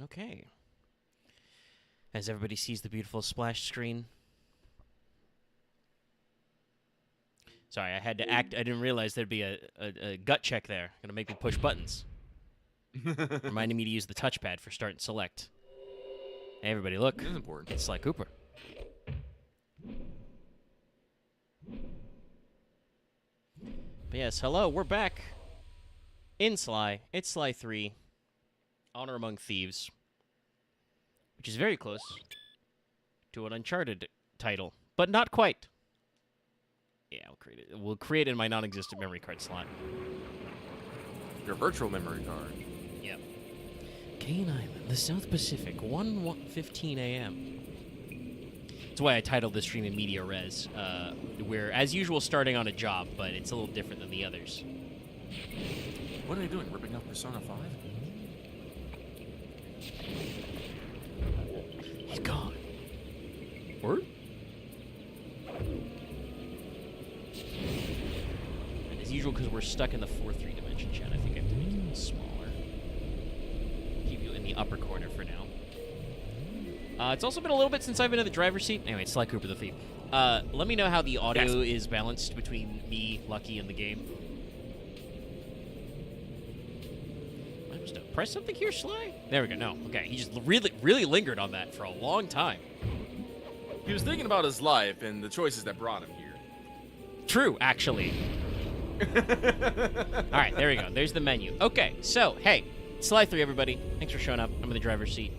Okay. As everybody sees the beautiful splash screen. Sorry, I had to act. I didn't realize there'd be a gut check there. Gonna make me push buttons. Reminding me to use the touchpad for start and select. Hey, everybody, look. This is important. It's Sly Cooper. But yes, hello, we're back. In Sly. It's Sly 3. Honor Among Thieves. Which is very close to an Uncharted title. But not quite. Yeah, I'll create it. We'll create it in my non-existent memory card slot. Your virtual memory card. Yep. Cane Island, the South Pacific, 1:15 a.m. That's why I titled this stream in Media Res. We're, as usual, starting on a job, but it's a little different than the others. What are they doing? Ripping off Persona 5? He's gone. Word? And as usual, because we're stuck in the 4:3 dimension chat, I think I have to make it a little smaller. Keep you in the upper corner for now. It's also been a little bit since I've been in the driver's seat. Anyway, it's Sly Cooper the Thief. Let me know how the audio is balanced between me, Lucky, and the game. I must have pressed something here, Sly? There we go. No. Okay, he just really lingered on that for a long time. He was thinking about his life and the choices that brought him here. True, actually. All right, there we go. There's the menu. Okay, so, hey, Sly 3, everybody. Thanks for showing up. I'm in the driver's seat.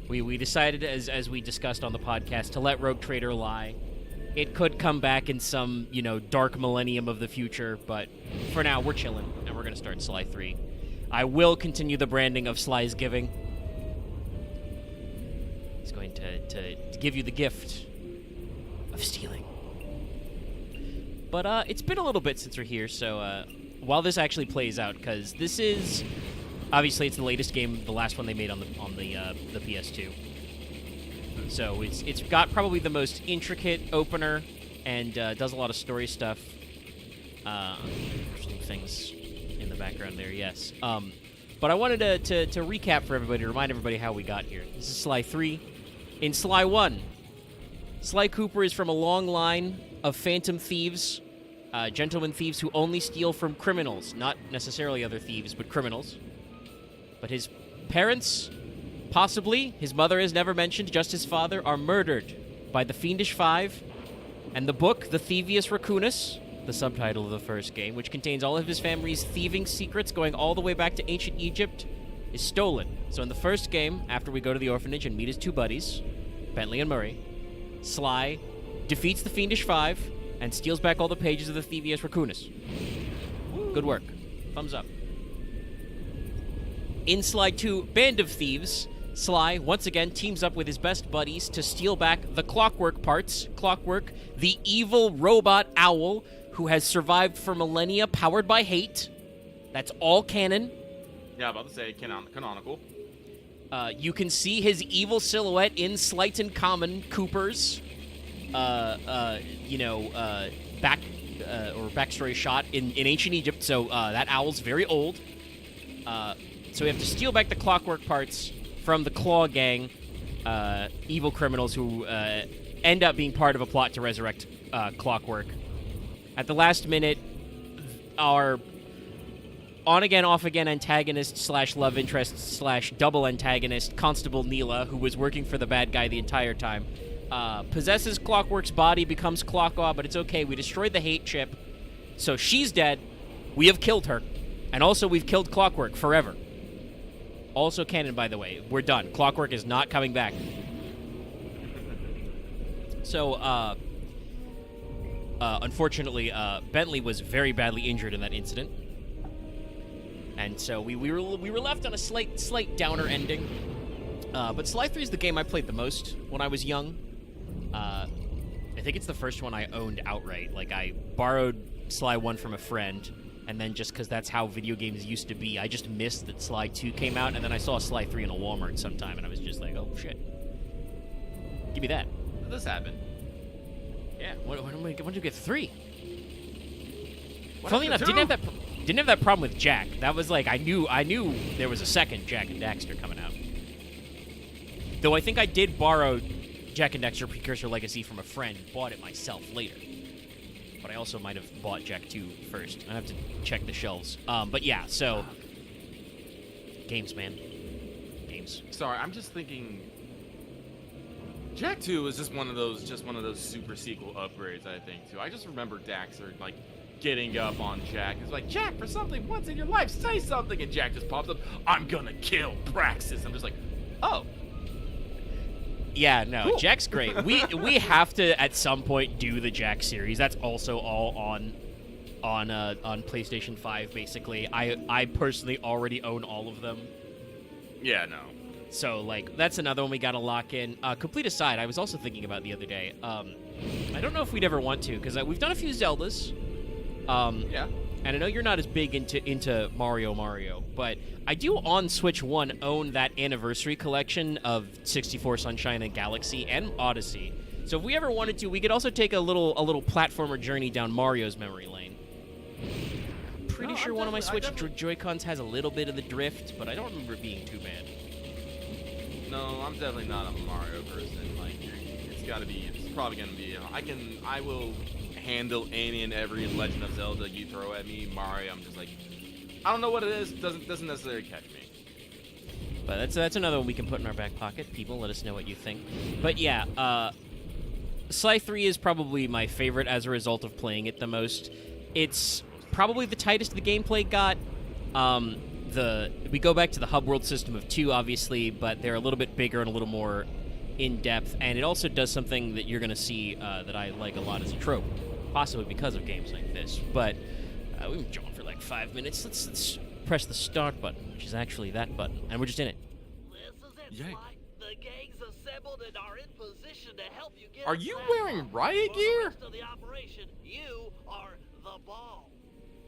We decided, as we discussed on the podcast, to let Rogue Trader lie. It could come back in some, dark millennium of the future, but for now, we're chilling, and we're going to start Sly 3. I will continue the branding of Slysgiving. He's going to give you the gift of stealing. But it's been a little bit since we're here, so while this actually plays out, because this is... Obviously, it's the latest game, the last one they made on the PS2. So it's got probably the most intricate opener and does a lot of story stuff. Interesting things in the background there, yes. But I wanted to recap for everybody, to remind everybody how we got here. This is Sly 3. In Sly 1, Sly Cooper is from a long line of phantom thieves, gentlemen thieves who only steal from criminals, not necessarily other thieves, but criminals. But his parents, possibly, his mother is never mentioned, just his father, are murdered by the Fiendish Five. And the book, The Thievius Raccoonus, the subtitle of the first game, which contains all of his family's thieving secrets going all the way back to ancient Egypt, is stolen. So in the first game, after we go to the orphanage and meet his two buddies, Bentley and Murray, Sly defeats the Fiendish Five and steals back all the pages of the Thievius Raccoonus. Good work. Thumbs up. In Sly 2, Band of Thieves, Sly, once again, teams up with his best buddies to steal back the Clockwork parts. Clockwork, the evil robot owl who has survived for millennia, powered by hate. That's all canon. Yeah, about to say canonical. You can see his evil silhouette in Slighton Common Cooper's, backstory shot in ancient Egypt. So that owl's very old. So we have to steal back the Clockwork parts from the Claw Gang, evil criminals who end up being part of a plot to resurrect Clockwork. At the last minute, our on-again, off-again antagonist slash love interest slash double antagonist, Constable Neela, who was working for the bad guy the entire time, possesses Clockwork's body, becomes Clockaw, but it's okay. We destroyed the hate chip, so she's dead. We have killed her, and also we've killed Clockwork forever. Also canon, by the way. We're done. Clockwork is not coming back. So, unfortunately, Bentley was very badly injured in that incident. And so we were left on a slight downer ending. But Sly 3 is the game I played the most when I was young. I think it's the first one I owned outright. Like, I borrowed Sly 1 from a friend, and then just because that's how video games used to be, I just missed that Sly 2 came out, and then I saw Sly 3 in a Walmart sometime, and I was just like, oh, shit. Give me that. This happened. Yeah, when did we get 3? What Funny enough, happened to didn't have that... Didn't have that problem with Jack. That was like I knew there was a second Jak and Daxter coming out. Though I think I did borrow Jak and Daxter Precursor Legacy from a friend, bought it myself later. But I also might have bought Jak 2 first. I have to check the shelves. But yeah, so games, man. Games. Sorry, I'm just thinking. Jak 2 is just one of those super sequel upgrades, I think, too. I just remember Daxter, like, getting up on Jak. It's like, Jak, for something once in your life, say something. And Jak just pops up, I'm gonna kill Praxis. I'm just like, oh. Yeah, no, Cool. Jak's great. We have to, at some point, do the Jak series. That's also all on PlayStation 5, basically. I personally already own all of them. Yeah, no. So, like, that's another one we gotta lock in. Complete aside, I was also thinking about the other day. I don't know if we'd ever want to, because we've done a few Zeldas. Yeah. And I know you're not as big into Mario, but I do on Switch 1 own that anniversary collection of 64 Sunshine and Galaxy and Odyssey. So if we ever wanted to, we could also take a little platformer journey down Mario's memory lane. I'm pretty sure one of my Switch Joy-Cons has a little bit of the drift, but I don't remember it being too bad. No, I'm definitely not a Mario person. Like, it's probably gonna be. I will handle any and every Legend of Zelda you throw at me. Mario, I'm just like, I don't know what it is. Doesn't necessarily catch me. But that's another one we can put in our back pocket. People, let us know what you think. But yeah, Sly 3 is probably my favorite as a result of playing it the most. It's probably the tightest the gameplay got. We go back to the hub world system of 2, obviously, but they're a little bit bigger and a little more in-depth, and it also does something that you're going to see that I like a lot as a trope, possibly because of games like this. But we've been going for like 5 minutes. Let's press the start button, which is actually that button, and we're just in it. Yay. The gang's assembled and are in position to help you get Are you wearing riot gear? For the rest of the operation, you are the ball.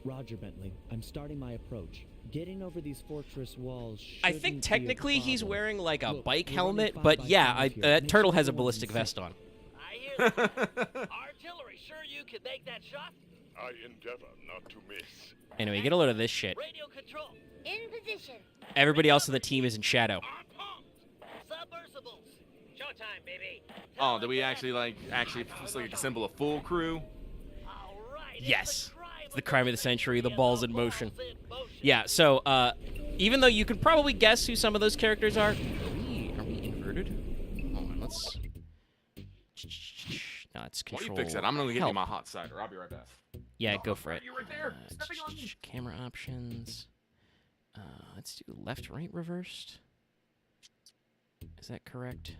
Roger, Bentley. I'm starting my approach. Getting over these fortress walls. I think technically he's wearing like a Look, bike we're helmet, running but 5 by yeah, 5 here. Make Turtle sure has a everyone's ballistic in vest sync. on. I hear that. Artillery, sure you can make that shot? I endeavor not to miss. Anyway, get a load of this shit. Radio control. In position. Everybody else on the team is in shadow. On pumped. Submersibles. Showtime, baby. Oh, do we actually it's like a symbol of full crew? All right. Yes. It's the crime of the century, the ball's in motion. Yeah, so, even though you can probably guess who some of those characters are, are we inverted? Hold on, let's... No, it's While control. you fix that, I'm gonna get Help. me my hot cider. I'll be right back. Yeah, go for it. You right there. Stepping on me. Camera options. Let's do left, right, reversed. Is that correct?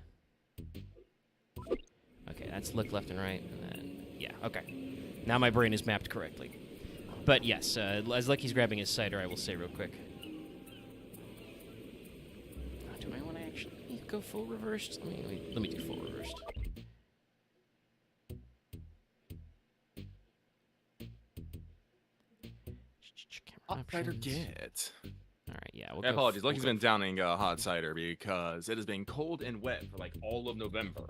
Okay, that's look left and right, and then, yeah, okay. Now my brain is mapped correctly. But yes, as Lucky's grabbing his cider, I will say real quick. Do I want to actually go full reversed? Let me do full reversed. Hot cider Options. get. All right, yeah. We'll Yeah, go apologies. we'll Lucky's go been downing hot cider because it has been cold and wet for like all of November.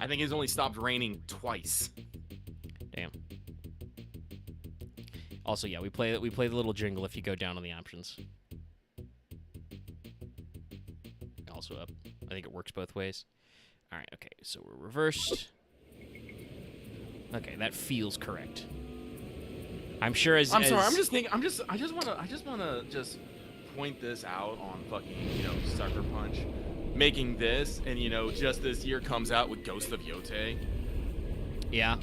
I think it's only stopped raining twice. Damn. Also, yeah, we play the little jingle if you go down on the options. Also up. I think it works both ways. All right. Okay. So we're reversed. Okay, that feels correct. I'm sure as I'm sorry. I'm just thinking. I just wanna point this out on fucking Sucker Punch, making this, and just this year comes out with Ghost of Yote. Yeah.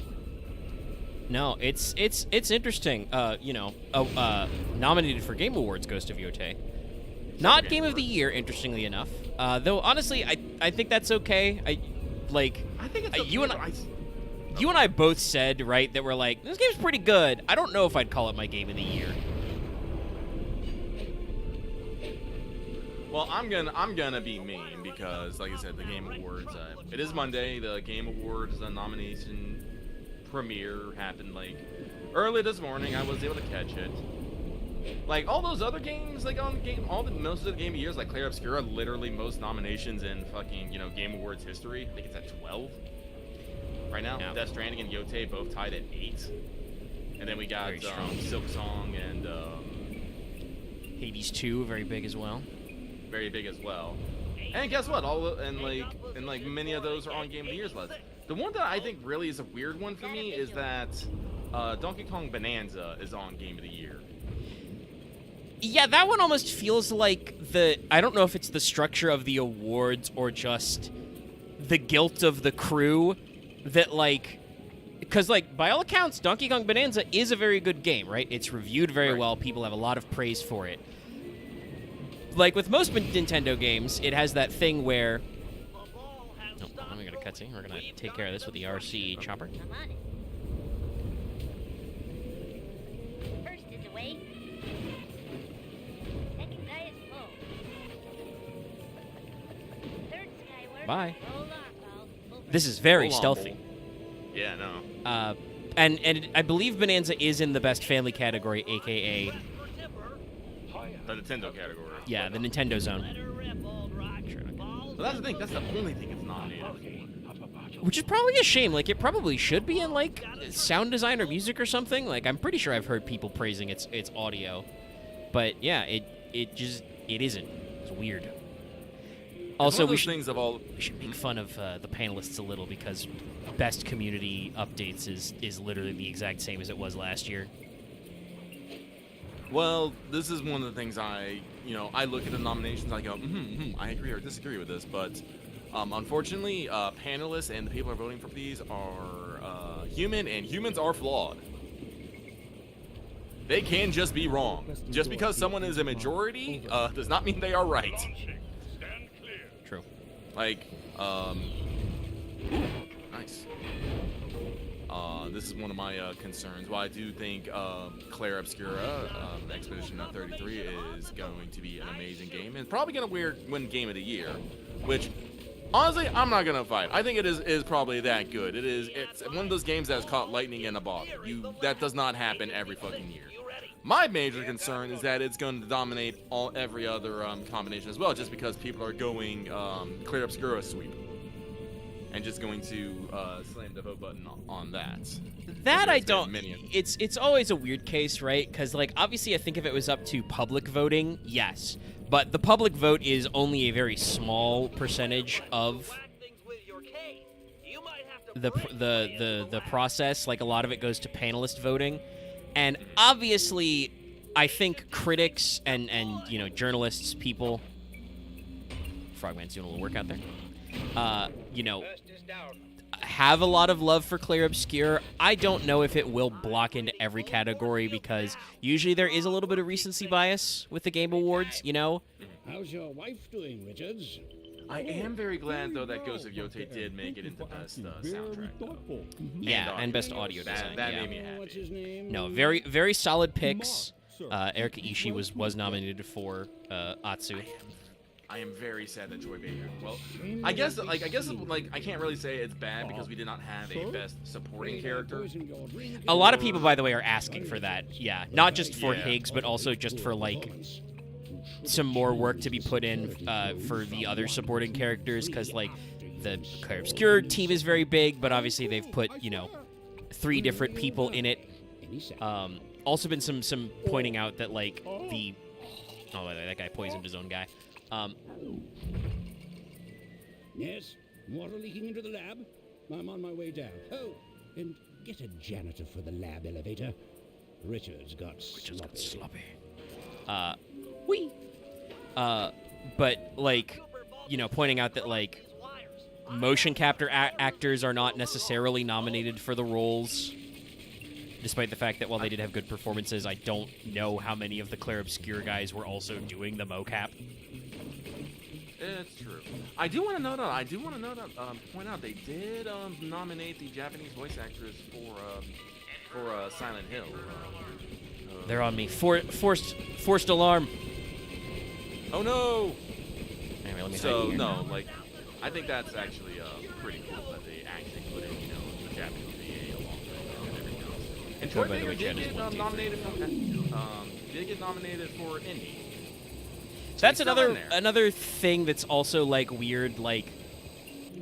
No, it's interesting. Nominated for Game Awards, Ghost of Yote. Not Game of the Year, interestingly enough. Though honestly, I think that's okay. I think it's you and I both said, right, that we're like, this game's pretty good. I don't know if I'd call it my Game of the Year. Well, I'm gonna be mean because, like I said, the Game Awards. It is Monday. The Game Awards nomination premiere happened like early this morning. I was able to catch it. Like all those other games, like on game, most of the Game of Years, like Clair Obscura, literally most nominations in fucking Game Awards history. I think it's at 12 right now. Yeah. Death Stranding and Yote both tied at 8. And then we got Very strong. Silk Song and Hades 2, very big as well. very big as well. And guess what? Like many of those are on Game of the Year's list. The one that I think really is a weird one for me is that Donkey Kong Bonanza is on Game of the Year. Yeah, that one almost feels like I don't know if it's the structure of the awards or just the guilt of the crew that, like, because, like, by all accounts, Donkey Kong Bonanza is a very good game, right? It's reviewed very well. People have a lot of praise for it. Like with most Nintendo games, it has that thing where... Oh, I'm going to cutscene. We're going to take care of this with the RC chopper. Come on. First is away. Second guy is full. Third skyward. Bye. Hold on, pal. This is very Hold on, stealthy. Bull. Yeah, no. And I believe Bonanza is in the best family category, a.k.a. The Nintendo category. Yeah, the Nintendo zone. But that's the thing. That's the only thing it's nominated for. Which is probably a shame. Like, it probably should be in, like, sound design or music or something. Like, I'm pretty sure I've heard people praising its audio. But, yeah, it isn't. It's weird. Also, we should make fun of the panelists a little because best community updates is literally the exact same as it was last year. Well, this is one of the things I look at the nominations, I go, I agree or disagree with this, but unfortunately, panelists and the people who are voting for these are human, and humans are flawed. They can just be wrong. Just because someone is a majority does not mean they are right. Stand clear. True. Like, nice. This is one of my concerns. While I do think Claire Obscura, Expedition 33, is going to be an amazing game and probably going to win Game of the Year, which, honestly, I'm not going to fight. I think it is probably that good. It's one of those games that's caught lightning in a bottle. That does not happen every fucking year. My major concern is that it's going to dominate every other combination as well, just because people are going Claire Obscura sweep. And just going to slam the vote button on that. That I don't. It's always a weird case, right? Because, like, obviously, I think if it was up to public voting, yes, but the public vote is only a very small percentage of the process. Like, a lot of it goes to panelist voting, and obviously, I think critics and journalists, people. Frogman's doing a little work out there. Have a lot of love for Claire Obscure. I don't know if it will block into every category because usually there is a little bit of recency bias with the Game Awards, How's your wife doing, Richards? I am very glad, though, that Ghost of Yote did make it into Best Soundtrack, though. Yeah, and Best Audio Design. That yeah. made me happy. What's his name? No, very, very solid picks. Erika Ishii was nominated for Atsu. I am very sad that Joy Baker. Well, I guess I can't really say it's bad because we did not have a best supporting character. A lot of people, by the way, are asking for that. Yeah, not just for Higgs, but also just for like some more work to be put in for the other supporting characters, because like the Claire Obscure team is very big, but obviously they've put 3 different people in it. Also been some pointing out that like that guy poisoned his own guy. Yes? Water leaking into the lab? I'm on my way down. Oh, and get a janitor for the lab elevator. Richards got sloppy. Whee! But like, pointing out that like motion capture actors are not necessarily nominated for the roles, despite the fact that while they did have good performances, I don't know how many of the Claire Obscure guys were also doing the mocap. It's true. I do want to point out they did nominate the Japanese voice actress for Silent Hill. They're on me. Forced alarm. Oh no! Anyway, let me So no, like I think that's actually pretty cool that they actually put in the Japanese VA along with everything else. And Troy Baker did get nominated for Indie. That's another thing that's also like weird. Like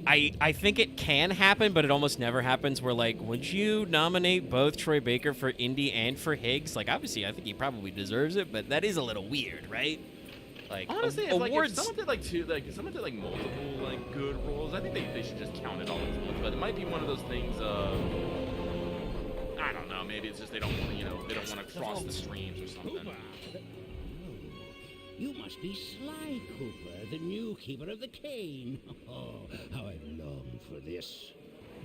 I think it can happen, but it almost never happens. Where like, would you nominate both Troy Baker for Indy and for Higgs? Like, obviously, I think he probably deserves it, but that is a little weird, right? Like, Honestly, awards. if someone did if someone did multiple good roles, I think they should just count it all as one. But it might be one of those things of, I don't know, maybe it's just they don't want they don't want to cross the streams or something. Cooper. Oh, you must be Sly Cooper, the new keeper of the cane. Oh, how I've longed for this.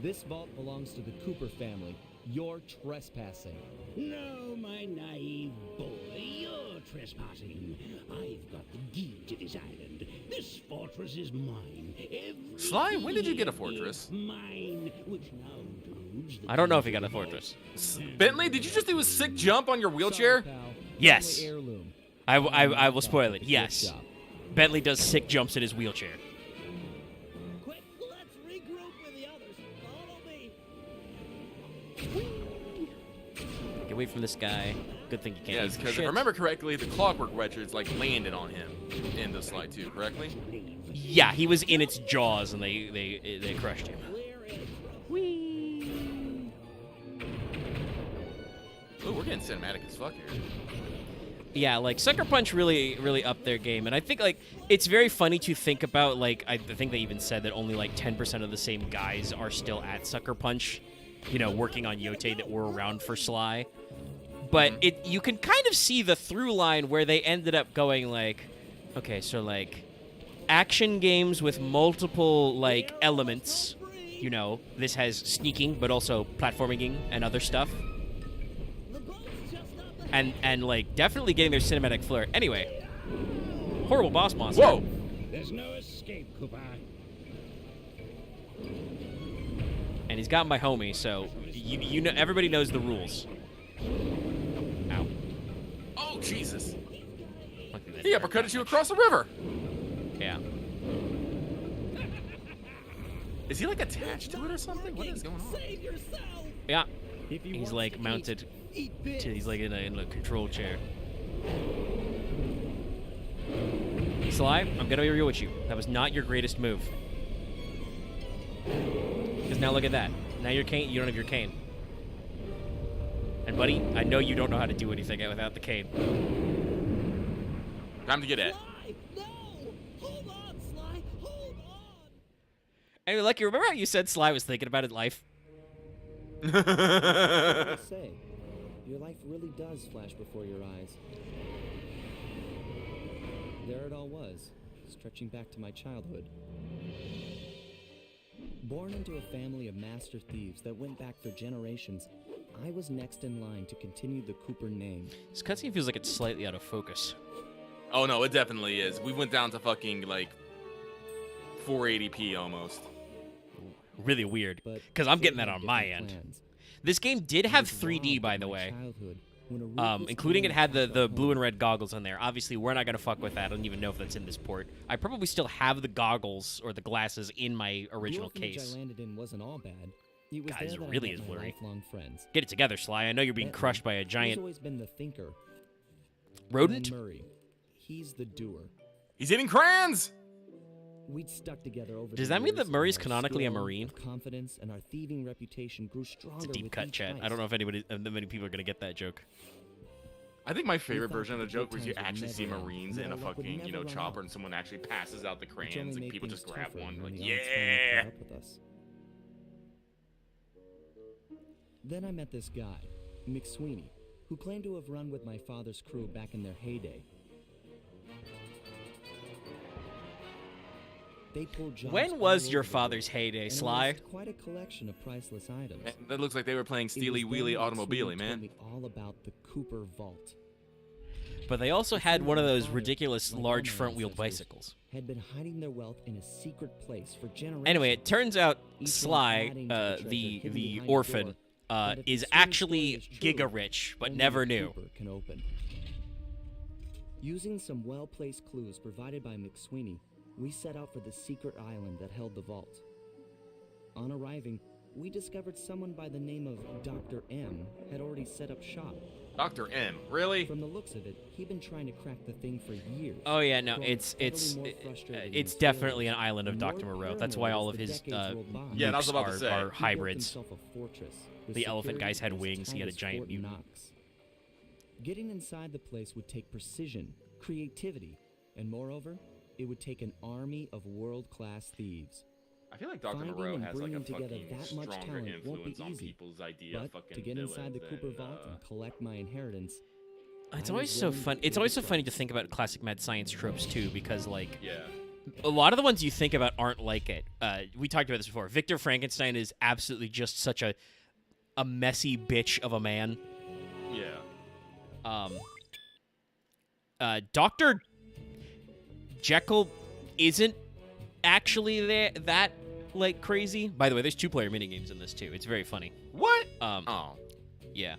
This vault belongs to the Cooper family. You're trespassing. No, my naive boy, you're trespassing. I've got the deed to this island. This fortress is mine. Every Sly, when did you get a is fortress? Mine, which now includes the I don't know if he got a fortress. Bentley, did you just do a sick jump on your wheelchair? Sorry, pal. Yes. Family heirloom. I will spoil it. Good Yes. job. Bentley does sick jumps in his wheelchair. Quick, let's regroup with the others. Follow me. Get away from this guy. Good thing you can't. Yes, eat because if shit. I remember correctly, the Clockwork Records landed on him in the slide too, correctly? Yeah, he was in its jaws and they crushed him. Ooh, we're getting cinematic as fuck here. Yeah, like Sucker Punch really upped their game, and I think like it's very funny to think about. Like I think they even said that only like 10% of the same guys are still at Sucker Punch, working on Yote that were around for Sly. But you can kind of see the through line where they ended up going like, okay, so like action games with multiple like elements. This has sneaking, but also platforming and other stuff. And like definitely getting their cinematic flair. Anyway, horrible boss monster. Whoa! There's no escape, Cooper. And he's got my homie, so everybody knows the rules. Ow. Oh, Jesus. Lucky that He uppercutted you across the river. Yeah. Is he like attached to it or something? What is going on? Yeah. If he He's wants like to mounted. eat this. He's like in a control chair. Sly, I'm gonna be real with you. That was not your greatest move. Because now look at that. Now your cane, you don't have your cane. And buddy, I know you don't know how to do anything without the cane. Time to get it. Sly, no! Hold on, Sly, hold on! Anyway, Lucky, remember how you said Sly was thinking about his life? I say, your life really does flash before your eyes. There it all was, stretching back to my childhood. Born into a family of master thieves that went back for generations, I was next in line to continue the Cooper name. This cutscene feels like it's slightly out of focus. Oh no, it definitely is. We went down to fucking like 480p almost. Really weird. But Because I'm getting they that had on my different end. plans. This game did I have was 3D, robbed by of the my way. childhood when a ruthless Including it man had the took my blue and home. red goggles on there. Obviously, we're not going to fuck with that. I don't even know if that's in this port. I probably still have the goggles or the glasses in my original The orphanage case. I landed in wasn't all bad. It was God, there this that I really met is my blurry. lifelong friends. Get it together, Sly. I know you're being Bentley, crushed by a He's giant always been the thinker. rodent. And Murray, he's the doer. He's eating crayons! We'd stuck together over. Does the that mean years, that Murray's and our canonically a skill, Marine? our confidence and our thieving reputation grew stronger. It's a deep with cut, each chat. I heist. don't know if many people are going to get that joke. I think my favorite thought version of the the joke good was you times would actually see never end, Marines and in a our luck would fucking, never run chopper out. and someone actually passes out the Which crayons only and made people things just grab tougher one. when Like, the odds finally yeah! caught up with us. Then I met this guy, McSweeney, who claimed to have run with my father's crew back in their heyday. They pulled jobs When all was your over the father's place, heyday, and Sly? amassed quite a collection of priceless items. Man, that looks like they were playing It Steely was then Wheelie that Automobile, Sweeney man. told me all about the Cooper Vault. But they also had one of those Father, ridiculous like large all my front-wheel ancestors, bicycles. Had been hiding their wealth in a secret place for generations. Anyway, it turns out Each one Sly, adding to the treasure the hidden behind a orphan, door that if the is story actually is true, giga rich, but only never a knew. Cooper can open. Using some well-placed clues provided by McSweeney, we set out for the secret island that held the vault. On arriving, we discovered someone by the name of Dr. M had already set up shop. Dr. M, really? From the looks of it, he'd been trying to crack the thing for years. Oh yeah, no, growing steadily more frustrated in it's his definitely failures. an island of More Dr. Moreau. That's paranoid why as all of the his decades rolled by. Yeah, I was nukes about to say. are He built hybrids. himself a fortress with The elephant security guys had as wings, he tight had a as giant Fort mutant. Knox. Getting inside the place would take precision, creativity, and moreover, it would take an army of world-class thieves. I feel like Dr. Finding Moreau and has like a bringing together fucking that much stronger talent won't be influence on easy. people's idea of But fucking to get inside the villains Cooper than, Vault and collect my inheritance, It's I always was so willing fun. to It's pay always the so funny to price. think about classic mad science tropes too, because like yeah. a lot of the ones you think about aren't like it. We talked about this before. Victor Frankenstein is absolutely just such a messy bitch of a man. Yeah. Dr. Jekyll isn't actually that like crazy. By the way, there's 2-player minigames in this too. It's very funny. What? Oh. Yeah.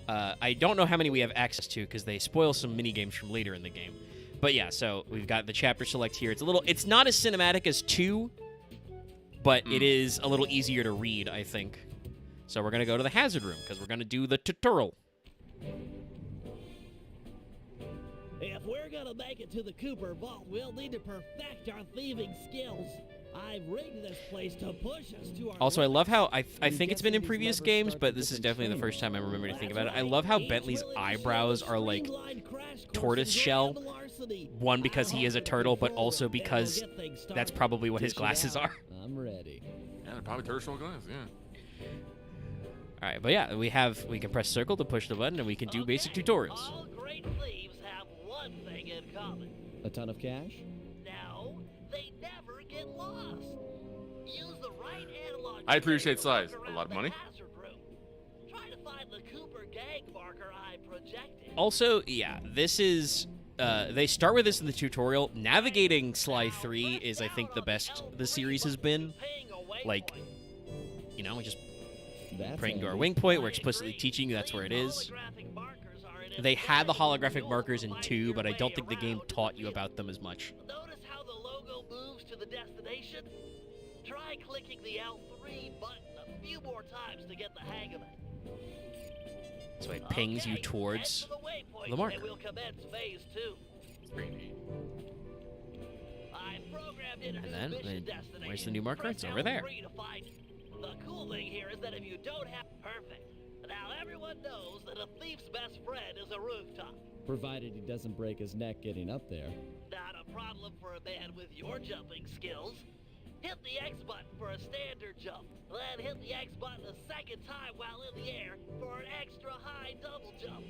I don't know how many we have access to because they spoil some minigames from later in the game. But yeah, so we've got the chapter select here. It's not as cinematic as 2, but it is a little easier to read, I think. So we're going to go to the hazard room because we're going to do the tutorial. If we're gonna make it to the Cooper Vault, we'll need to perfect our thieving skills. I've rigged this place to push us to our Also, I love how I think it's been in guessing these previous levers games, start but with this is different definitely the trains. first time I remember to think about it. I That's love how right. Bentley's Each eyebrows are like streamlined crash course tortoise in shell. grand larceny. One because he is a turtle, but also And we'll because get things that's started. probably what his Dish it glasses out. are. I'm ready. Yeah, they're probably turtle glass, yeah. All right, but yeah, we can press circle to push the button, and we can do basic Okay, tutorials. All great thieves have one thing in common. A ton of cash? No, they never get lost. Use the right analog. I appreciate stick to Slice. look A lot around of the money. hazard room. Try to find the Cooper gang marker I projected. Also, yeah, this is they start with this in the tutorial. Navigating Sly 3 is, I think, the best the series has been. Like, you know, just That's praying to our handy. wing point. We're explicitly teaching you that's where it is. They had the holographic markers in 2, but I don't think the game taught you about them as much. Notice how the logo moves to the destination? Try clicking the L3 button a few more times to get the hang of it. So it pings you Okay, towards head to the waypoint the marker. And we'll commence phase 2. I've programmed in a And new then, mission where's destination. the new marker? Press It's over there. L3 to find it. The cool thing here is that if you don't have perfect. Now everyone knows that a thief's best friend is a rooftop. Provided he doesn't break his neck getting up there. Not a problem for a man with your jumping skills. Hit the X button for a standard jump. Then hit the X button a second time while in the air for an extra high double jump.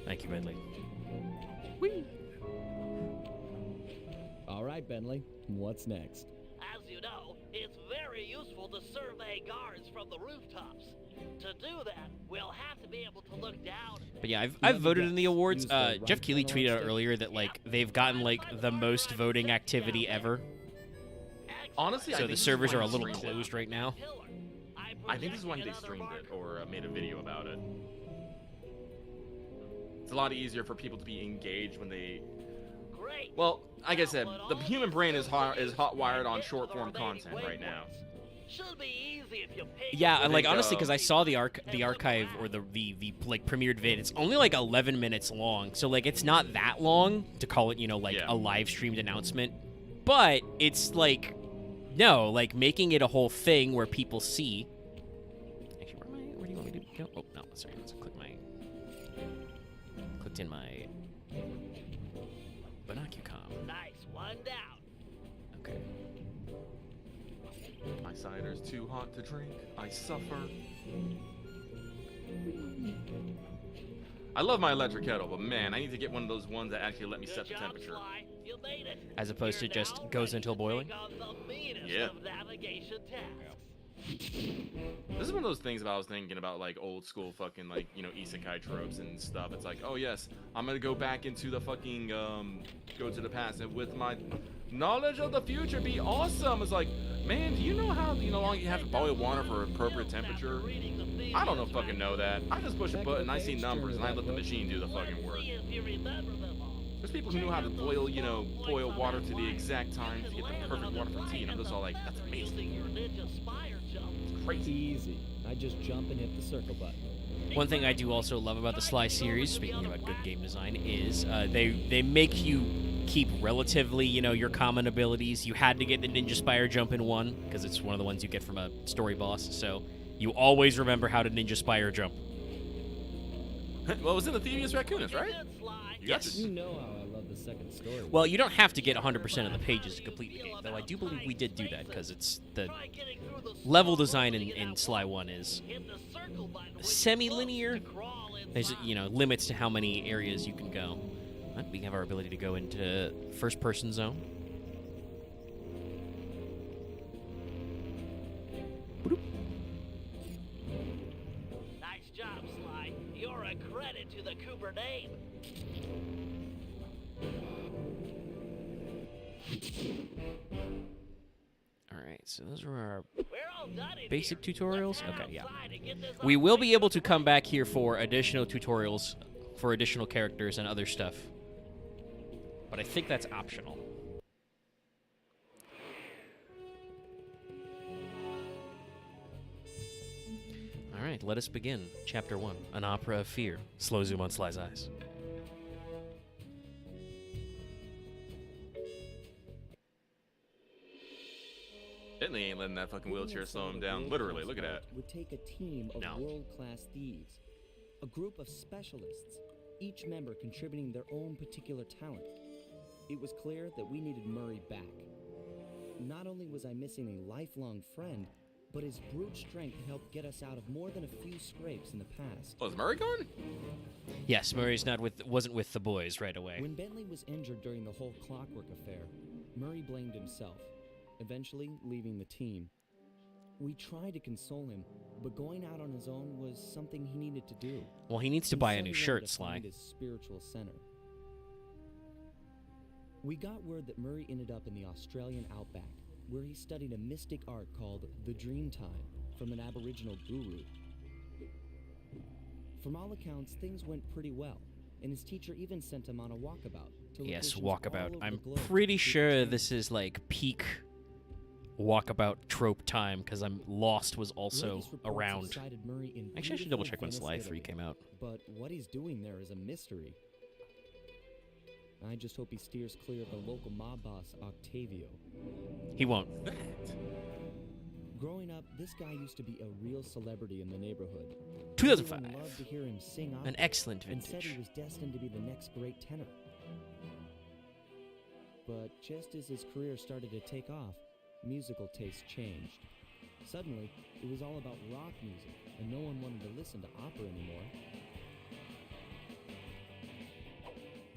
Thank you, Bentley. All right, Bentley. What's next? As you know, it's very useful to survey guards from the rooftops. To do that, we'll have to be able to look down. But yeah, Let I've me voted guess. in the awards. Use the right Jeff Keighley analog tweeted out stick? earlier that like they've gotten like the most voting activity ever. Honestly, I So think the this is servers why are a he little streamed it. closed right now. I think this is why they streamed it or made a video about it. It's a lot easier for people to be engaged when they. Great. Well, like I said, the human brain is hot wired on short form content right now. Should be easy if you pick Yeah, I and like think, honestly, because I saw the archive or the like premiered vid, it's only like 11 minutes long, so like it's not that long to call it, you know, like Yeah. a live streamed announcement. But it's like, no, like making it a whole thing where people see. Actually, where do you want me to go? Oh no, sorry, let's clicked in my binocucom. Nice one down. Okay. My cider's too hot to drink. I suffer. I love my electric kettle, but man, I need to get one of those ones that actually let me set the Good job, temperature. Sly. You made it. As opposed to You're just now goes ready until to boiling? take on the meanest Yeah. of navigation tasks. This is one of those things about I was thinking about, like old school fucking like, you know, isekai tropes and stuff. It's like, oh yes, I'm gonna go back into the fucking go to the past and with my knowledge of the future be awesome. It's like, man, do you know how long you have to boil water for appropriate temperature? I don't know fucking know that. I just push a button, I see numbers, and I let the machine do the fucking work. See if you remember them all. There's people who know how to boil, you know, boil water to the exact time to get the perfect water for tea, and I'm just all like, that's amazing. Using your ninja spire jump. It's crazy. Easy. I just jump and hit the circle button. One thing I do also love about the Sly series, speaking about good game design, is they make you keep relatively, your common abilities. You had to get the Ninja Spire jump in 1, because it's one of the ones you get from a story boss, so you always remember how to Ninja Spire jump. Well, it was in the Thieves Raccoonus, right? You got Yes. You know how I love the second story. Well, you don't have to get 100% of the pages to complete the game, though I do believe we did do that, because it's the level design in Sly 1 is semi-linear. There's, limits to how many areas you can go. But we have our ability to go into first-person zone. Boop. Nice job, Sly. You're a credit to the Cooper name. All right, so those are our We're all done in basic here. tutorials. Let's head Okay, yeah. outside and get this We will be operation able to come running. back here for additional tutorials for additional characters and other stuff. But I think that's optional. All right, let us begin. Chapter 1, An Opera of Fear. Slow zoom on Sly's eyes. Bentley ain't letting that fucking wheelchair slow him down. Literally, look at that. Would take a team of No. world-class thieves, a group of specialists, each member contributing their own particular talent. It was clear that we needed Murray back. Not only was I missing a lifelong friend, but his brute strength helped get us out of more than a few scrapes in the past. Oh, is Murray gone? Yes, Murray's wasn't with the boys right away. When Bentley was injured during the whole Clockwork affair, Murray blamed himself, eventually leaving the team. We tried to console him, but going out on his own was something he needed to do. Well, he needs to He buy a said new he wanted shirt, to Sly. find his spiritual center. We got word that Murray ended up in the Australian outback, where he studied a mystic art called the Dreamtime from an Aboriginal guru. From all accounts, things went pretty well, and his teacher even sent him on a walkabout. To Yes, locations all walkabout. over I'm the globe to pretty complete the sure journey. this is like peak walkabout trope time because I'm Lost was also Latest reports have around. cited Murray in Actually, I should double beautiful check when Venice, Sly 3 Italy. came out. But what he's doing there is a mystery. I just hope he steers clear of the local mob boss, Octavio. He won't. Growing up, this guy used to be a real celebrity in the neighborhood. 2005. Everyone loved to hear him sing opera An excellent and said he vintage. was destined to be the next great tenor. But just as his career started to take off, musical tastes changed. Suddenly, it was all about rock music, and no one wanted to listen to opera anymore.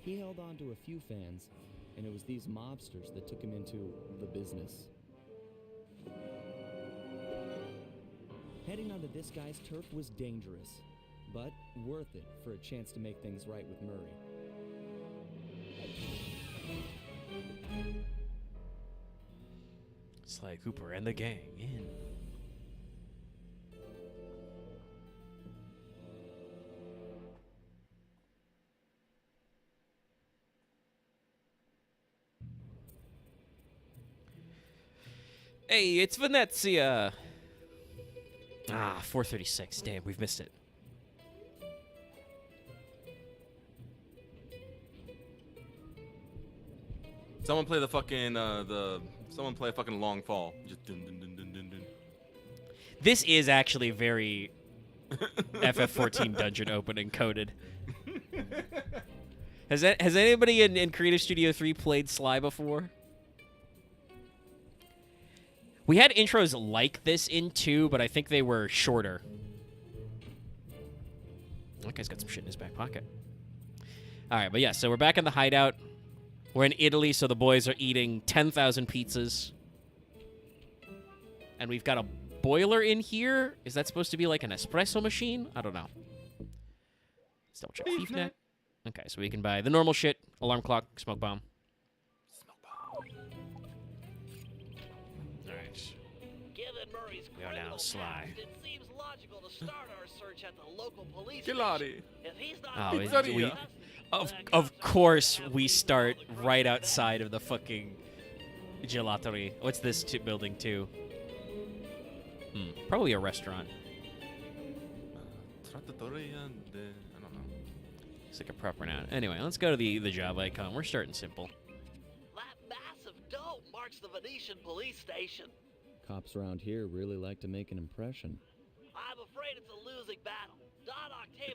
He held on to a few fans, and it was these mobsters that took him into the business. Heading onto this guy's turf was dangerous, but worth it for a chance to make things right with Murray. Sly Cooper and the gang in. Hey, it's Venezia. 4:36. Damn, we've missed it. Someone play the fucking someone play a fucking long fall. Just dun dun dun dun dun dun. This is actually very FF14 dungeon opening coded. Has anybody in Creative Studio 3 played Sly before? We had intros like this in 2, but I think they were shorter. That guy's got some shit in his back pocket. All right, but yeah, so we're back in the hideout. We're in Italy, so the boys are eating 10,000 pizzas. And we've got a boiler in here. Is that supposed to be like an espresso machine? I don't know. Let's double check. Thief net. Okay, so we can buy the normal shit. Alarm clock, smoke bomb. Alright. Given Murray's We are now criminal Sly. past, it seems logical to start our search at the local police Gelati. station. If he's not Oh, found it- in we- custody, Of then of course we have start to follow the right crime outside of the fucking gelateria. What's this building too? Probably a restaurant. Trattoria de... I don't know. It's like a proper noun. Anyway, let's go to the job icon. We're starting simple. That massive dome marks the Venetian police station. Cops around here really like to make an impression. I'm afraid it's a losing battle. Don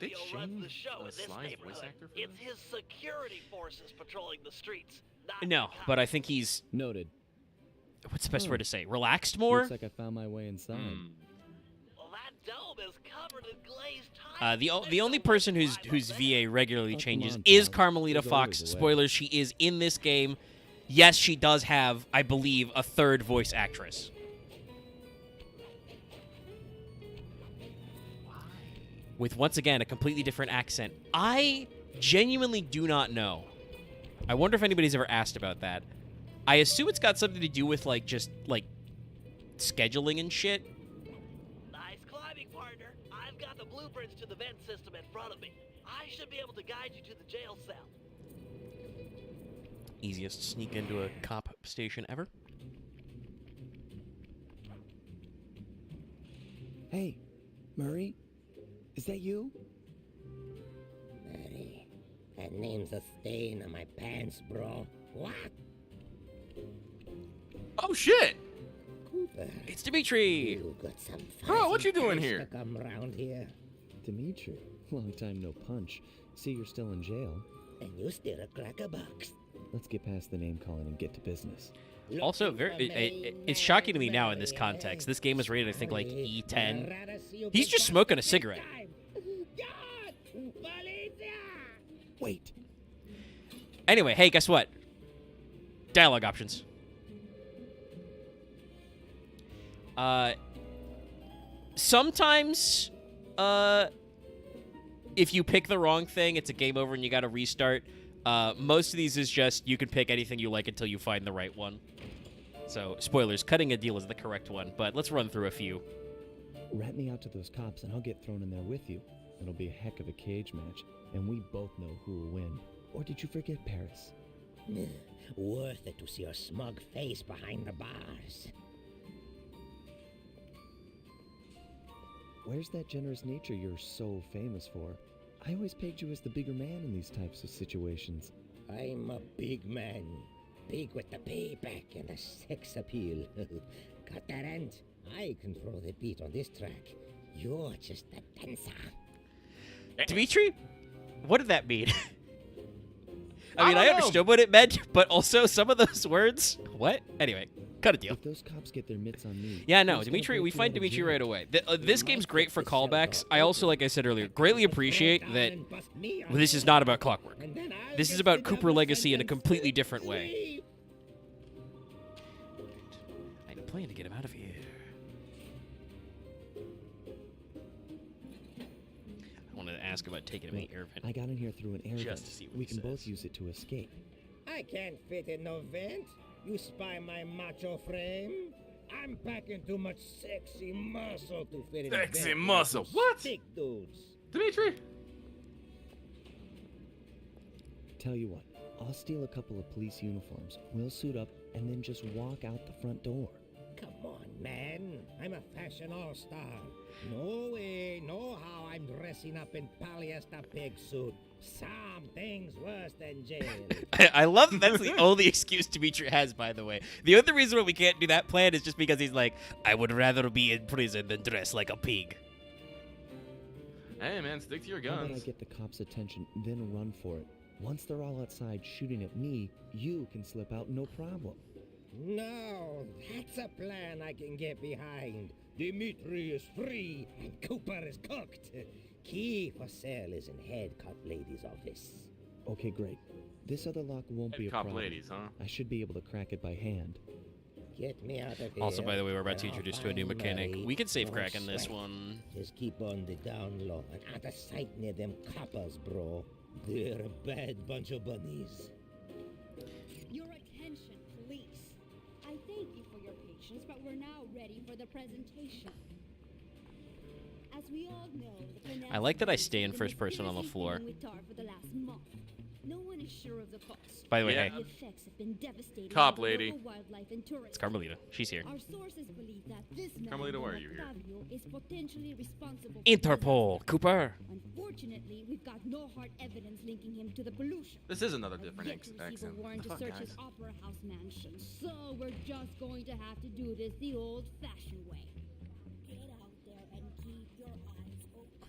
Did they Octavio runs the change, show in this Sly's voice neighborhood. actor for It's this? his security forces patrolling the streets, not No, the but I cops. think he's, Noted. what's the best Oh. word to say? Relaxed more? Looks like I found my way inside. Well, that dome is covered in glazed tile. The only person whose VA regularly Oh, come changes on, is pal. Carmelita There's Fox. always a way. Spoilers, she is in this game. Yes, she does have, I believe, a third voice actress. With, once again, a completely different accent. I genuinely do not know. I wonder if anybody's ever asked about that. I assume it's got something to do with, like, just, like, scheduling and shit. Nice climbing, partner. I've got the blueprints to the vent system in front of me. I should be able to guide you to the jail cell. Easiest sneak into a cop station ever. Hey, Murray? Is that you? Mary, that name's a stain on my pants, bro. What? Oh, shit! Cooper, It's Dimitri! you got some Bro, what fancy you doing place here? to come round here, Dimitri. Long time no punch. See, you're still in jail. and you steal a cracker box. Let's get past the name calling and get to business. Also, Looking very for it's me, shocking to me now in this Mary, context. eh? This game was rated, I think, like Hurry, E10. I'd rather see you He's get just got smoking a big cigarette. time. God! Policia! Wait! Anyway, hey, guess what? Dialogue options. Sometimes, if you pick the wrong thing, it's a game over and you gotta restart. Most of these is just you can pick anything you like until you find the right one. So, spoilers, cutting a deal is the correct one, but let's run through a few. Rat me out to those cops and I'll get thrown in there with you. It'll be a heck of a cage match, and we both know who will win. Or did you forget Paris? Worth it to see your smug face behind the bars. Where's that generous nature you're so famous for? I always pegged you as the bigger man in these types of situations. I'm a big man. Big with the payback and the sex appeal. Got that end? I control the beat on this track. You're just a dancer. Dimitri, what did that mean? I mean, don't I know. understood what it meant, but also some of those words. What? Anyway, cut a deal. If those cops get their mitts on me... Yeah, no, who's gonna Dimitri, break we you find out of Dimitri jail? right away. This game's great for callbacks. I also, like I said earlier, greatly appreciate that this is not about Clockwork. This is about Cooper Legacy in a completely different way. I'm planning to get him out of here. I wanted to ask about taking him in air vent. I got in here through an air Just vent. to see what We he can both says. use it to escape. I can't fit in no vent. You spy my macho frame. I'm packing too much sexy muscle to fit in a Sexy vent muscle? like What? Thick dudes. Dimitri? Tell you what, I'll steal a couple of police uniforms. We'll suit up and then just walk out the front door. Come on, man. I'm a fashion all-star. No way, no how I'm dressing up in polyester pig suit. Something's worse than jail. I love that that's the only excuse Dimitri has, by the way. The other reason why we can't do that plan is just because he's like, I would rather be in prison than dress like a pig. Hey, man, stick to your How about I guns. get the cops' attention, then run for it? Once they're all outside shooting at me, you can slip out no problem. No, that's a plan I can get behind. Dimitri is free and Cooper is cooked. Key for sale is in head cop lady's office. Okay, great. This other lock won't be a Cop problem. ladies, huh? I should be able to crack it by hand. Get me out of here. Also, by the way, we're about to and I'll introduce to a new find mechanic. Murray. We can save Don't crack in this sweat. one. Just keep on the down low and out of sight near them coppers, bro. They're a bad bunch of bunnies. Your attention, police. I thank you for your patience, but we're now ready for the presentation. As we all know, the I like that I pronounced stay in was first person on the busy floor. dealing with Tar for the last month. No one really sure of the cost. By the way, Yeah. The effects have been devastating. Cop on the lady. local wildlife and tourism. it's Carmelita. She's here. Our sources believe that this man, Carmelita, why are Don you here? Octavio, is potentially responsible for Interpol, Cooper. Unfortunately, we've got no hard evidence linking him to the pollution. This is another I've different yet to receive accent. a warrant to Fuck, search guys. his opera house mansion, so we're just going to have to do this the old-fashioned way. Get out there and keep your eyes open.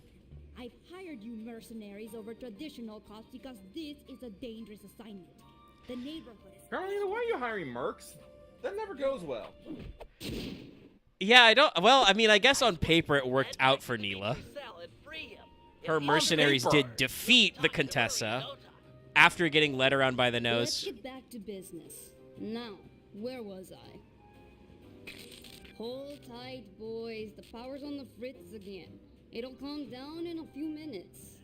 I've hired you mercenaries over traditional costs because this is a dangerous assignment. The neighborhood is Carmelita, why are you hiring mercs? That never goes well. Yeah, I don't. Well, I mean, I guess on paper it worked out for Neela. Sell and free him. Her mercenaries paper. did defeat the Contessa after getting led around by the Let's nose. get back to business. Now, where was I? Hold tight, boys. The power's on the fritz again. It'll calm down in a few minutes.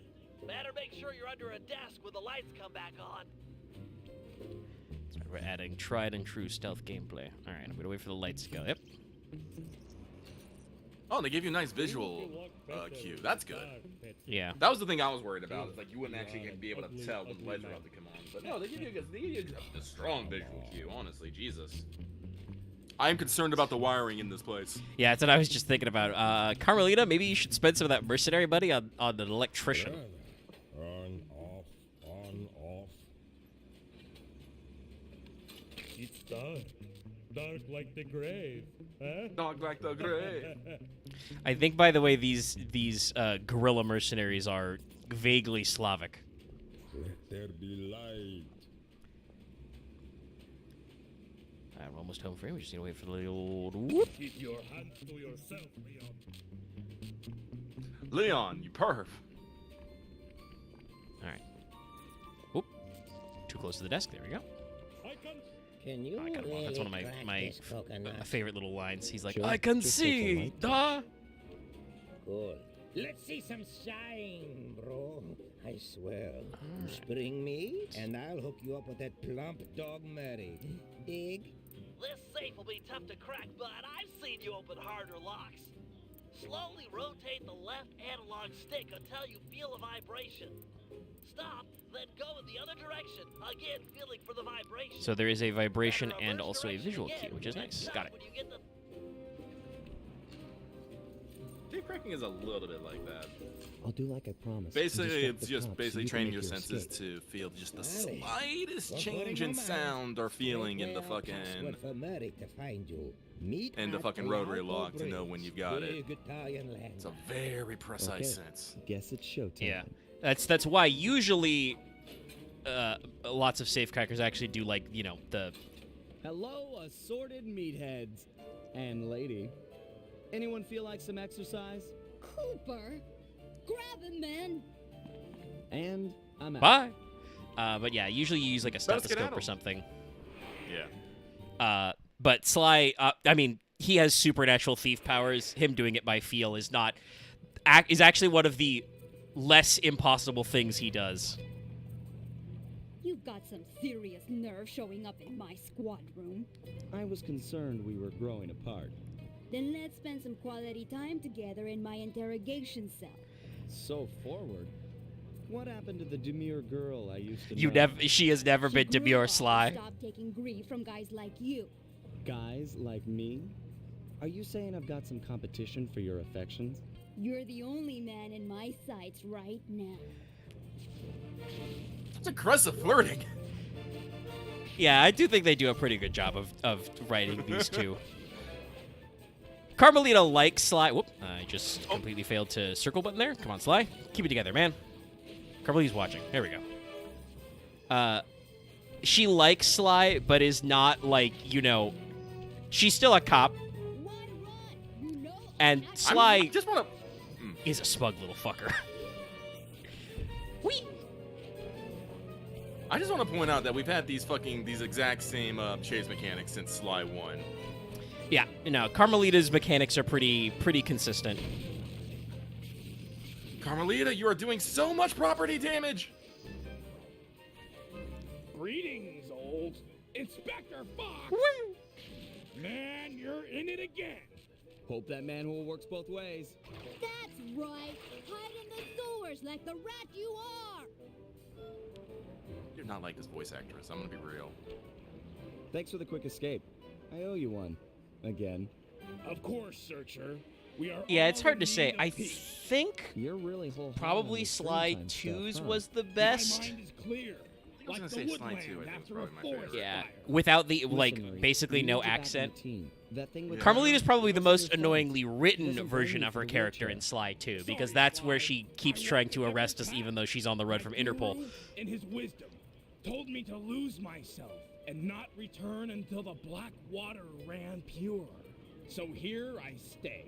Better make sure you're under a desk when the lights come back on. We're adding tried and true stealth gameplay. All right, I'm gonna wait for the lights to go. Yep. Oh, they gave you a nice visual cue. That's good. Yeah. That was the thing I was worried about. It's like you wouldn't actually be able to tell when the lights were about to come on. But no, they give you a strong visual cue. Honestly, Jesus. I am concerned about the wiring in this place. Yeah, that's what I was just thinking about. Carmelita, maybe you should spend some of that mercenary money on an electrician. On, off, on, off. It's dark. Dark like the grave, huh? Dog like the grave. I think, by the way, these guerrilla mercenaries are vaguely Slavic. Let there be light. I'm almost home free. We just need to wait for the old whoop. Keep your hands to yourself, Leon. Leon, you perv. All right. Whoop. Too close to the desk. There we go. I can. Can you I got him off. That's one of really my crack this coconut? favorite little lines. He's like, Sure, I can just take the see, light. duh. Cool. Let's see some shine, bro. I swear. You spring me, and I'll hook you up with that plump dog Mary. Dig? This safe will be tough to crack, but I've seen you open harder locks. Slowly rotate the left analog stick until you feel a vibration. Stop, then go in the other direction. Again, feeling for the vibration. So there is a vibration Then and reverse also a direction visual again, cue, which is and nice. stop Got it. when you get the Safe cracking is a little bit like that. I'll do like I promised. Basically, and it's distract the just cops so basically you can training make your senses escape. to feel just the Vale. slightest Well, change putting in them out. sound or feeling in the Straight fucking password for Mary to find you. Meet and the at fucking the rotary Alto lock to know Bridge. when you've got it. Big Italian landmark. It's a very precise Okay. sense. Guess it's showtime. Yeah. That's why usually lots of safecrackers actually do, like, you know, the Hello, assorted meatheads. And lady. Anyone feel like some exercise? Cooper, grab him, man. And I'm out. bye. But yeah, usually you use like a Let us get stethoscope at or 'em. something. Yeah. But Sly, I mean, he has supernatural thief powers. Him doing it by feel is not, is actually one of the less impossible things he does. You've got some serious nerve showing up in my squad room. I was concerned we were growing apart. Then let's spend some quality time together in my interrogation cell. So forward. What happened to the demure girl I used to You know? never, she has never She been grew demure, up to Sly. Stop taking grief from guys like you. Guys like me? Are you saying I've got some competition for your affections? You're the only man in my sights right now. It's aggressive flirting. Yeah, I do think they do a pretty good job of writing these two. Carmelita likes Sly. Whoop! I just completely failed to circle button there. Come on, Sly. Keep it together, man. Carmelita's watching. There we go. She likes Sly, but is not like, you know, she's still a cop, Why run? You know and I'm Sly I just want to. is a smug little fucker. Whee! I just want to point out that we've had these exact same chase mechanics since Sly 1. Yeah, no, Carmelita's mechanics are pretty consistent. Carmelita, you are doing so much property damage. Greetings, old Inspector Fox. Man, you're in it again. Hope that manhole works both ways. That's right. Hide in the sewers like the rat you are. not like this voice actress. I'm gonna be real. Thanks for the quick escape. I owe you one. Again. Of course, Searcher. We are Yeah, it's all hard in to say. need of I peace. think You're really whole probably Sly 2's was the best. My mind is clear. I was Like gonna the say Sly 2, I woodland think, is after probably a my forest favorite. Yeah, fire. without the Listen, like Murray, basically we no need you back on the accent. team. That thing with Yeah. Carmelita's probably the What's most your friend? annoyingly written Doesn't version blame of you her for the character in wheelchair. Sly 2, Sorry, because that's where Sly. she keeps I trying to wanted arrest us every even though she's on the run from But Interpol. Murray, in his wisdom, told me to lose myself and not return until the black water ran pure. So here I stay.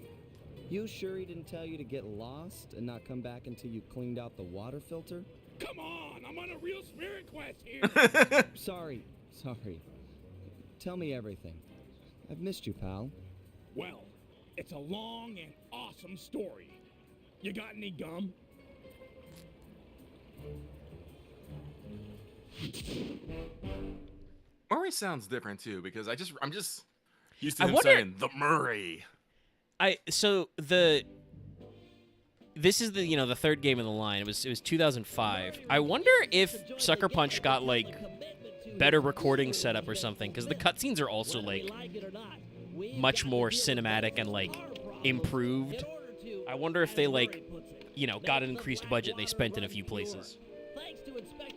You sure he didn't tell you to get lost and not come back until you cleaned out the water filter? Come on, I'm on a real spirit quest here. Sorry. Tell me everything. I've missed you, pal. Well, it's a long and awesome story. You got any gum? Murray sounds different too because I'm just used to I him wonder- saying the Murray. This is the third game in the line. It was 2005. I wonder if Sucker Punch got like better recording setup or something, because the cutscenes are also like much more cinematic and like improved. I wonder if they like got an increased budget they spent in a few places.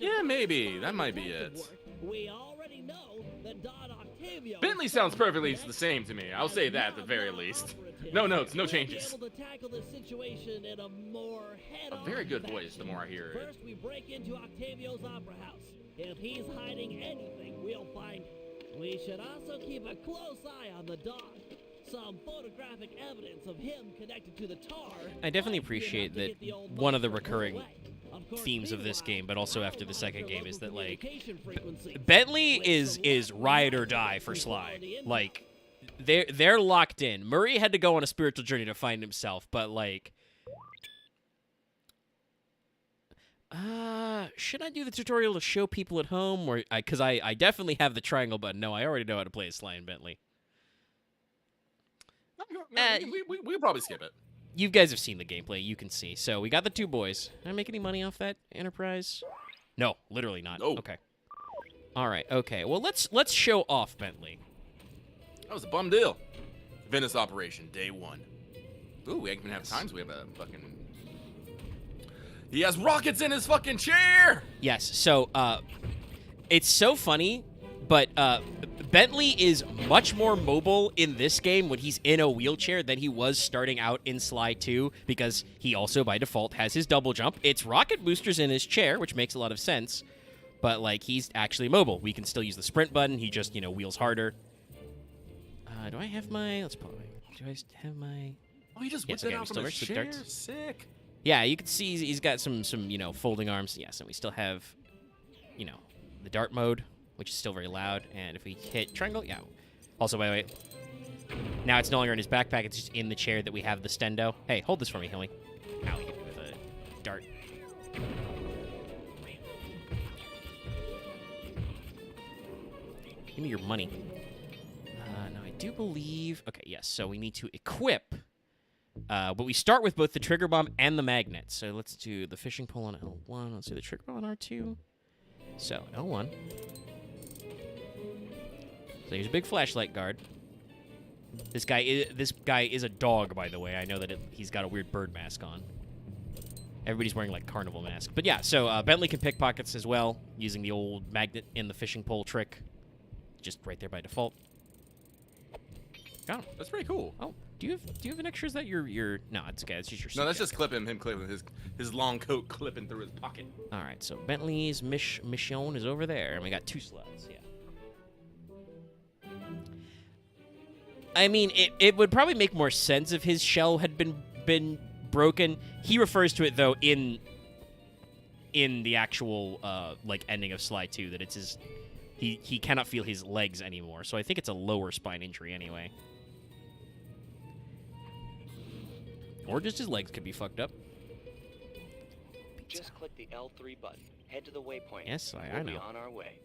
Yeah, maybe that might be it. We already know that Don Octavio Bentley sounds perfectly the same to me. I'll say that at the very least. No notes, no changes. Able to tackle the situation in a more head-on A very good fashion. voice the more I hear it. First, we break into Octavio's opera house. If he's hiding anything, we'll find it. We should also keep a close eye on the dog. Some photographic evidence of him connected to the tar. I definitely might be enough appreciate to that get the old one of the monster put recurring away. Of course, themes of this meanwhile, game, but also I'll after the second monitor game, is that local like communication frequencies. Bentley With is some ride or rapid die for quality Sly. intel. Like they're locked in. Murray had to go on a spiritual journey to find himself, but like should I do the tutorial to show people at home, or because I definitely have the triangle button. No, I already know how to play as Sly and Bentley. We'll probably skip it. You guys have seen the gameplay. You can see. So we got the two boys. Did I make any money off that Enterprise? No, literally not. No. Okay. All right. Okay. Well, let's show off Bentley. That was a bum deal. Venice operation, day 1. Ooh, we even have times we have a fucking... He has rockets in his fucking chair! Yes. So it's so funny, but Bentley is much more mobile in this game when he's in a wheelchair than he was starting out in Sly 2, because he also by default has his double jump. It's rocket boosters in his chair, which makes a lot of sense, but like he's actually mobile. We can still use the sprint button. He just wheels harder. Do I have my? Let's pull it. Do I have my? Oh, he just Yes, whipped okay, it we out still from reach his the chair? darts. Sick. Yeah, you can see he's got some folding arms. Yes, and we still have, the dart mode, which is still very loud. And if we hit triangle, yeah. Also, by the way, now it's no longer in his backpack. It's just in the chair that we have the stendo. Hey, hold this for me, Hilly. Ow, he hit me with a dart. Give me your money. Now, I do believe... Okay, yes, so we need to equip... but we start with both the trigger bomb and the magnet. So let's do the fishing pole on L1. Let's do the trigger bomb on R2. So, L1. So here's a big flashlight guard. This guy is a dog, by the way. I know that he's got a weird bird mask on. Everybody's wearing, like, carnival masks. But yeah, so Bentley can pickpockets as well, using the old magnet in the fishing pole trick. Just right there by default. Got him. That's pretty cool. Oh, do you have an extra? Is that your? No, it's okay. It's just your. No, that's suit just him clipping his long coat clipping through his pocket. All right, so Bentley's mission is over there, and we got 2 slots. Yeah. I mean, it would probably make more sense if his shell had been broken. He refers to it though in the actual like ending of Sly 2 that it's his. He cannot feel his legs anymore, so I think it's a lower spine injury anyway. Or just his legs could be fucked up. Just click the L3 button. Head to the waypoint. Yes, I We'll know. be on our way.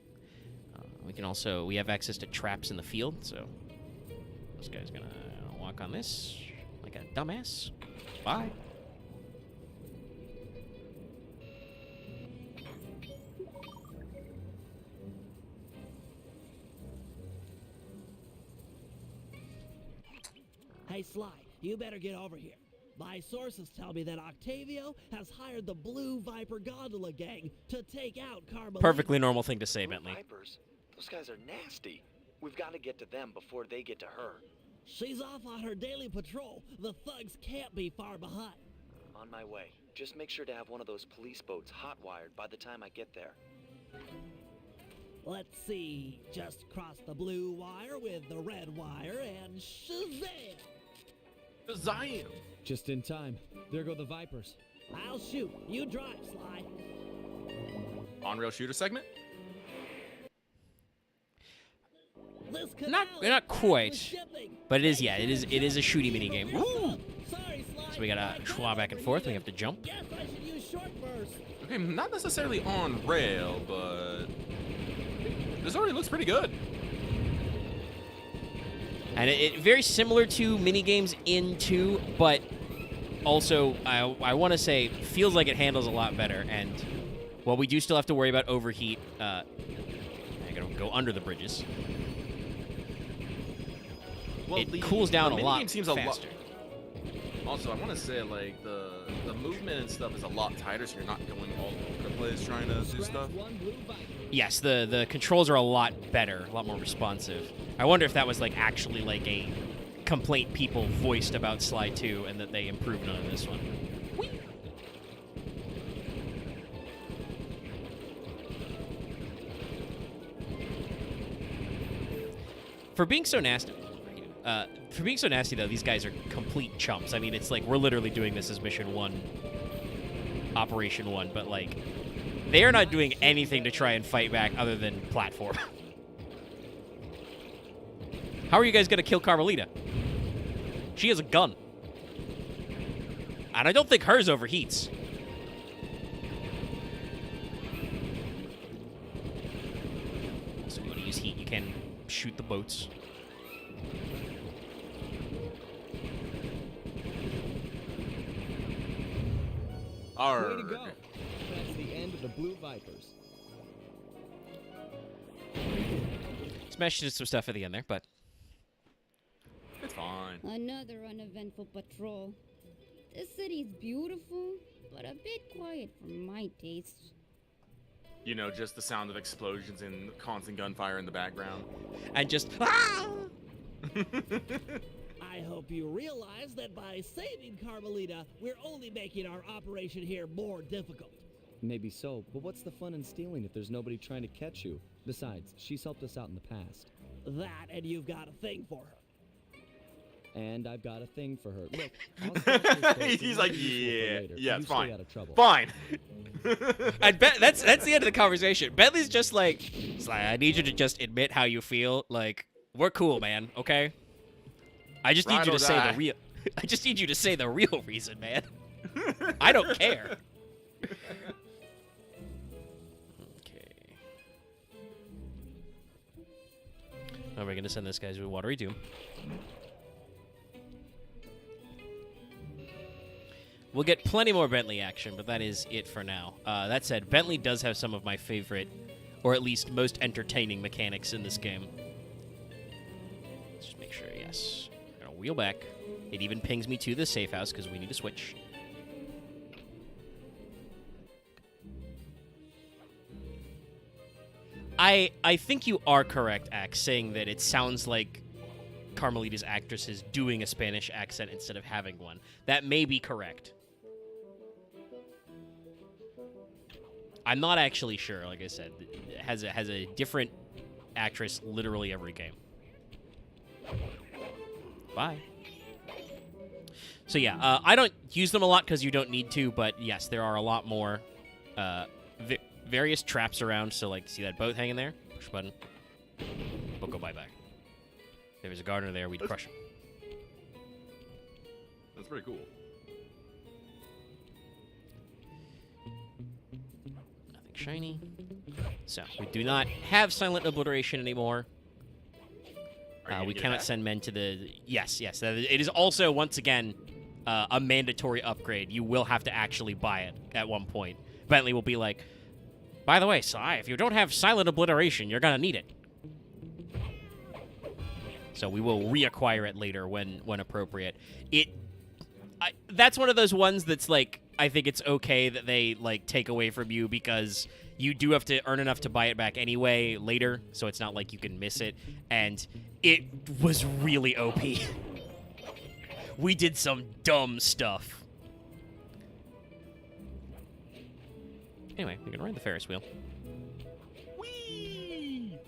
We have access to traps in the field, so this guy's gonna walk on this like a dumbass. Bye. Hey, Sly, you better get over here. My sources tell me that Octavio has hired the Blue Viper Gondola Gang to take out Carmelita. Perfectly normal thing to say, Bentley. Vipers? Those guys are nasty. We've got to get to them before they get to her. She's off on her daily patrol. The thugs can't be far behind. On my way. Just make sure to have one of those police boats hot-wired by the time I get there. Let's see. Just cross the blue wire with the red wire and shazam! Zion. Just in time. There go the Vipers. I'll shoot. You drive, Sly. On-rail shooter segment? This Not quite, but it is. Yeah, it is a shooty mini game. Sorry, Sly. So we gotta schwa back and forth. We have to jump. Guess I should use short burst. Okay, not necessarily on rail, but this already looks pretty good. And it very similar to mini games in 2, but also I want to say feels like it handles a lot better. And while we do still have to worry about overheat, I gotta go under the bridges. Well, it cools down a minigame lot seems faster. Also, I want to say, like, the movement and stuff is a lot tighter, so you're not going all over the place trying to do stuff. Yes, the controls are a lot better, a lot more responsive. I wonder if that was like actually like a complaint people voiced about Sly 2 and that they improved on this one. Whee! For being so nasty, though, these guys are complete chumps. I mean, it's like we're literally doing this as Mission 1, Operation 1, but like they are not doing anything to try and fight back other than platform. How are you guys gonna kill Carmelita? She has a gun. And I don't think hers overheats. So you want to use heat, you can shoot the boats. Way to go. That's the end of the Blue Vipers. Smashed into some stuff at the end there, but it's fine. Another uneventful patrol. This city's beautiful, but a bit quiet for my taste. You know, just the sound of explosions and constant gunfire in the background. And just ah! I hope you realize that by saving Carmelita, we're only making our operation here more difficult. Maybe so, but what's the fun in stealing if there's nobody trying to catch you? Besides, she's helped us out in the past. That, and you've got a thing for her. And I've got a thing for her. Look, I'll stash this boat, He's so like, maybe useful for later. yeah, You it's stay fine. out of trouble. Fine. I bet that's the end of the conversation. Bentley's just like, Sly, I need you to just admit how you feel. Like, we're cool, man, okay? I just need Ride you or to say die. the real I just need you to say the real reason, man. I don't care. Okay. Now we're gonna send this guy to a watery doom. We'll get plenty more Bentley action, but that is it for now. That said, Bentley does have some of my favorite, or at least most entertaining mechanics in this game. Let's just make sure, yes. I'm gonna wheel back. It even pings me to the safe house because we need to switch. I think you are correct, Axe, saying that it sounds like Carmelita's actress is doing a Spanish accent instead of having one. That may be correct. I'm not actually sure, like I said. It has a different actress literally every game. Bye. So yeah, I don't use them a lot because you don't need to, but yes, there are a lot more various traps around. So like, see that boat hanging there? Push a button. Boat go bye-bye. If there was a gardener there, we'd crush him. That's pretty cool. Nothing shiny. So, we do not have silent obliteration anymore. We cannot send men to the... Yes. It is also, once again, a mandatory upgrade. You will have to actually buy it at one point. Bentley will be like, by the way, Sly, if you don't have silent obliteration, you're going to need it. So we will reacquire it later when appropriate. That's one of those ones that's like, I think it's okay that they like take away from you because you do have to earn enough to buy it back anyway later, so it's not like you can miss it. And it was really OP. We did some dumb stuff. Anyway, we can ride the Ferris wheel. Whee!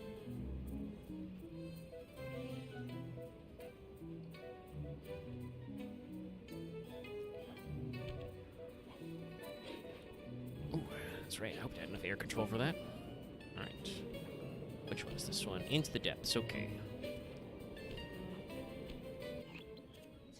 Ooh, that's right. I hope I had enough air control for that. All right. Which one is this one? Into the depths. Okay.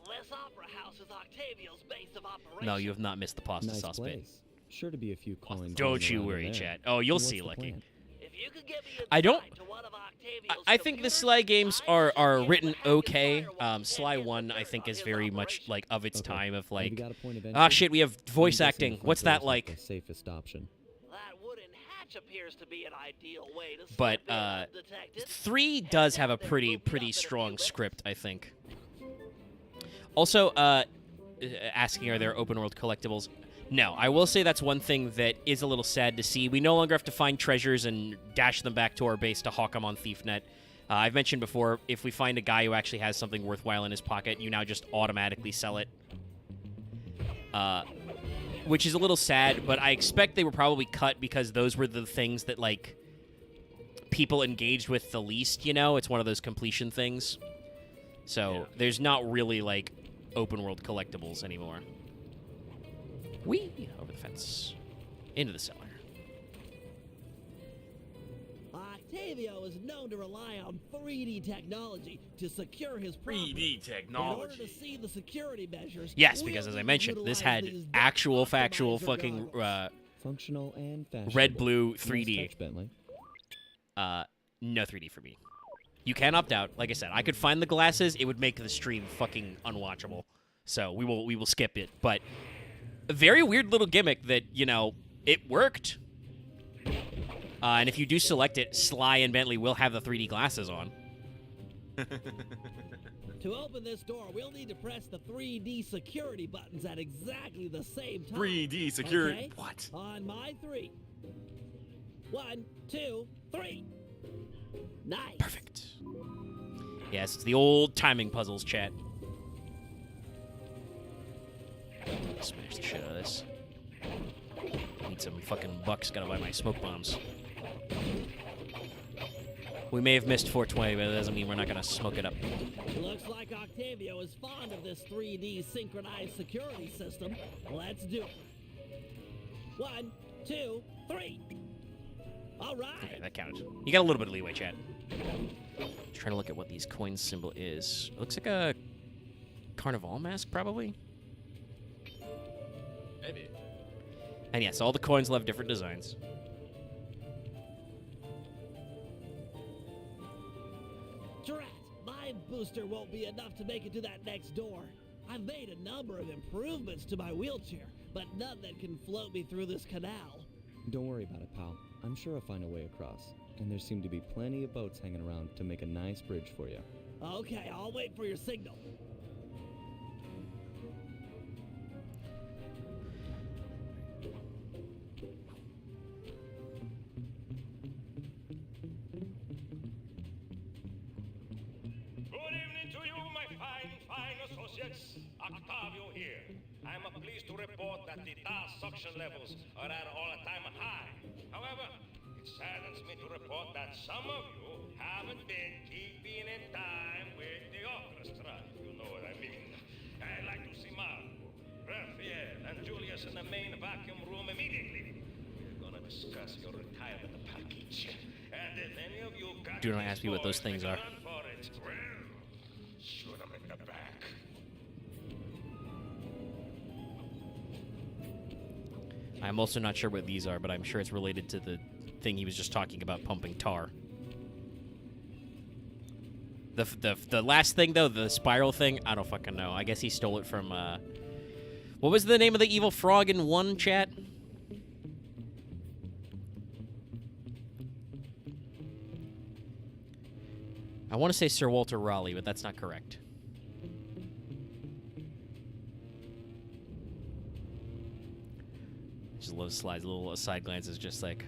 This opera house is Octavio's base of operations. No, you have not missed the pasta Nice sauce bit. place. Sure to be a few coins. Don't rolling you around worry, in there. chat. Oh, you'll What's see, the Lucky. plan? If you could get me I don't. inside to one of Octavio's I think the computers, Sly games I are should written be able to hack his okay. firewall Sly and 1, I interfere think, on is his very much operation. like of its Okay. time of Have you like, got a point of ah entry? shit, we have voice I'm guessing acting. the front What's door that is not like? The safest option. That wooden hatch appears to be an ideal way to But slip in undetected. 3 does have a pretty strong script, I think. Also, asking are there open world collectibles? No, I will say that's one thing that is a little sad to see. We no longer have to find treasures and dash them back to our base to hawk them on ThiefNet. I've mentioned before, if we find a guy who actually has something worthwhile in his pocket, you now just automatically sell it. Which is a little sad, but I expect they were probably cut because those were the things that, like, people engaged with the least, you know? It's one of those completion things. So, there's not really, like, open-world collectibles anymore. Whee! Over the fence. Into the cellar. Octavio is known to rely on 3D technology to secure his 3D technology. In order to see the security measures, Yes, because as I mentioned, this had actual, factual, fucking, functional and fashionable. red, blue, Nice 3D. touch, Bentley. No 3D for me. You can opt out. Like I said, I could find the glasses. It would make the stream fucking unwatchable. So we will skip it. But a very weird little gimmick that, you know, it worked. And if you do select it, Sly and Bentley will have the 3D glasses on. To open this door, we'll need to press the 3D security buttons at exactly the same time. 3D security. Okay? What? On my 3. 1, 2, 3. Nice. Perfect. Yes, it's the old timing puzzles, chat. Smash the shit out of this. Need some fucking bucks. Gotta buy my smoke bombs. We may have missed 420, but that doesn't mean we're not gonna smoke it up. Looks like Octavio is fond of this 3D synchronized security system. Let's do it. 1, 2, 3. All right. Okay, that counted. You got a little bit of leeway, chat. Just trying to look at what these coins symbol is. It looks like a carnival mask, probably. Maybe. And yes, all the coins will have different designs. Drat, my booster won't be enough to make it to that next door. I've made a number of improvements to my wheelchair, but none that can float me through this canal. Don't worry about it, pal. I'm sure I'll find a way across. And there seem to be plenty of boats hanging around to make a nice bridge for you. Okay, I'll wait for your signal. Good evening to you, my fine associates. Octavio here. I'm pleased to report that the tar suction levels are at all-time high. However, it saddens me to report that some of you haven't been keeping in time with the orchestra, if you know what I mean. I'd like to see Marco, Raphael, and Julius in the main vacuum room immediately. We're gonna discuss your retirement package. And if any of you got Do not ask me what those things are. for it, well, shoot 'em in the back. I'm also not sure what these are, but I'm sure it's related to the thing he was just talking about, pumping tar. The last thing, though, the spiral thing, I don't fucking know. I guess he stole it from, what was the name of the evil frog in 1, chat? I want to say Sir Walter Raleigh, but that's not correct. Just love Sly's little side glances, just like,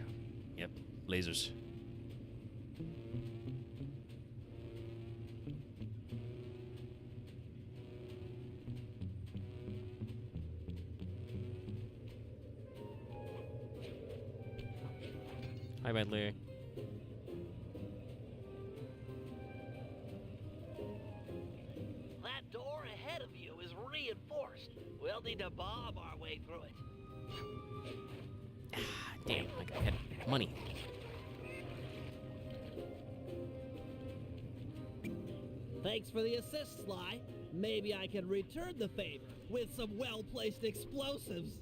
yep, lasers. Hi, Bentley. That door ahead of you is reinforced. We'll need to bomb our way through it. Damn, I had money. Thanks for the assist, Sly. Maybe I can return the favor with some well-placed explosives.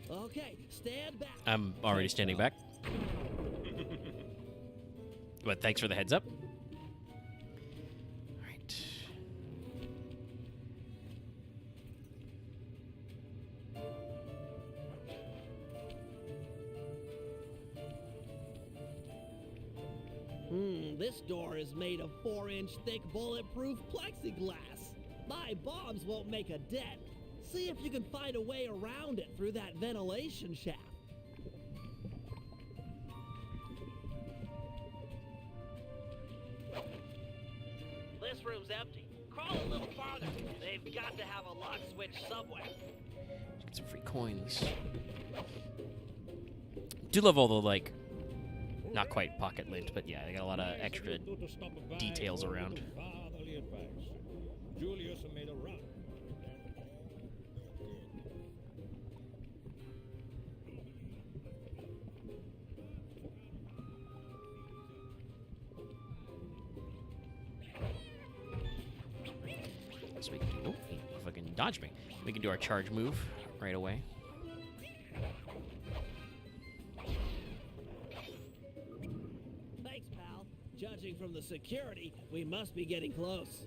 Okay, stand back. I'm already standing back. But thanks for the heads up. All right. This door is made of 4-inch thick bulletproof plexiglass. My bombs won't make a dent. See if you can find a way around it through that ventilation shaft. This room's empty. Crawl a little farther. They've got to have a lock switch somewhere. Get some free coins. Do love all the, like, not quite pocket lint, but yeah, they got a lot of extra details around. Julius made a run. So we can do, he fucking dodged me. We can do our charge move right away. Thanks, pal. Judging from the security, we must be getting close.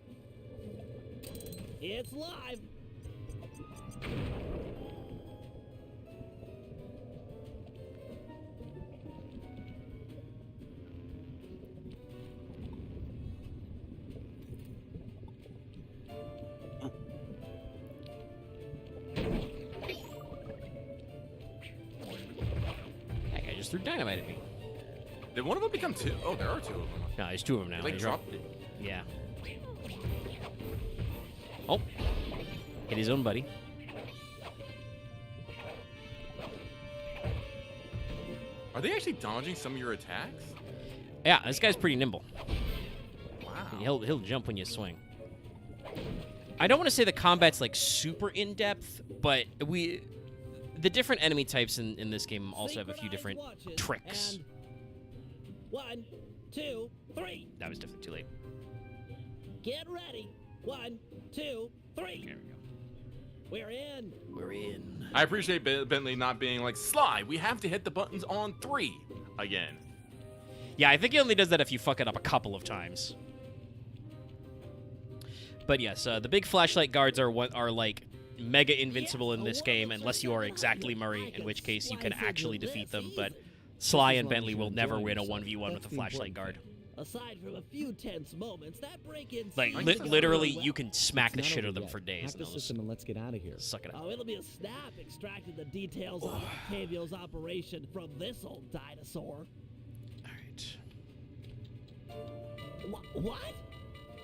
It's live. That guy just threw dynamite at me. Did one of them become two? Oh, there are two of them. No, there's two of them now. They He dropped it. Yeah. Oh. Hit his own buddy. Are they actually dodging some of your attacks? Yeah, this guy's pretty nimble. Wow. He'll jump when you swing. I don't want to say the combat's like super in-depth, but the different enemy types in this game also have a few different tricks. And 1, 2, 3. That was definitely too late. Get ready. 1, 2, 3. There we go. We're in. We're in. I appreciate Bentley not being like, Sly, we have to hit the buttons on 3 again. Yeah, I think he only does that if you fuck it up a couple of times. But yes, the big flashlight guards are like mega invincible in this game unless you are exactly Murray, in which case you can actually defeat them. But Sly and Bentley will never win a 1v1 with a flashlight guard. Aside from a few tense moments, that break-in... Like, literally, you can smack the shit out of them for days. Hack the system and let's get out of here. Suck it up. Oh, it'll be a snap extracting the details of Octavio's operation from this old dinosaur. What?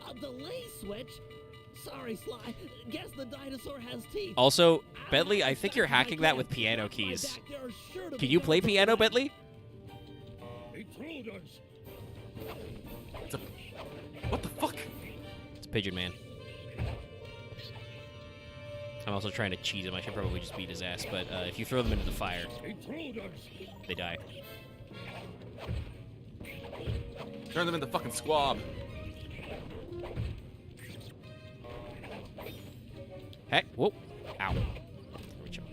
A delay switch? Sorry, Sly. Guess the dinosaur has teeth. Also, Bentley, I think you're hacking that with piano keys. Can you play piano, Bentley? He told us. What the fuck? It's Pigeon Man. I'm also trying to cheese him. I should probably just beat his ass, but if you throw them into the fire, they die. Turn them into fucking squab. Heck, whoa, ow.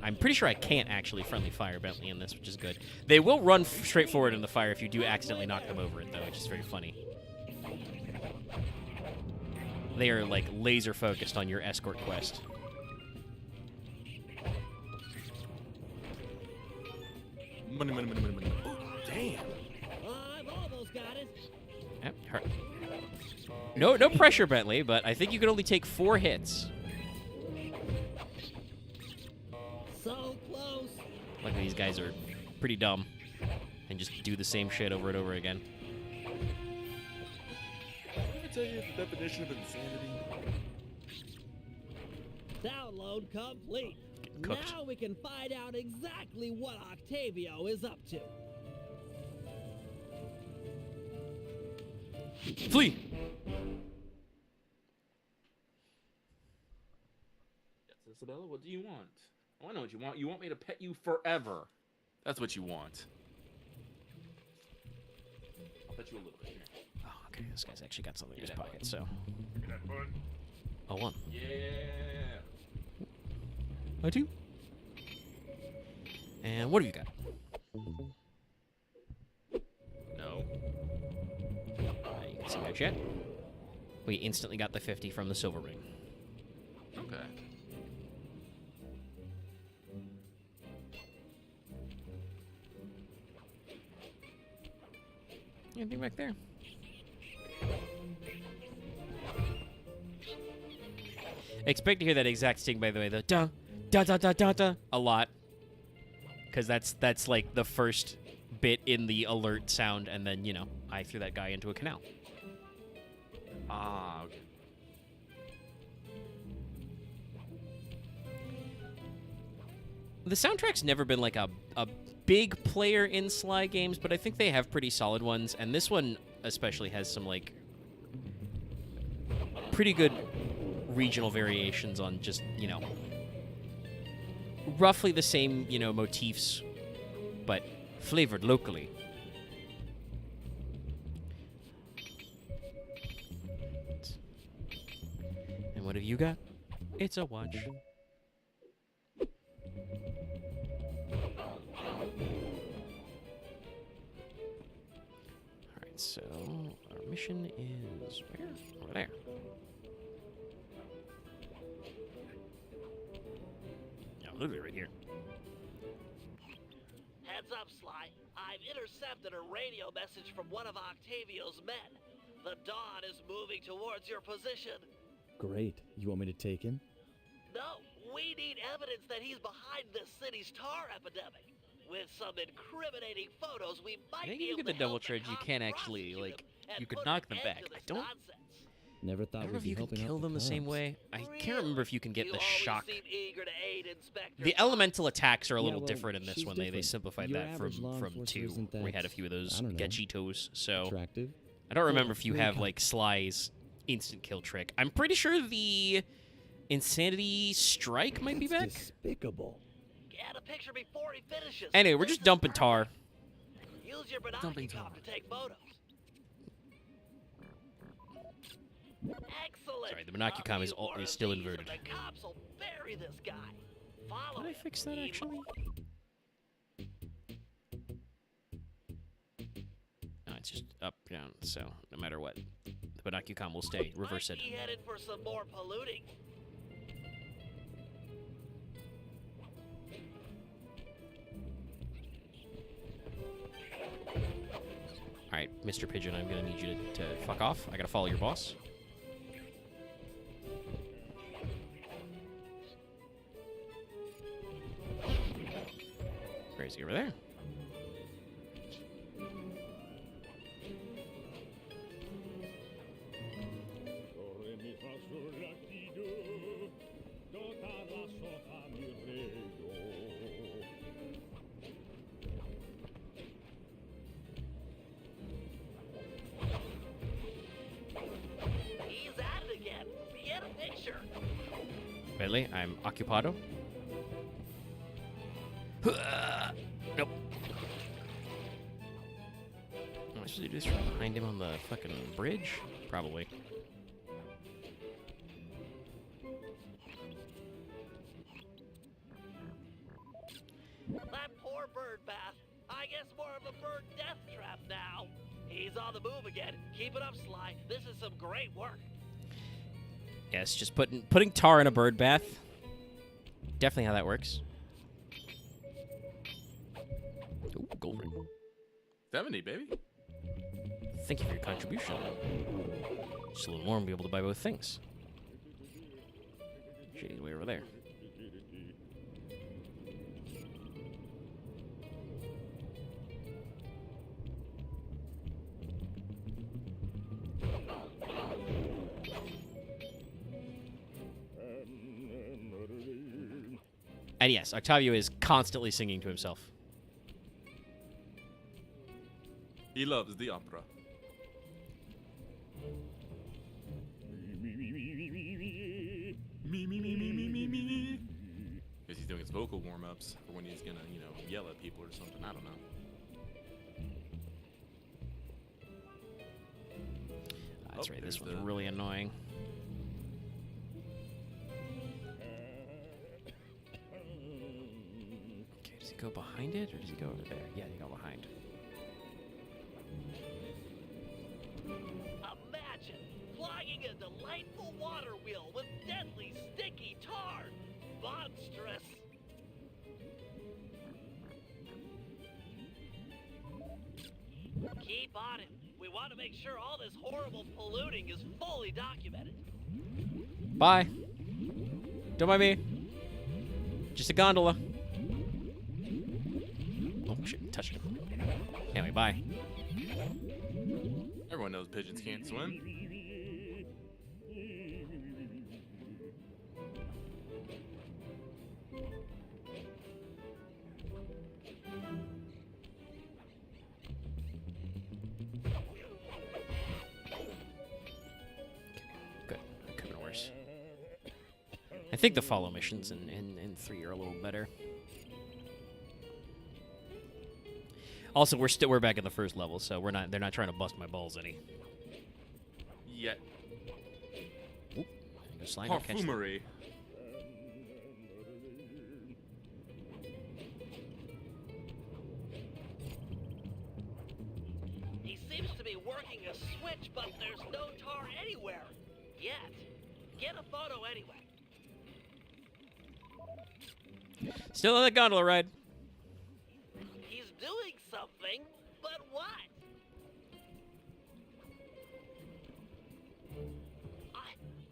I'm pretty sure I can't actually friendly fire Bentley in this, which is good. They will run straight forward in the fire if you do accidentally knock them over it, though, which is very funny. They are, like, laser focused on your escort quest. money, money, money, money, money. Oh, damn. I've almost got it. Yep, no pressure, Bentley, but I think you can only take 4 hits. So close. Luckily, these guys are pretty dumb and just do the same shit over and over again. Let me tell you the definition of insanity. Download complete. Cooked. Now we can find out exactly what Octavio is up to. Flee! Yes, Isabella, what do you want? Oh, I know what you want. You want me to pet you forever. That's what you want. I'll pet you a little bit here. Oh, okay. This guy's actually got something in his pocket, so. That fun? A 1. Yeah. A 2. And what have you got? No. You can see no chat. We instantly got the 50 from the silver ring. Okay. Anything back there? Expect to hear that exact sting, by the way, the da da da da da da a lot, because that's like the first bit in the alert sound, and then I threw that guy into a canal. Ah, okay. The soundtrack's never been like a big player in Sly games, but I think they have pretty solid ones, and this one especially has some like pretty good regional variations on just, roughly the same, motifs, but flavored locally. And what have you got? It's a watch. Alright, so our mission is where? Over there. Literally right here. Heads up, Sly. I've intercepted a radio message from one of Octavio's men. The Dawn is moving towards your position. Great. You want me to take him? No, we need evidence that he's behind this city's tar epidemic. With some incriminating photos, we might I think be if you able get the to double help charge, you cops can actually, prosecute like, him and you could put knock an them end back. to I this don't nonsense. Never I thought don't know we'd if be you can helping kill out them the same cops. way. I can't remember if you can get You the always shock. seem eager to aid Inspector The elemental attacks are a Yeah, little well, different in this she's one. They different. simplified Your that average law from enforcement 2. isn't We that, had a few of those I don't know, Gachitos, so attractive. I don't remember if you Really have kind- like Sly's instant kill trick. I'm pretty sure the Insanity Strike might be back. Despicable. Get a picture before he finishes. Anyway, we're This just is dumping perfect. tar. Use your Dumping tar. binocular to take photos. Excellent. Sorry, the binocular is still inverted. The cops will bury this guy. Follow Did I it. fix that actually? No, it's just up, down. So no matter what, the binocular will stay. Reverse it. Might be headed for some more polluting. All right, Mr. Pigeon, I'm gonna need you to fuck off. I gotta follow your boss. Where is he? Over there. He's at it again. Get a picture. Bentley, I'm occupado. Nope. Am I supposed to do this from behind him on the fucking bridge? Probably. That poor bird bath. I guess more of a bird death trap now. He's on the move again. Keep it up, Sly. This is some great work. Yes, just putting tar in a bird bath. Definitely how that works. Ooh. gold ring. 70, baby. Thank you for your contribution. Just a little more and be able to buy both things. Shady's way over there. And yes, Octavio is constantly singing to himself. He loves the opera. Me. Because he's doing his vocal warm-ups for when he's gonna, you know, yell at people or something. I don't know. That's right, this one's really annoying. Okay, does he go behind it, or does he go over there? Yeah, he go behind. Imagine flying a delightful water wheel with deadly sticky tar. Monstrous. Keep on it. We want to make sure all this horrible polluting is fully documented. Bye. Don't mind me. Just a gondola. Oh, shit. Touched him. Anyway, bye. Everyone knows pigeons can't swim. Good. That could have been worse. I think the follow missions in 3 are a little better. Also, we're back at the first level, so they're not trying to bust my balls any. Yet. Oop. Slime catch that. Perfumery. He seems to be working a switch, but there's no tar anywhere. Yet. Get a photo anyway. Still on the gondola ride. He's doing something, but what?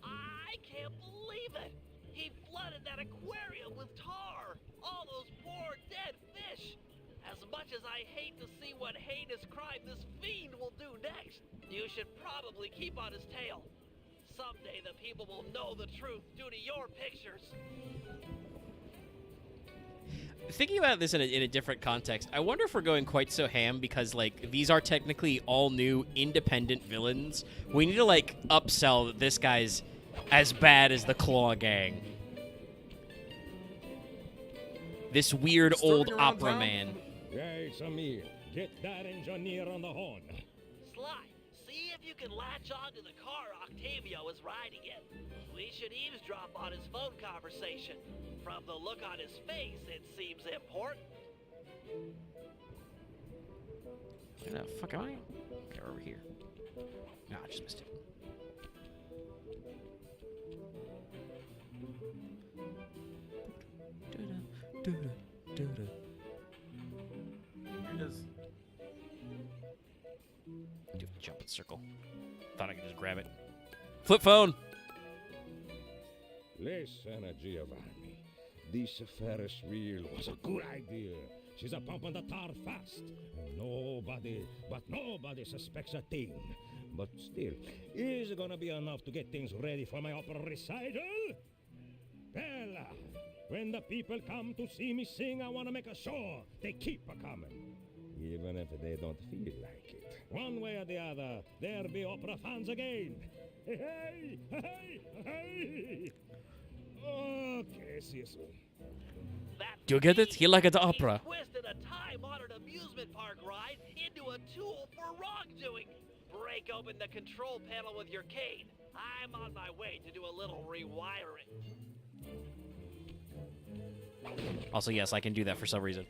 I can't believe it. He flooded that aquarium with tar. All those poor dead fish. As much as I hate to see what heinous crime this fiend will do next, you should probably keep on his tail. Someday the people will know the truth due to your pictures. Thinking about this in a different context, I wonder if we're going quite so ham because, like, these are technically all new independent villains. We need to, like, upsell that this guy's as bad as the Claw Gang. This weird old opera man. Hey, Samir, get that engineer on the horn. Sly, see if you can latch on to the car Octavio is riding in. We should eavesdrop on his phone conversation. From the look on his face, it seems important. Where the fuck am I? Okay, over here. No, I just missed it. Here it is. Do a jump in circle. Thought I could just grab it. Flip phone! Listen, Giovanni. This Ferris wheel was a good idea. She's a pumping the tar fast. And nobody suspects a thing. But still, is it gonna be enough to get things ready for my opera recital? Bella, when the people come to see me sing, I want to make sure they keep a-coming. Even if they don't feel like it. One way or the other, there be opera fans again. Hey, hey, hey, hey. Okay, see you soon. Do you get it? He liked the opera. Twisted a time-honored amusement park ride into a tool for wrongdoing. Break open the control panel with your cane. I'm on my way to do a little rewiring. Also, yes, I can do that for some reason.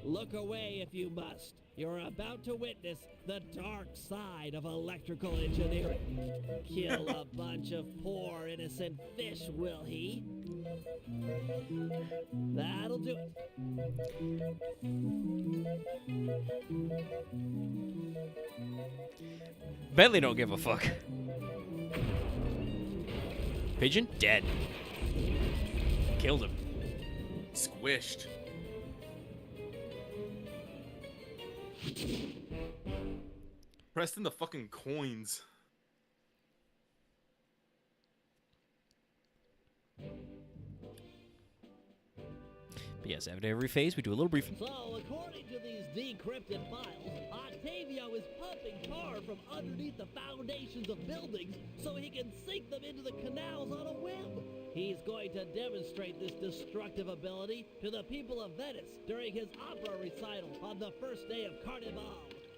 Look away if you must. You're about to witness the dark side of electrical engineering. Kill a bunch of poor innocent fish, will he? That'll do it. Bentley don't give a fuck. Pigeon? Dead. Killed him. Squished. Pressed in the fucking coins. But yes, after every phase, we do a little briefing. So, according to these decrypted files, Octavio is pumping tar from underneath the foundations of buildings so he can sink them into the canals on a whim. He's going to demonstrate this destructive ability to the people of Venice during his opera recital on the first day of Carnival.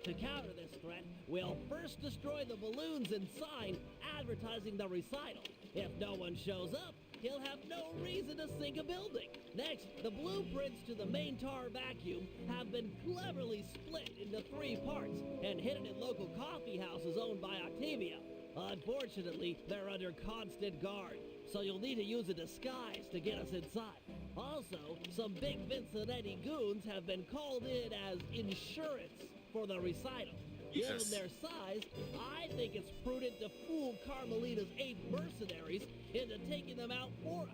To counter this threat, we'll first destroy the balloons and sign advertising the recital. If no one shows up, he'll have no reason to sink a building. Next, the blueprints to the main tar vacuum have been cleverly split into 3 parts and hidden in local coffee houses owned by Octavia. Unfortunately, they're under constant guard, so you'll need to use a disguise to get us inside. Also, some big Vincenetti goons have been called in as insurance for the recital. Given their size, I think it's prudent to fool Carmelita's 8 mercenaries into taking them out for us.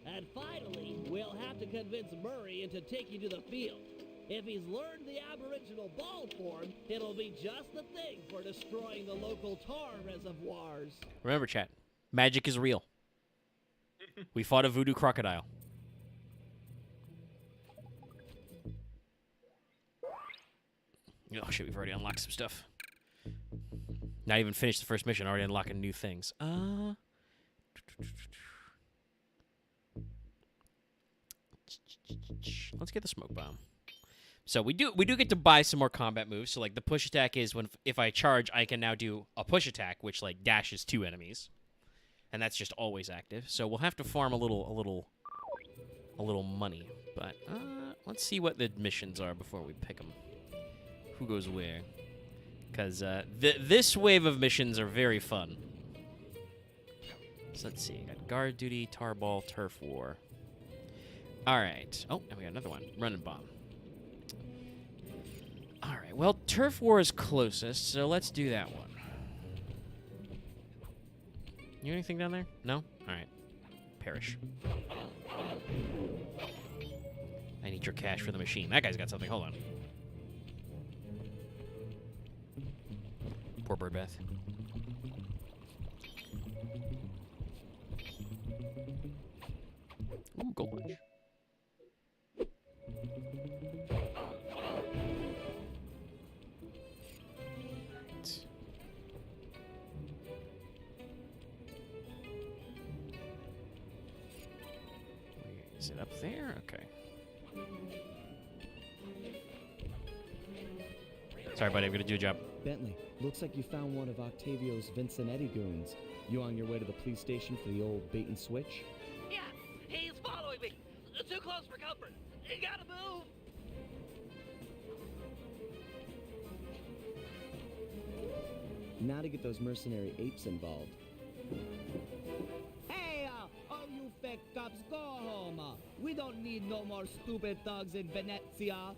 And finally, we'll have to convince Murray into taking to the field. If he's learned the aboriginal ball form, it'll be just the thing for destroying the local tar reservoirs. Remember, chat, magic is real. We fought a voodoo crocodile. Oh shit, we've already unlocked some stuff. Not even finished the first mission, already unlocking new things. Let's get the smoke bomb. So we do get to buy some more combat moves. So like the push attack is if I charge, I can now do a push attack, which like dashes 2 enemies, and that's just always active. So we'll have to farm a little money. But let's see what the missions are before we pick them. Who goes where? Because this wave of missions are very fun. So let's see. Got guard duty, tar ball, turf war. All right. Oh, and we got another one. Run and bomb. All right. Well, turf war is closest, so let's do that one. You anything down there? No? All right. Perish. I need your cash for the machine. That guy's got something. Hold on. Poor Birdbath. Ooh, gold lunch. Is it up there? Okay. Sorry, buddy. I'm gonna do a job. Bentley, looks like you found one of Octavio's Vincenetti goons. You on your way to the police station for the old bait and switch? Yeah, he's following me. Too close for comfort. You gotta move. Now to get those mercenary apes involved. Hey, all you fake cops, go home. We don't need no more stupid thugs in Venezia.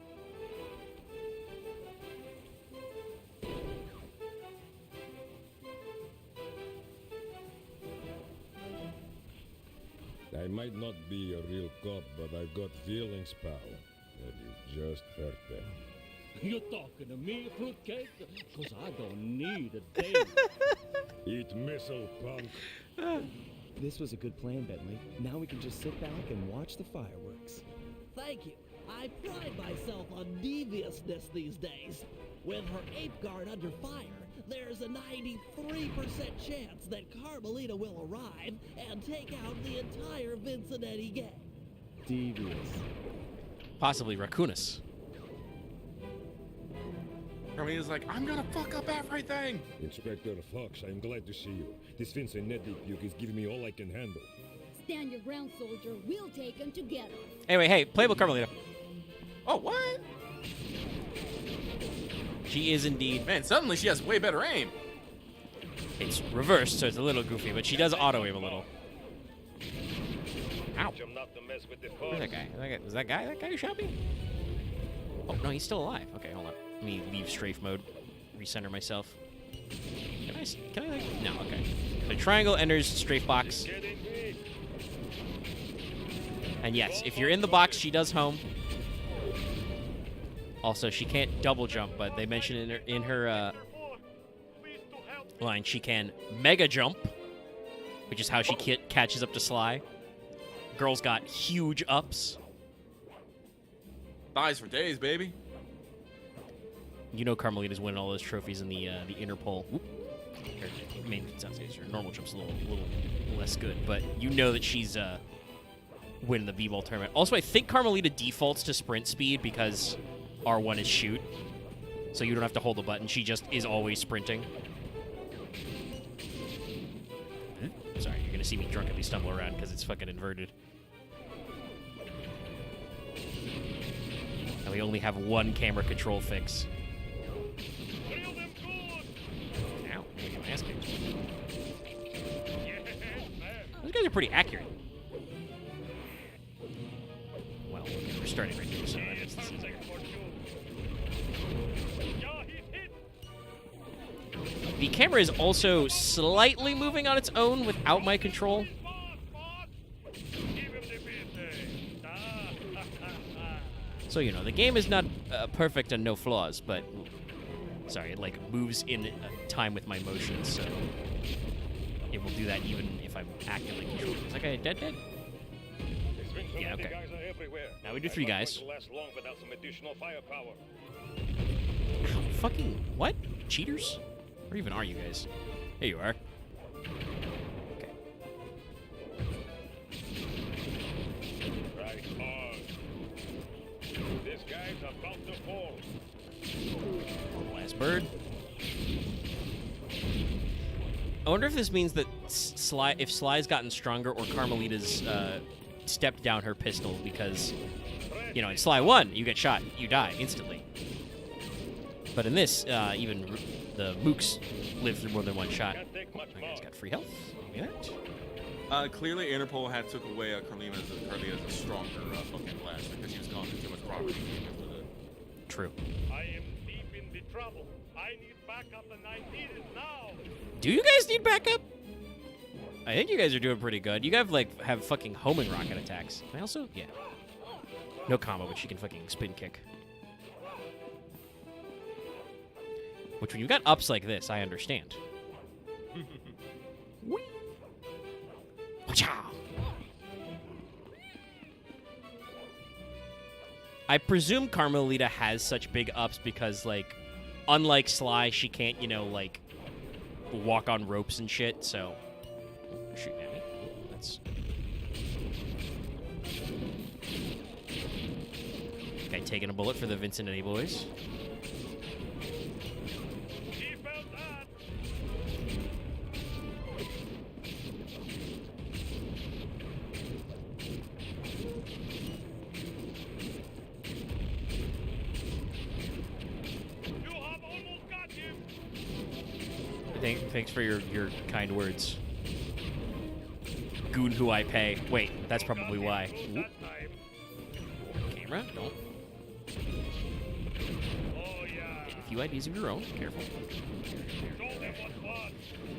I might not be a real cop, but I've got feelings, pal. And you just hurt them. You talking to me, fruitcake? Cause I don't need a day. Eat missile, punk. This was a good plan, Bentley. Now we can just sit back and watch the fireworks. Thank you. I pride myself on deviousness these days. With her ape guard under fire, there's a 93% chance that Carmelita will arrive and take out the entire Vincenetti gang. Devious. Possibly Raccoonus. Carmelita's like, I'm gonna fuck up everything! Inspector Fox, I'm glad to see you. This Vincenetti puke is giving me all I can handle. Stand your ground, soldier. We'll take them together. Anyway, hey, playable Carmelita. Oh, what? She is indeed. Man, suddenly she has way better aim. It's reversed, so it's a little goofy, but she does auto-aim a little. Ow. Where's that guy? Was that guy who shot me? Oh, no, he's still alive. Okay, hold on. Let me leave strafe mode. Recenter myself. Can I like... No, okay. So triangle enters strafe box. And yes, if you're in the box, she does home. Also, she can't double jump, but they mentioned in her line she can mega jump, which is how she catches up to Sly. Girl's got huge ups. Thighs for days, baby. You know Carmelita's winning all those trophies in the Interpol. Whoop. I mean, it sounds easier. Normal jump's a little less good, but you know that she's winning the b-ball tournament. Also, I think Carmelita defaults to sprint speed because R1 is shoot, so you don't have to hold the button. She just is always sprinting. Sorry, you're gonna see me drunkenly stumble around because it's fucking inverted. And we only have one camera control fix. Ow, I got my ass kicked. Those guys are pretty accurate. Well, okay, we're starting right here, so that means this is there. The camera is also slightly moving on its own without my control. So, you know, the game is not perfect and no flaws, but... Sorry, it, like, moves in time with my motions, so... It will do that even if I'm actively controlling. Is that guy dead? Yeah, okay. Now we do 3 guys. Ow, fucking... What? Cheaters? Where even are you guys? There you are. Okay. Right on. This guy's about to fall. Last bird. I wonder if this means that if Sly's gotten stronger or Carmelita's stepped down her pistol because, you know, in Sly 1, you get shot, you die instantly. But in this, even the mooks live through more than one shot. That guy's got free health. Give me that. Clearly, Interpol had took away Carmelita's a stronger fucking blaster because she was gone through too much property. True. I am deep in the trouble. I need backup and I need it now. Do you guys need backup? I think you guys are doing pretty good. You guys have fucking homing rocket attacks. Can I also? Yeah. No combo, but she can fucking spin kick. Which, when you got ups like this, I understand. I presume Carmelita has such big ups because, like, unlike Sly, she can't, you know, like, walk on ropes and shit, so... You're shooting at me. That's... Okay, taking a bullet for the Vincent and A boys. Thanks for your kind words. Goon who I pay. Wait, that's probably why. Whoop. Camera, don't. Get a few ideas of your own. Careful.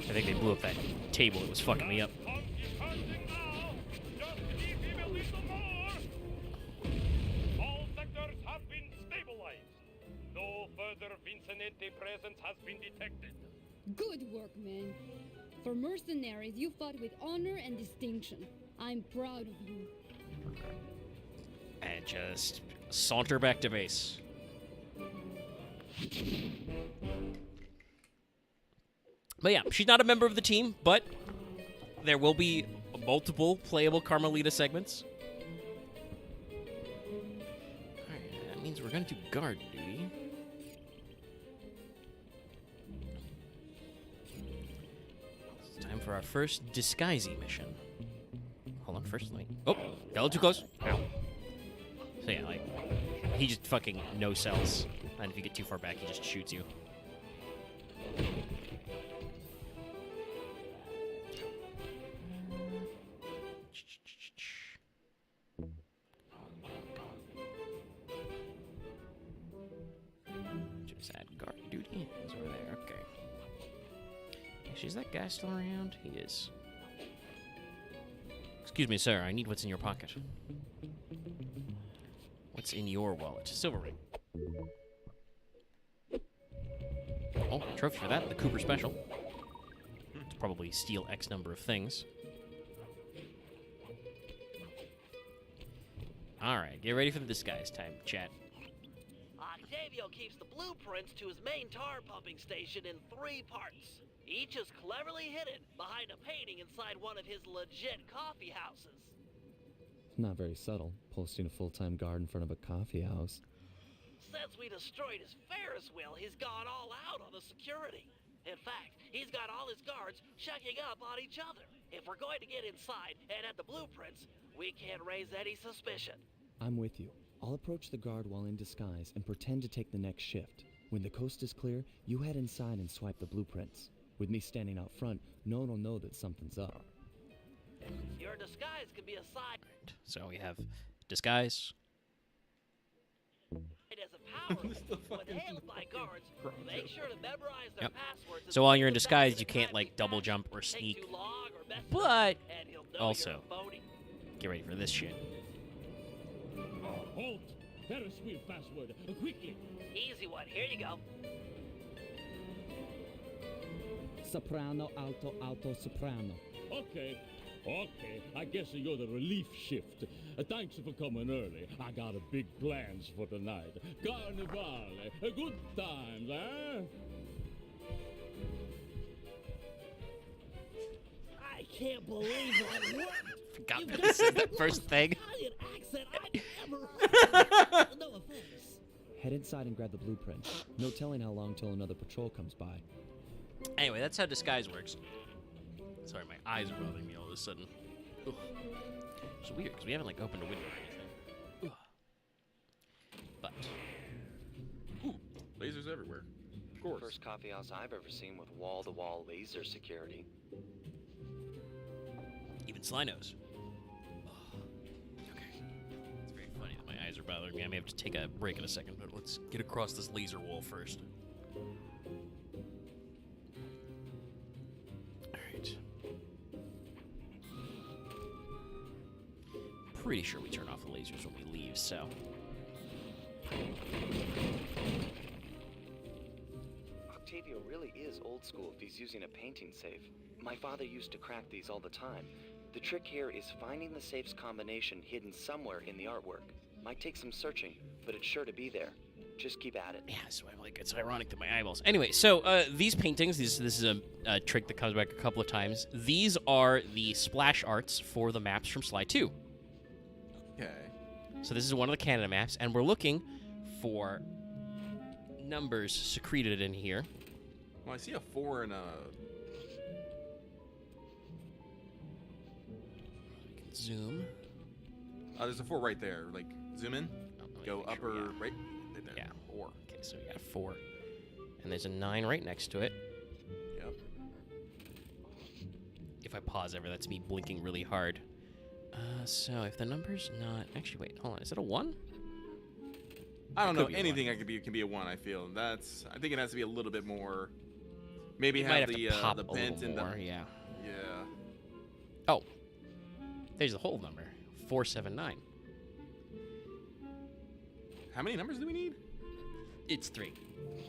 I think they blew up that table. It was fucking me up. All sectors have been stabilized. No further Vincente presence has been detected. Good work, man. For mercenaries, you fought with honor and distinction. I'm proud of you. And just saunter back to base. But yeah, she's not a member of the team, but there will be multiple playable Carmelita segments. Alright, that means we're going to do guard duty. Time for our first disguisey mission. Hold on, first let me... Oh, got a little too close. Ow. So yeah, like, he just fucking no-sells. And if you get too far back, he just shoots you. Just add guard duty. He's over there. Okay. Actually, is that guy still around? He is. Excuse me, sir. I need what's in your pocket. What's in your wallet? Silver ring. Oh, trophy for that. The Cooper special. It's probably steal X number of things. Alright, get ready for the disguise time, chat. Octavio keeps the blueprints to his main tar pumping station in 3 parts. Each is cleverly hidden behind a painting inside one of his legit coffee houses. Not very subtle, posting a full-time guard in front of a coffee house. Since we destroyed his Ferris wheel, he's gone all out on the security. In fact, he's got all his guards checking up on each other. If we're going to get inside and at the blueprints, we can't raise any suspicion. I'm with you. I'll approach the guard while in disguise and pretend to take the next shift. When the coast is clear, you head inside and swipe the blueprints. With me standing out front, no one will know that something's up. Your disguise can be a side So we have disguise. as a power. When hailed by guards, make sure to memorize their Yep. passwords. So while you're in disguise, you can't like double jump or sneak. But also, get ready for this shit. Halt! Ferris wheel password, quickly! Easy one. Here you go. Soprano, alto, alto, soprano. Okay, I guess you're the relief shift. Thanks for coming early. I got a big plans for tonight. Carnivale, good times, eh? I can't believe that worked. Forgot that this is the first thing. Italian accent I've ever heard. No offense. Head inside and grab the blueprint. No telling how long till another patrol comes by. Anyway, that's how disguise works. Sorry, my eyes are bothering me all of a sudden. Ugh. It's weird, because we haven't, like, opened a window or anything. Ugh. But. Ooh, lasers everywhere. Of course. First coffee house I've ever seen with wall-to-wall laser security. Even Sly knows. Okay. It's very funny that my eyes are bothering me. I may have to take a break in a second, but let's get across this laser wall first. Pretty sure we turn off the lasers when we leave, so. Octavio really is old school if he's using a painting safe. My father used to crack these all the time. The trick here is finding the safe's combination hidden somewhere in the artwork. Might take some searching, but it's sure to be there. Just keep at it. Yeah, so I'm like, it's ironic that my eyeballs. Anyway, so these paintings, this is a trick that comes back a couple of times. These are the splash arts for the maps from Sly 2. Okay. So this is one of the Canada maps, and we're looking for numbers secreted in here. Well, I see a 4 and a... We can zoom. there's a 4 right there. Like, zoom in. Go upper right. There. Yeah, 4. Okay, so we got a 4. And there's a 9 right next to it. Yep. If I pause ever, that's me blinking really hard. So if the number's not... Actually, wait, hold on. Is it a 1? I don't know. Anything can be a 1, I feel. I think it has to be a little bit more... Maybe have the bent and the... Yeah. Yeah. Oh. There's the whole number. 479. How many numbers do we need? It's 3.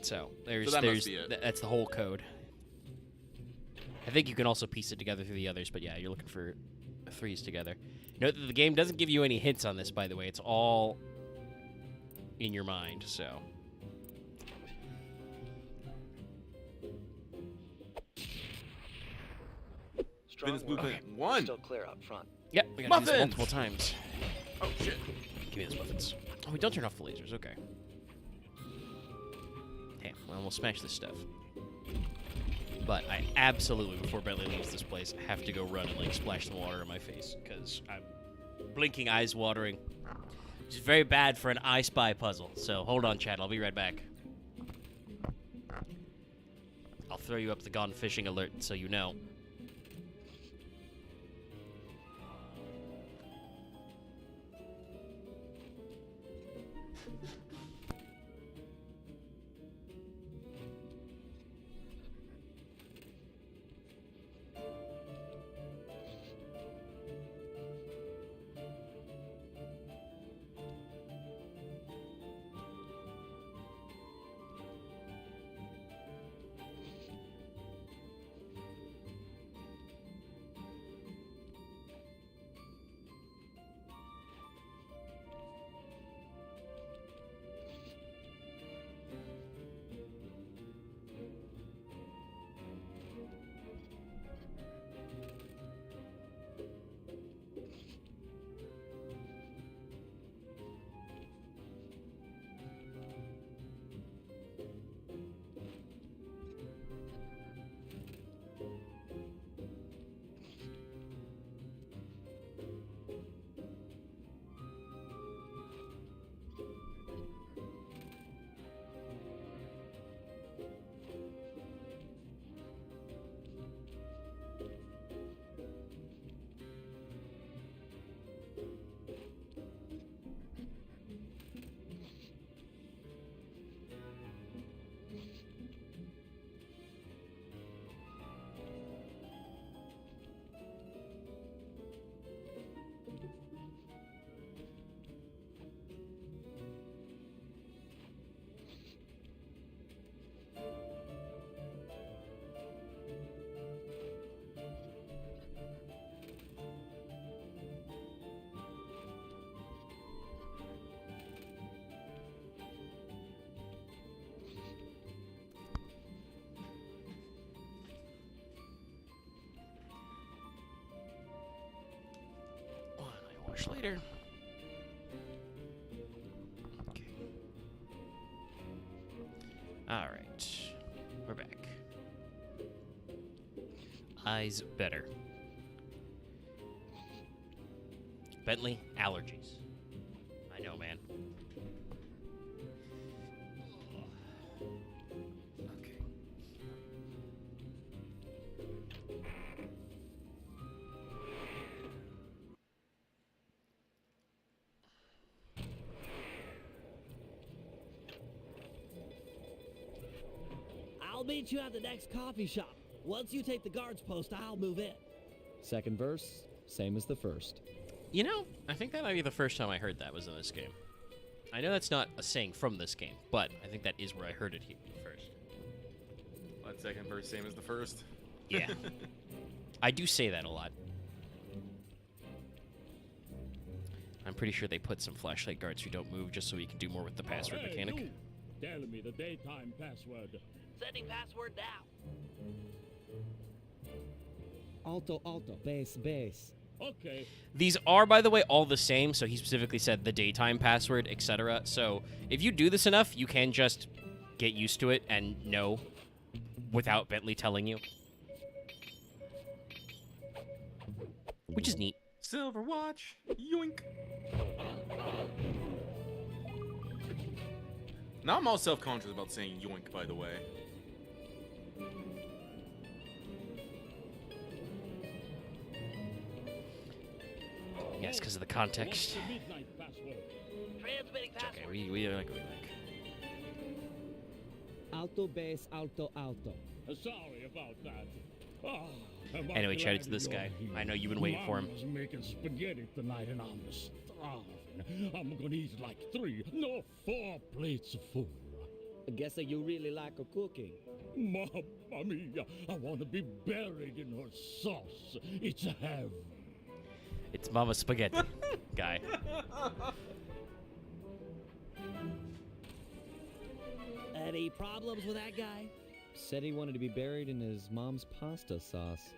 So that must be it. That's the whole code. I think you can also piece it together through the others, but yeah, you're looking for 3s together. Note that the game doesn't give you any hints on this, by the way. It's all in your mind, so. Strong work. Blueprint 1. Still clear up front. Yep, we gotta do this Muffins! multiple times. Oh, shit. Give me those muffins. Oh, we don't turn off the lasers, okay. Okay, well, we'll smash this stuff. But I absolutely, before Bentley leaves this place, have to go run and, like, splash some water in my face, because I'm blinking, eyes watering. Which is very bad for an I Spy puzzle. So hold on, Chad. I'll be right back. I'll throw you up the gone fishing alert so you know. Later. Okay. All right. We're back. Eyes better. Bentley, allergies. I know, man. Okay. I'll meet you at the next coffee shop. Once you take the guard's post, I'll move in. Second verse, same as the first. You know, I think that might be the first time I heard that was in this game. I know that's not a saying from this game, but I think that is where I heard it first. What, second verse, same as the first? Yeah. I do say that a lot. I'm pretty sure they put some flashlight guards who don't move just so we can do more with the password mechanic. You. Tell me the daytime password. Sending password now. Alto, alto, bass, bass. Okay. These are, by the way, all the same, so he specifically said the daytime password, etc. So if you do this enough, you can just get used to it and know without Bentley telling you. Which is neat. Silver watch. Yoink. Now I'm all self-conscious about saying yoink, by the way. Yes, because of the context. What's the midnight password? Transmitting password. Okay, we like. Alto, bass, alto, alto. Sorry about that. Oh, Anyway, chat it to this guy. I know you've been waiting for him. Mama's making spaghetti tonight and I'm starving. I'm gonna eat like 4 plates of food. I guess that you really like a cooking. Mamma mia, I want to be buried in her sauce. It's heaven. It's Mama Spaghetti, guy. Any problems with that guy? Said he wanted to be buried in his mom's pasta sauce.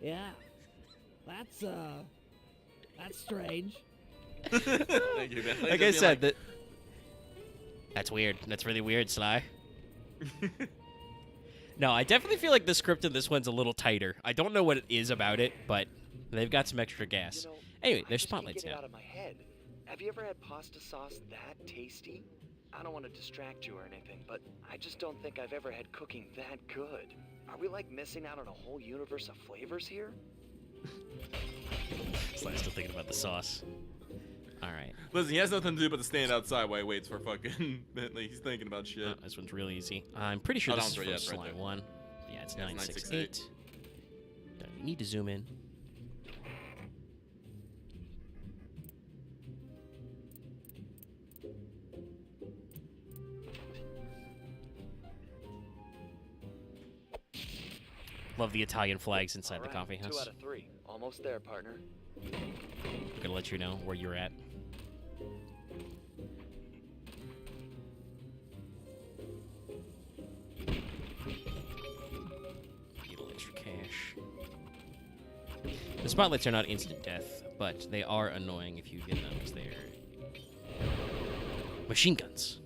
Yeah. That's strange. Like I said, that's weird. That's really weird, Sly. No, I definitely feel like the script in this one's a little tighter. I don't know what it is about it, but they've got some extra gas. You know, Anyway, I there's just can't spotlights get it now. out of my head. Have you ever had pasta sauce that tasty? I don't want to distract you or anything, but I just don't think I've ever had cooking that good. Are we like missing out on a whole universe of flavors here? Sly's still thinking about the sauce. All right. Listen, he has nothing to do but to stand outside while he waits for fucking Bentley. He's thinking about shit. Oh, this one's really easy. I'm pretty sure Oh, this is no, from yeah, Sly right there. 1. Yeah, it's Yeah, 968. You need to zoom in. Love the Italian flags inside the coffee house. 2 out of 3. Almost there, partner. I'm gonna let you know where you're at. Need a little extra cash. The spotlights are not instant death, but they are annoying if you get them as they're machine guns.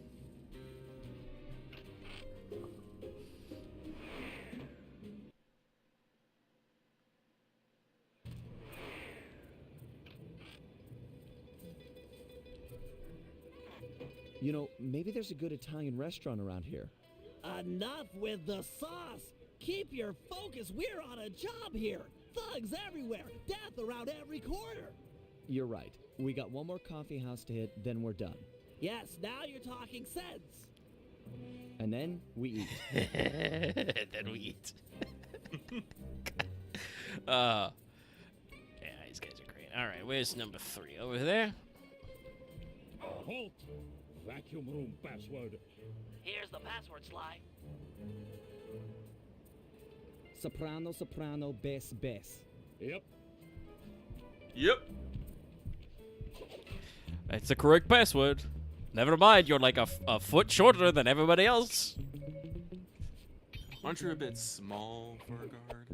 You know, maybe there's a good Italian restaurant around here. Enough with the sauce! Keep your focus, we're on a job here! Thugs everywhere, death around every corner! You're right. We got one more coffee house to hit, then we're done. Yes, now you're talking sense! And then we eat. Then we eat. Yeah, these guys are great. All right, where's number 3? Over there? Halt! Vacuum room password. Here's the password, Sly. Soprano, soprano, bass, bass. Yep. Yep. That's the correct password. Never mind, you're like a foot shorter than everybody else. Aren't you a bit small for a guard?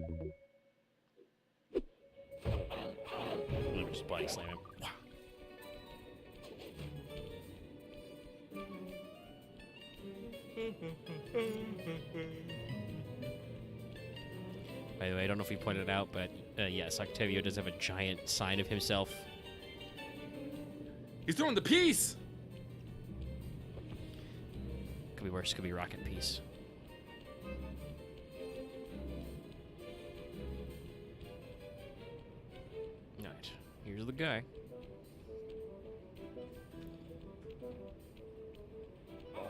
Let me just body slam him. Wow. By the way, I don't know if you pointed it out, but yes, Octavio does have a giant sign of himself. He's throwing the piece! Could be worse, could be rocket piece. Alright, here's the guy.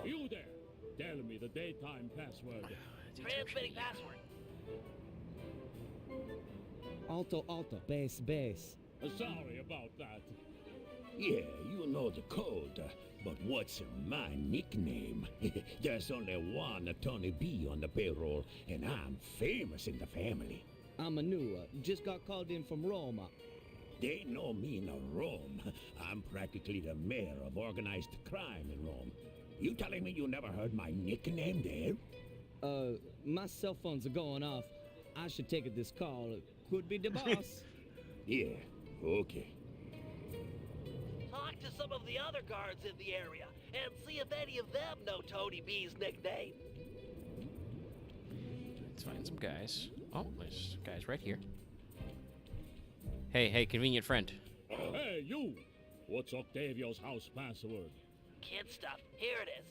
You there! Tell me the daytime password. Transmitting password. Alto, alto, bass, bass. Sorry about that. Yeah, you know the code. But what's my nickname? There's only one Tony B on the payroll, and I'm famous in the family. I'm a new, just got called in from Roma. They know me in Rome. I'm practically the mayor of organized crime in Rome. You telling me you never heard my nickname there? My cell phones are going off. I should take this call. Could be the boss. Yeah, okay. Talk to some of the other guards in the area and see if any of them know Tony B's nickname. Let's find some guys. Oh, there's guys right here. Hey, convenient friend. Hey, you! What's Octavio's house password? Kid stuff. Here it is.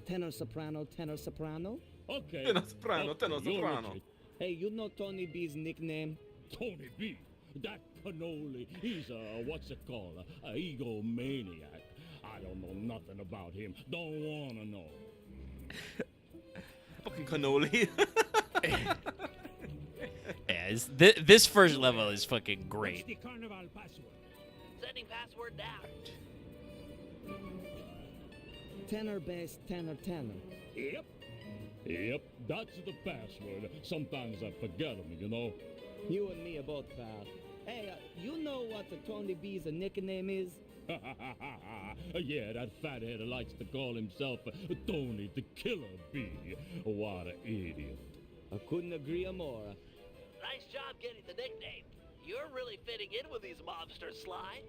Tenor soprano, tenor soprano. Okay. Tenor soprano, tenor you're soprano. legit. Hey, you know Tony B's nickname? Tony B. That cannoli. He's what's it called? A egomaniac. I don't know nothing about him. Don't wanna know. Fucking cannoli. Yeah, this first level is fucking great. What's the carnival password? Sending password now. Tenor, bass, tenor, tenor. Yep, that's the password. Sometimes I forget them, you know. You and me are both, pal. Hey, you know what the Tony B's nickname is? Yeah, that fathead likes to call himself Tony the Killer Bee. What an idiot. I couldn't agree more. Nice job getting the nickname. You're really fitting in with these mobsters, Sly.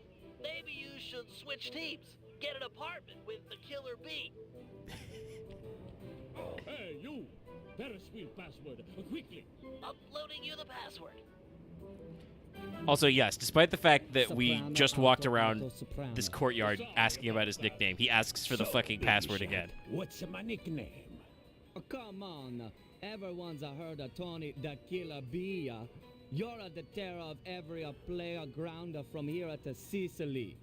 Maybe you should switch teams. Get an apartment with the Killer Bee. Hey, you! Ferris wheel password, quickly! Uploading you the password. Also, yes, despite the fact that we Soprano, just walked alto, around alto, soprano. this courtyard asking about his nickname, he asks for the fucking password again. What's my nickname? Oh, come on. Everyone's heard of Tony the Killer Bee. You're the terror of every playground from here to Sicily.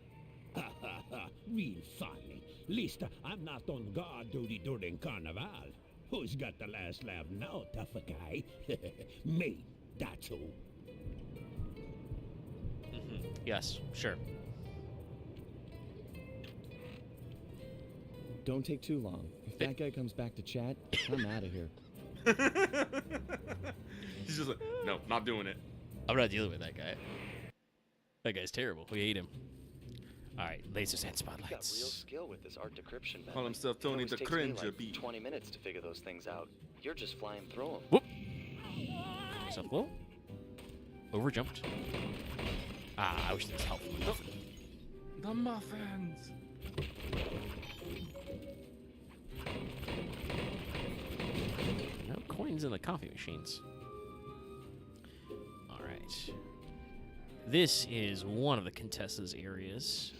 Ha ha ha, real funny. Least I'm not on guard duty during Carnival. Who's got the last laugh now, tough guy? Me, that's who. Yes, sure. Don't take too long. If that guy comes back to chat, I'm out of here. He's just like, no, not doing it. I'm not dealing with that guy. That guy's terrible. We hate him. All right, lasers and You've got real spotlights. skill with this art decryption method. Call himself It Tony always the takes me Cringer like Bee. 20 minutes to figure those things out. You're just flying through them. Whoop. Myself low. Overjumped. Ah, I wish this helped. The muffins. No coins in the coffee machines. All right. This is one of the Contessa's areas.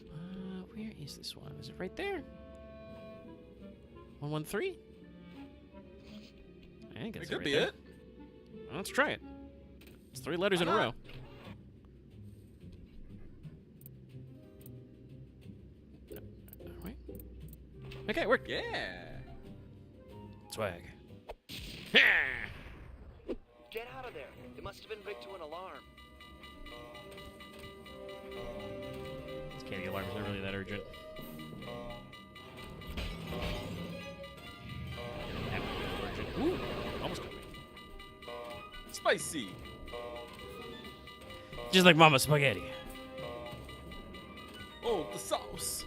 Where is this one? Is it right there? 113? I think It that's could right be there. it. Well, let's try it. It's 3 letters in a Why row. not? All right. Okay, it worked. Yeah. Swag. Get out of there. It must have been rigged to an alarm. This candy alarm is not really that urgent. That would be urgent. Ooh, almost got me. Spicy. Just like Mama Spaghetti. Oh, the sauce.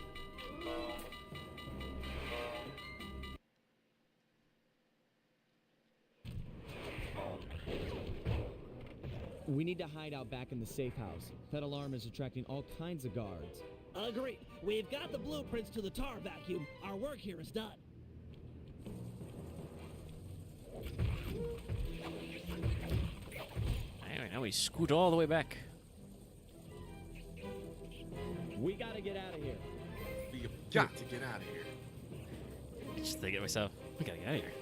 We need to hide out back in the safe house. That alarm is attracting all kinds of guards. Agreed. We've got the blueprints to the tar vacuum. Our work here is done. Anyway, now we scoot all the way back. We gotta get out of here. You've got to get out of here. Just thinking to myself, we gotta get out of here.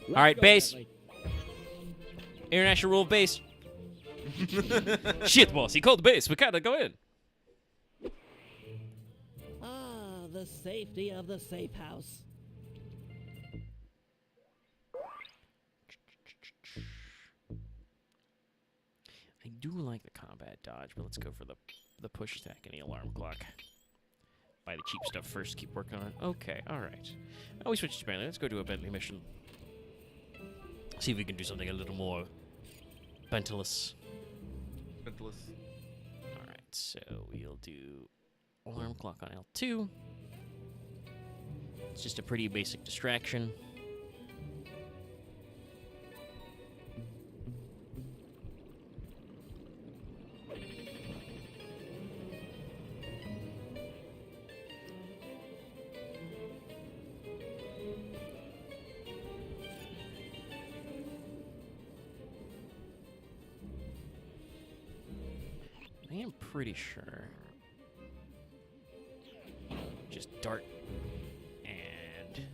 Let's All right, go, base. Bentley. International rule of base. Shit, boss. He called the base. We gotta go in. Ah, the safety of the safe house. I do like the combat dodge, but let's go for the push attack and the alarm clock. Buy the cheap stuff first. Keep working on it. Okay, all right. Oh, we switched to Bentley. Let's go do a Bentley mission. See if we can do something a little more Bentless. Ventless. All right, so we'll do alarm clock on L2. It's just a pretty basic distraction. I am pretty sure. Just dart and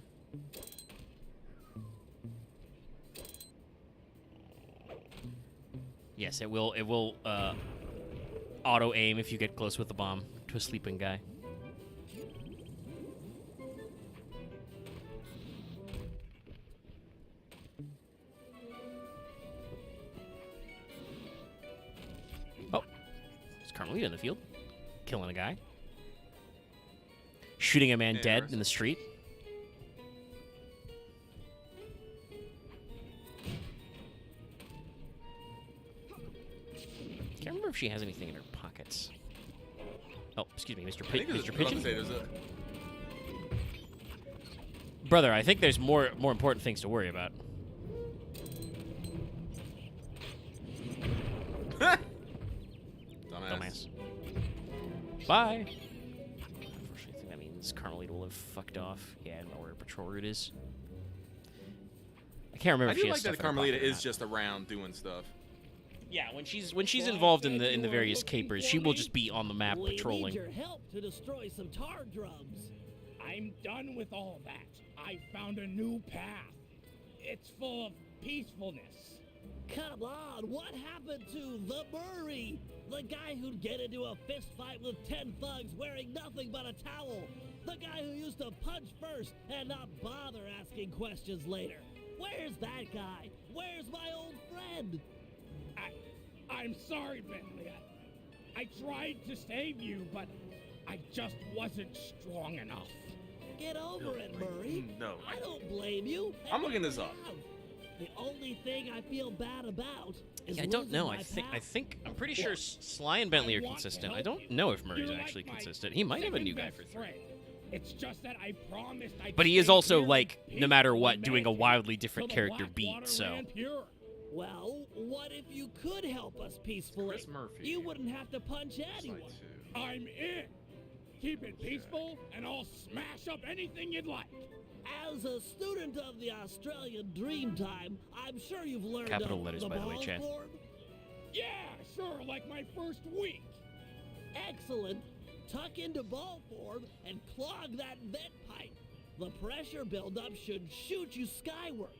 yes, it will auto aim if you get close with the bomb to a sleeping guy. Oh, it's Carmelita in the field, killing a guy, shooting a man dead in the street. Can't remember if she has anything in her pockets. Oh, excuse me, Mr. Mr. Pigeon. Brother, I think there's more important things to worry about. Dumbass. Bye. Unfortunately, I think that means Carmelita will have fucked off. Yeah, I don't know where her patrol route is. I can't remember I if do she has like that stuff in her Carmelita pocket or is not. just around doing stuff. Yeah, when she's involved in the various capers, she will just be on the map We patrolling. need your help to destroy some tar drums. I'm done with all that. I found a new path. It's full of peacefulness. Come on, what happened to the Murray? The guy who'd get into a fist fight with 10 thugs wearing nothing but a towel. The guy who used to punch first and not bother asking questions later. Where's that guy? Where's my old friend? I'm sorry, Bentley. I tried to save you, but I just wasn't strong enough. Get over it, Murray. No. I don't blame you. I'm looking this up. The only thing I feel bad about is Yeah, I don't losing know. my I'm pretty sure Sly and Bentley are consistent. I don't know if Murray's You're actually like my consistent. He might have a new guy second for best 3. friend. It's just that I promised I'd But he is stay also, here like, with no matter peaceful what, doing a humanity wildly different till the character black beat, water so... ran pure. Well, what if you could help us peacefully? Chris Murphy. You wouldn't have to punch anyone. I'm in. Keep it peaceful, and I'll smash up anything you'd like. As a student of the Australian Dreamtime, I'm sure you've learned Capital of letters, the by the way, ball Chad. form. Yeah, sure, like my first week. Excellent. Tuck into ball form and clog that vent pipe. The pressure buildup should shoot you skyward.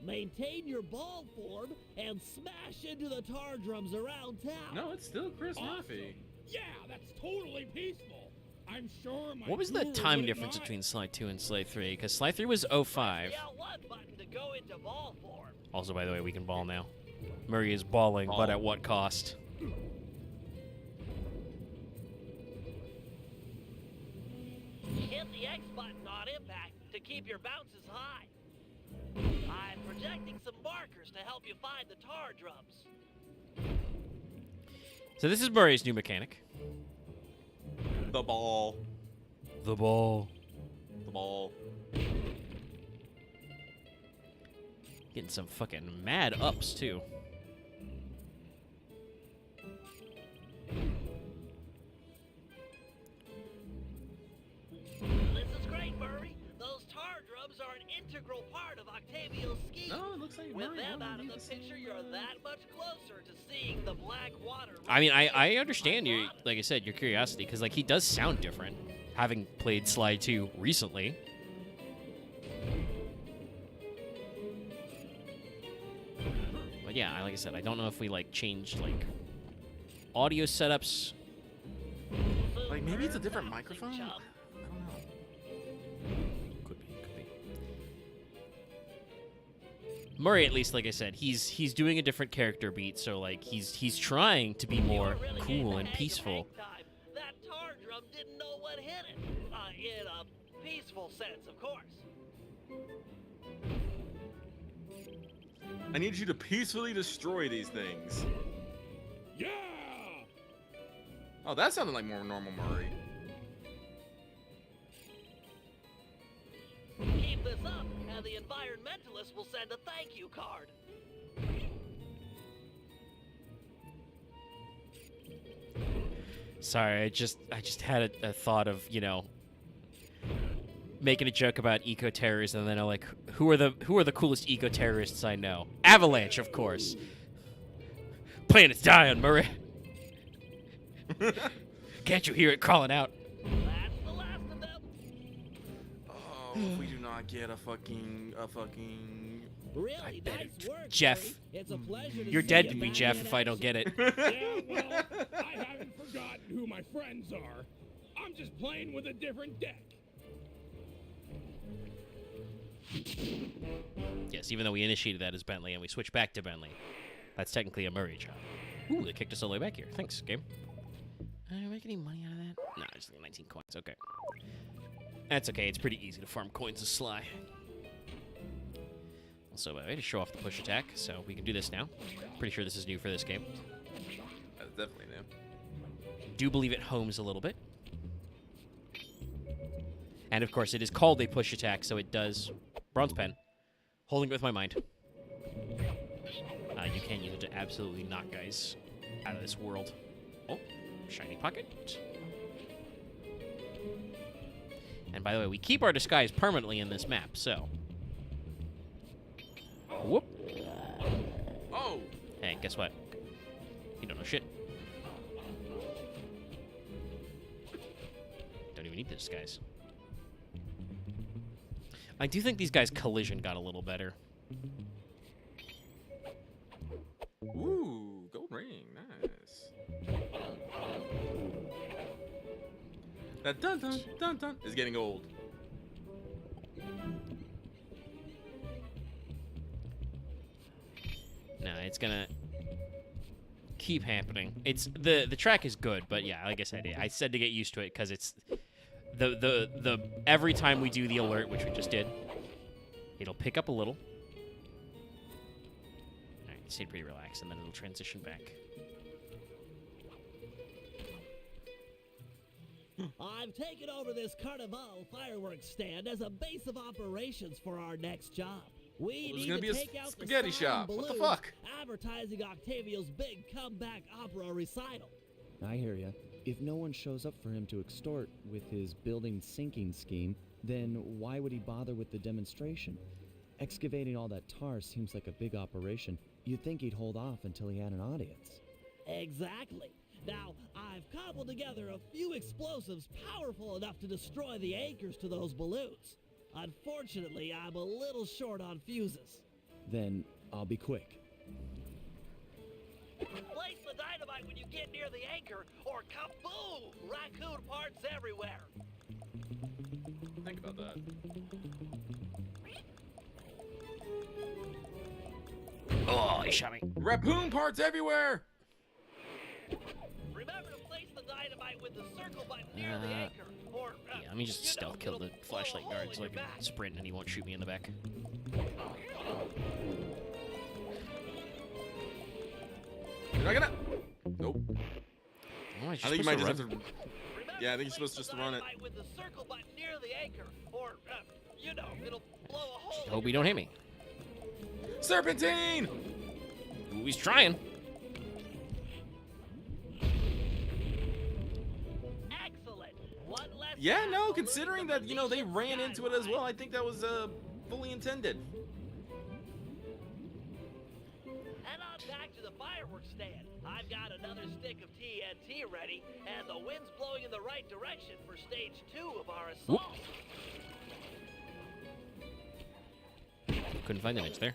Maintain your ball form and smash into the tar drums around town. No, it's still Chris Murphy. Yeah, that's totally peaceful. I'm sure my What was the guru time would difference admire- between Sly 2 and Sly 3? Because Sly 3 was 05. The L1 button to go into ball form. Also, by the way, we can ball now. Murray is balling, but at what cost? Hit the X button on impact to keep your bounces high. I'm projecting some markers to help you find the tar drums. So this is Murray's new mechanic. The ball. The ball. The ball. Getting some fucking mad ups, too. This is great, Murray. Those tar drums are an integral part of Octavio's scheme. No, it looks like With Murray them won out of the these. picture, you're that much closer to seeing the black water. I mean, I understand your, like I said, your curiosity, because, like, he does sound different, having played Sly 2 recently. But yeah, like I said, I don't know if we, like, changed, like, audio setups. Like, maybe it's a different microphone? Chump. I don't know. Could be. Murray, at least, like I said, he's doing a different character beat, so, like, he's trying to be more Really cool getting and the hang of peaceful. hang time. That tar drum didn't know what hit it. In a peaceful sense, of course. I need you to peacefully destroy these things. Yeah! Oh, that sounded like more normal Murray. Keep this up, and the environmentalists will send a thank you card. Sorry, I just had a thought of, you know, making a joke about eco-terrorists, and then I'm like, who are the coolest eco-terrorists I know? Avalanche, of course. Planet's dying, Murray. Can't you hear it calling out? That's the last of them. Oh, if we do not get a fucking Really better nice work, Jeff. Murray. It's a pleasure to You're see dead you to me, back Jeff, in if I don't get it. Yeah, well, I haven't forgotten who my friends are. I'm just playing with a different deck. Yes, even though we initiated that as Bentley and we switched back to Bentley, that's technically a Murray job. Ooh, they kicked us all the way back here. Thanks, game. Make any money out of that? No, just 19 coins. Okay. That's okay. It's pretty easy to farm coins as Sly. Also, by the way, to show off the push attack, so we can do this now. Pretty sure this is new for this game. That's definitely new. Do believe it homes a little bit. And of course, it is called a push attack, so it does. Bronze pen. Holding it with my mind. You can use it to absolutely knock guys out of this world. Oh, shiny pocket. And by the way, we keep our disguise permanently in this map, so. Whoop. guess what? You don't know shit. Don't even need this, guys. I do think these guys' collision got a little better. Ooh, gold ring, nice. That dun dun dun dun is getting old. No, it's gonna keep happening. It's the track is good, but yeah, like I said to get used to it because it's the every time we do the alert, which we just did, it'll pick up a little. All right, stay pretty relaxed, and then it'll transition back. I've taken over this Carnival fireworks stand as a base of operations for our next job. We There's need gonna to be a take out the spaghetti sign shop. What the balloons fuck? advertising Octavio's big comeback opera recital. I hear ya. If no one shows up for him to extort with his building sinking scheme, then why would he bother with the demonstration? Excavating all that tar seems like a big operation. You'd think he'd hold off until he had an audience. Exactly. Now, I've cobbled together a few explosives powerful enough to destroy the anchors to those balloons. Unfortunately, I'm a little short on fuses. Then I'll be quick. Place the dynamite when you get near the anchor, or kaboom! Raccoon parts everywhere. Think about that. Oh, he shot me. Raccoon parts everywhere. Remember to place the dynamite with the circle button near the anchor, or Yeah, let me just stealth kill the flashlight guard so I can sprint and he won't shoot me in the back. You're not gonna. Nope. Oh, I think you might just have to. Yeah, I think you're supposed to just run it. with the circle button near the anchor, or you know, it'll blow a hole. Hope he don't hit me. Serpentine! Ooh, he's trying. Excellent. One less. Yeah, no, considering that, you know, they ran into it as well, I think that was fully intended. Head on back to the fireworks stand. I've got another stick of TNT ready, and the wind's blowing in the right direction for stage 2 of our assault. Couldn't find an edge there.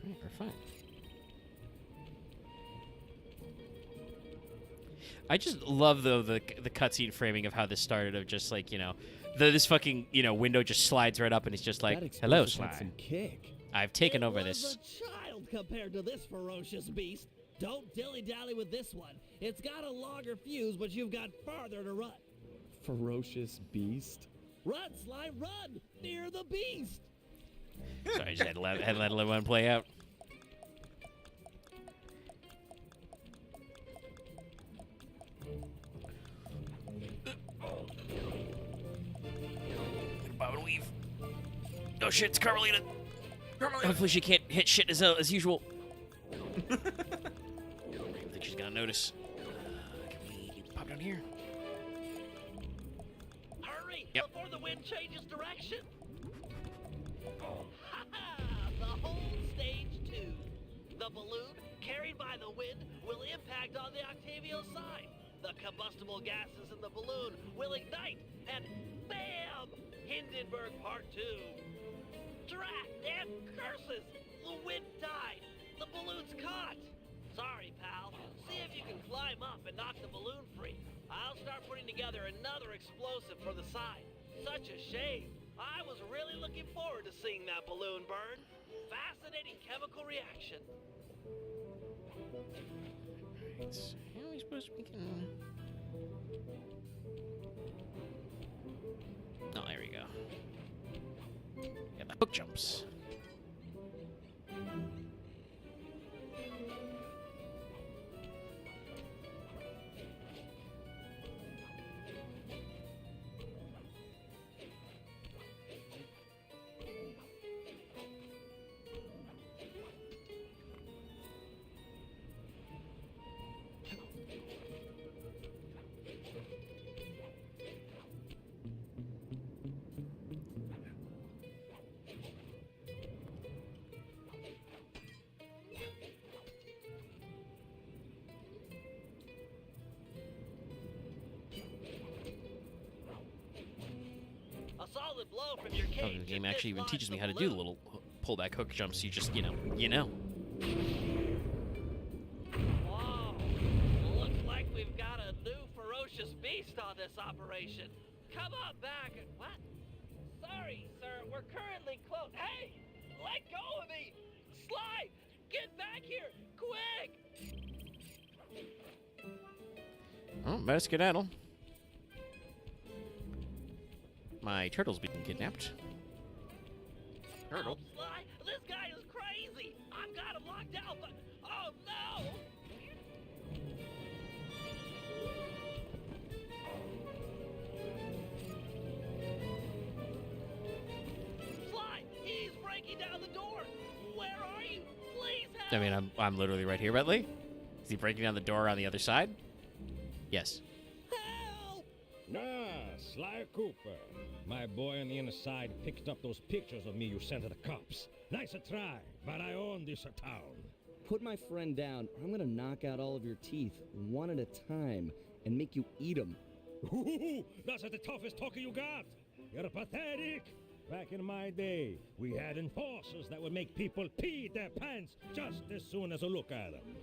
We're fine. I just love though the cutscene framing of how this started, of just like, you know, this fucking, you know, window just slides right up and it's just like, hello, That Sly. had some kick. I've taken It over was this. a child compared to this ferocious beast. Don't dilly-dally with this one. It's got a longer fuse, but you've got farther to run. Ferocious beast? Run, Sly, run! Fear the beast! Sorry, I just had to let one play out. Bob and weave. Oh shit, it's Carmelita. Hopefully she can't hit shit as usual. I don't think she's gonna notice. Can we pop down here? Hurry, Yep. before the wind changes direction. Ha-ha! The whole stage 2. The balloon, carried by the wind, will impact on the Octavio side. The combustible gases in the balloon will ignite, and bam! Hindenburg Part 2. Drat and curses! The wind died. The balloon's caught. Sorry, pal. See if you can climb up and knock the balloon free. I'll start putting together another explosive for the side. Such a shame. I was really looking forward to seeing that balloon burn. Fascinating chemical reaction. Alright, how are we supposed to begin? Oh, there we go. Yeah, the hook jumps. flow from your Oh, cage the game and actually even dislodge teaches me the how to do the balloon. little pullback hook jumps. You just, you know. Whoa! Looks like we've got a new ferocious beast on this operation. Come on back. What? Sorry, sir. We're currently closed. Hey! Let go of me! Sly! Get back here! Quick! Oh, better skedaddle. My turtle's being kidnapped. Turtle? Oh, Sly! This guy is crazy! I've got him locked down, but... Oh, no! Sly! He's breaking down the door! Where are you? Please help! I mean, I'm literally right here, Bentley. Is he breaking down the door on the other side? Yes. Help! Ah, Sly Cooper. My boy on the inside picked up those pictures of me you sent to the cops. Nice a try, but I own this town. Put my friend down, or I'm gonna knock out all of your teeth, one at a time, and make you eat them. Ooh, that's the toughest talker you got. You're pathetic. Back in my day, we had enforcers that would make people pee their pants just as soon as a look at them.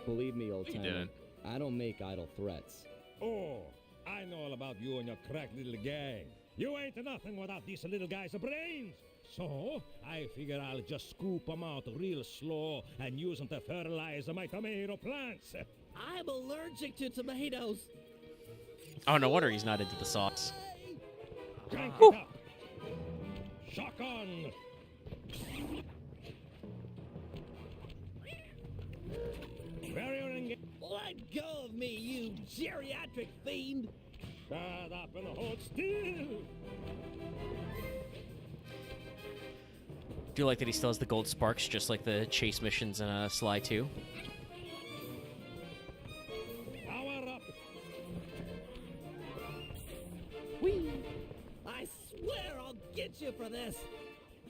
Believe me, old You timer, didn't. I don't make idle threats. Oh, I know all about you and your crack little gang. You ain't nothing without these little guys' brains. So, I figure I'll just scoop them out real slow and use them to fertilize my tomato plants. I'm allergic to tomatoes. Oh, no wonder he's not into the sauce. Crank it up. Shock on. Very engaged. Let go of me, you geriatric fiend! Shut up and hold still. Do you like that he still has the gold sparks, just like the chase missions in Sly 2? Power up. Whee! I swear I'll get you for this!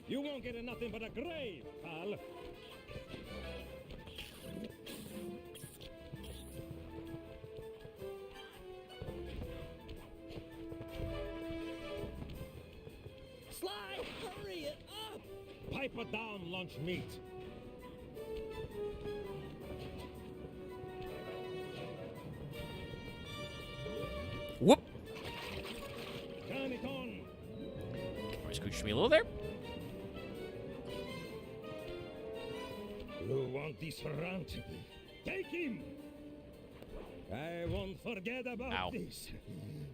You won't get nothing but a grave, pal. Sly, hurry it up! Pipe it down, lunch meat. Whoop! Turn it on. Scooch me a little there. You want this runt? Take him! I won't forget about Ow. this.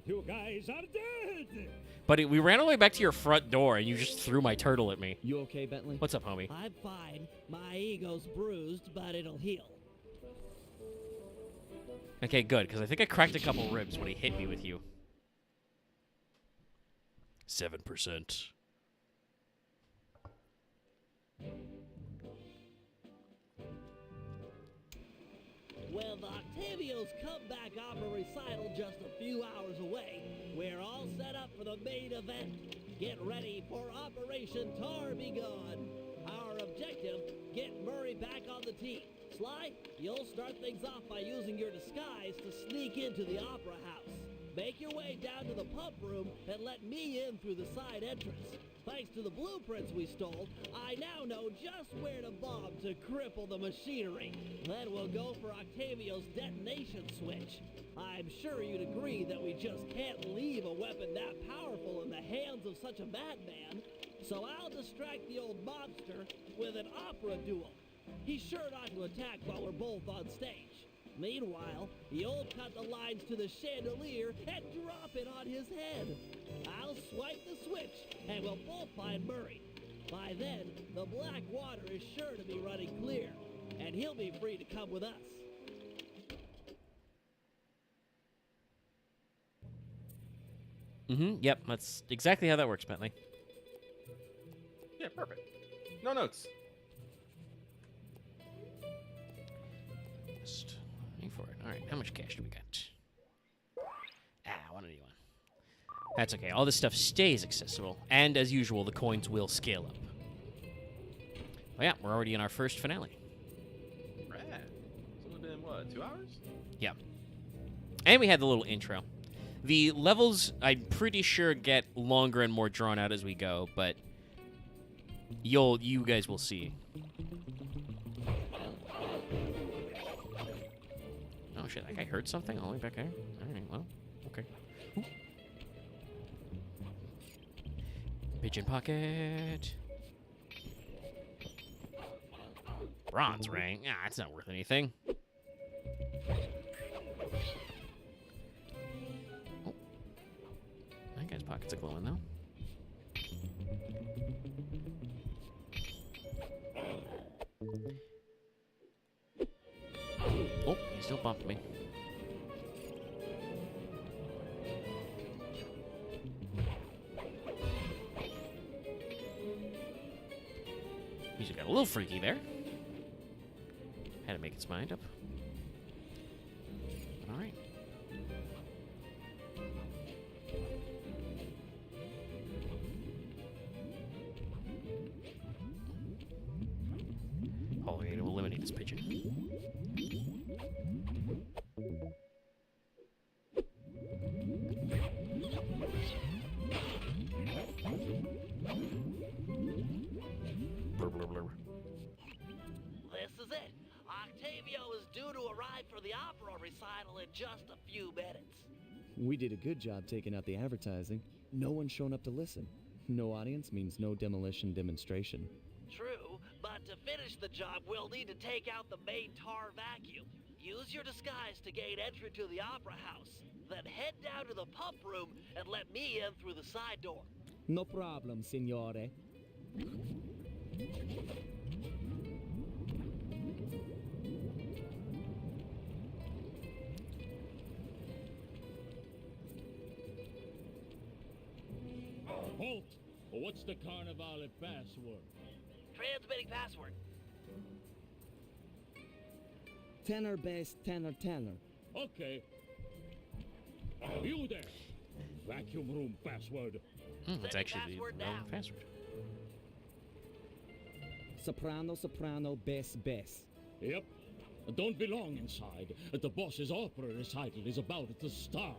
You guys are dead! Buddy, we ran all the way back to your front door, and you just threw my turtle at me. You okay, Bentley? What's up, homie? I'm fine. My ego's bruised, but it'll heal. Okay, good, because I think I cracked a couple ribs when he hit me with you. 7%. With Octavio's comeback opera recital just a few hours away, we're all set up for the main event. Get ready for Operation Tar Be Gone. Our objective, get Murray back on the team. Sly, you'll start things off by using your disguise to sneak into the opera house. Make your way down to the pump room and let me in through the side entrance. Thanks to the blueprints we stole, I now know just where to bomb to cripple the machinery. Then we'll go for Octavio's detonation switch. I'm sure you'd agree that we just can't leave a weapon that powerful in the hands of such a madman. So I'll distract the old mobster with an opera duel. He's sure not to attack while we're both on stage. Meanwhile, you'll cut the lines to the chandelier and drop it on his head. I'll swipe the switch, and we'll both find Murray. By then, the black water is sure to be running clear, and he'll be free to come with us. Yep, that's exactly how that works, Bentley. Yeah, perfect. No notes. Just waiting for it. All right, how much cash do we got? 181. That's okay. All this stuff stays accessible, and as usual, the coins will scale up. Oh yeah, we're already in our first finale. Rad. It's only been, what, 2 hours? Yeah. And we had the little intro. The levels, I'm pretty sure, get longer and more drawn out as we go, but you guys will see. Oh shit, that guy heard something all the way back there? Alright, well, okay. Ooh. Pigeon pocket. Bronze ring? Ah, it's not worth anything. Oh. That guy's pockets are glowing, though. Oh, he still bumped me. Music got a little freaky there. Had to make its mind up. All right. Oh, we're going to eliminate this pigeon. Blur, blur, blur. This is it. Octavio is due to arrive for the opera recital in just a few minutes. We did a good job taking out the advertising. No one's shown up to listen. No audience means no demolition demonstration. True, but to finish the job, we'll need to take out the main tar vacuum. Use your disguise to gain entry to the opera house. Then head down to the pump room and let me in through the side door. No problem, signore. Halt! What's the Carnivale password? Transmitting password. Tenor bass, tenor, tenor. Okay. You there! Vacuum room password. That's actually the relevant password. Soprano, soprano, bass, bass. Yep. Don't be long inside. The boss's opera recital is about to start.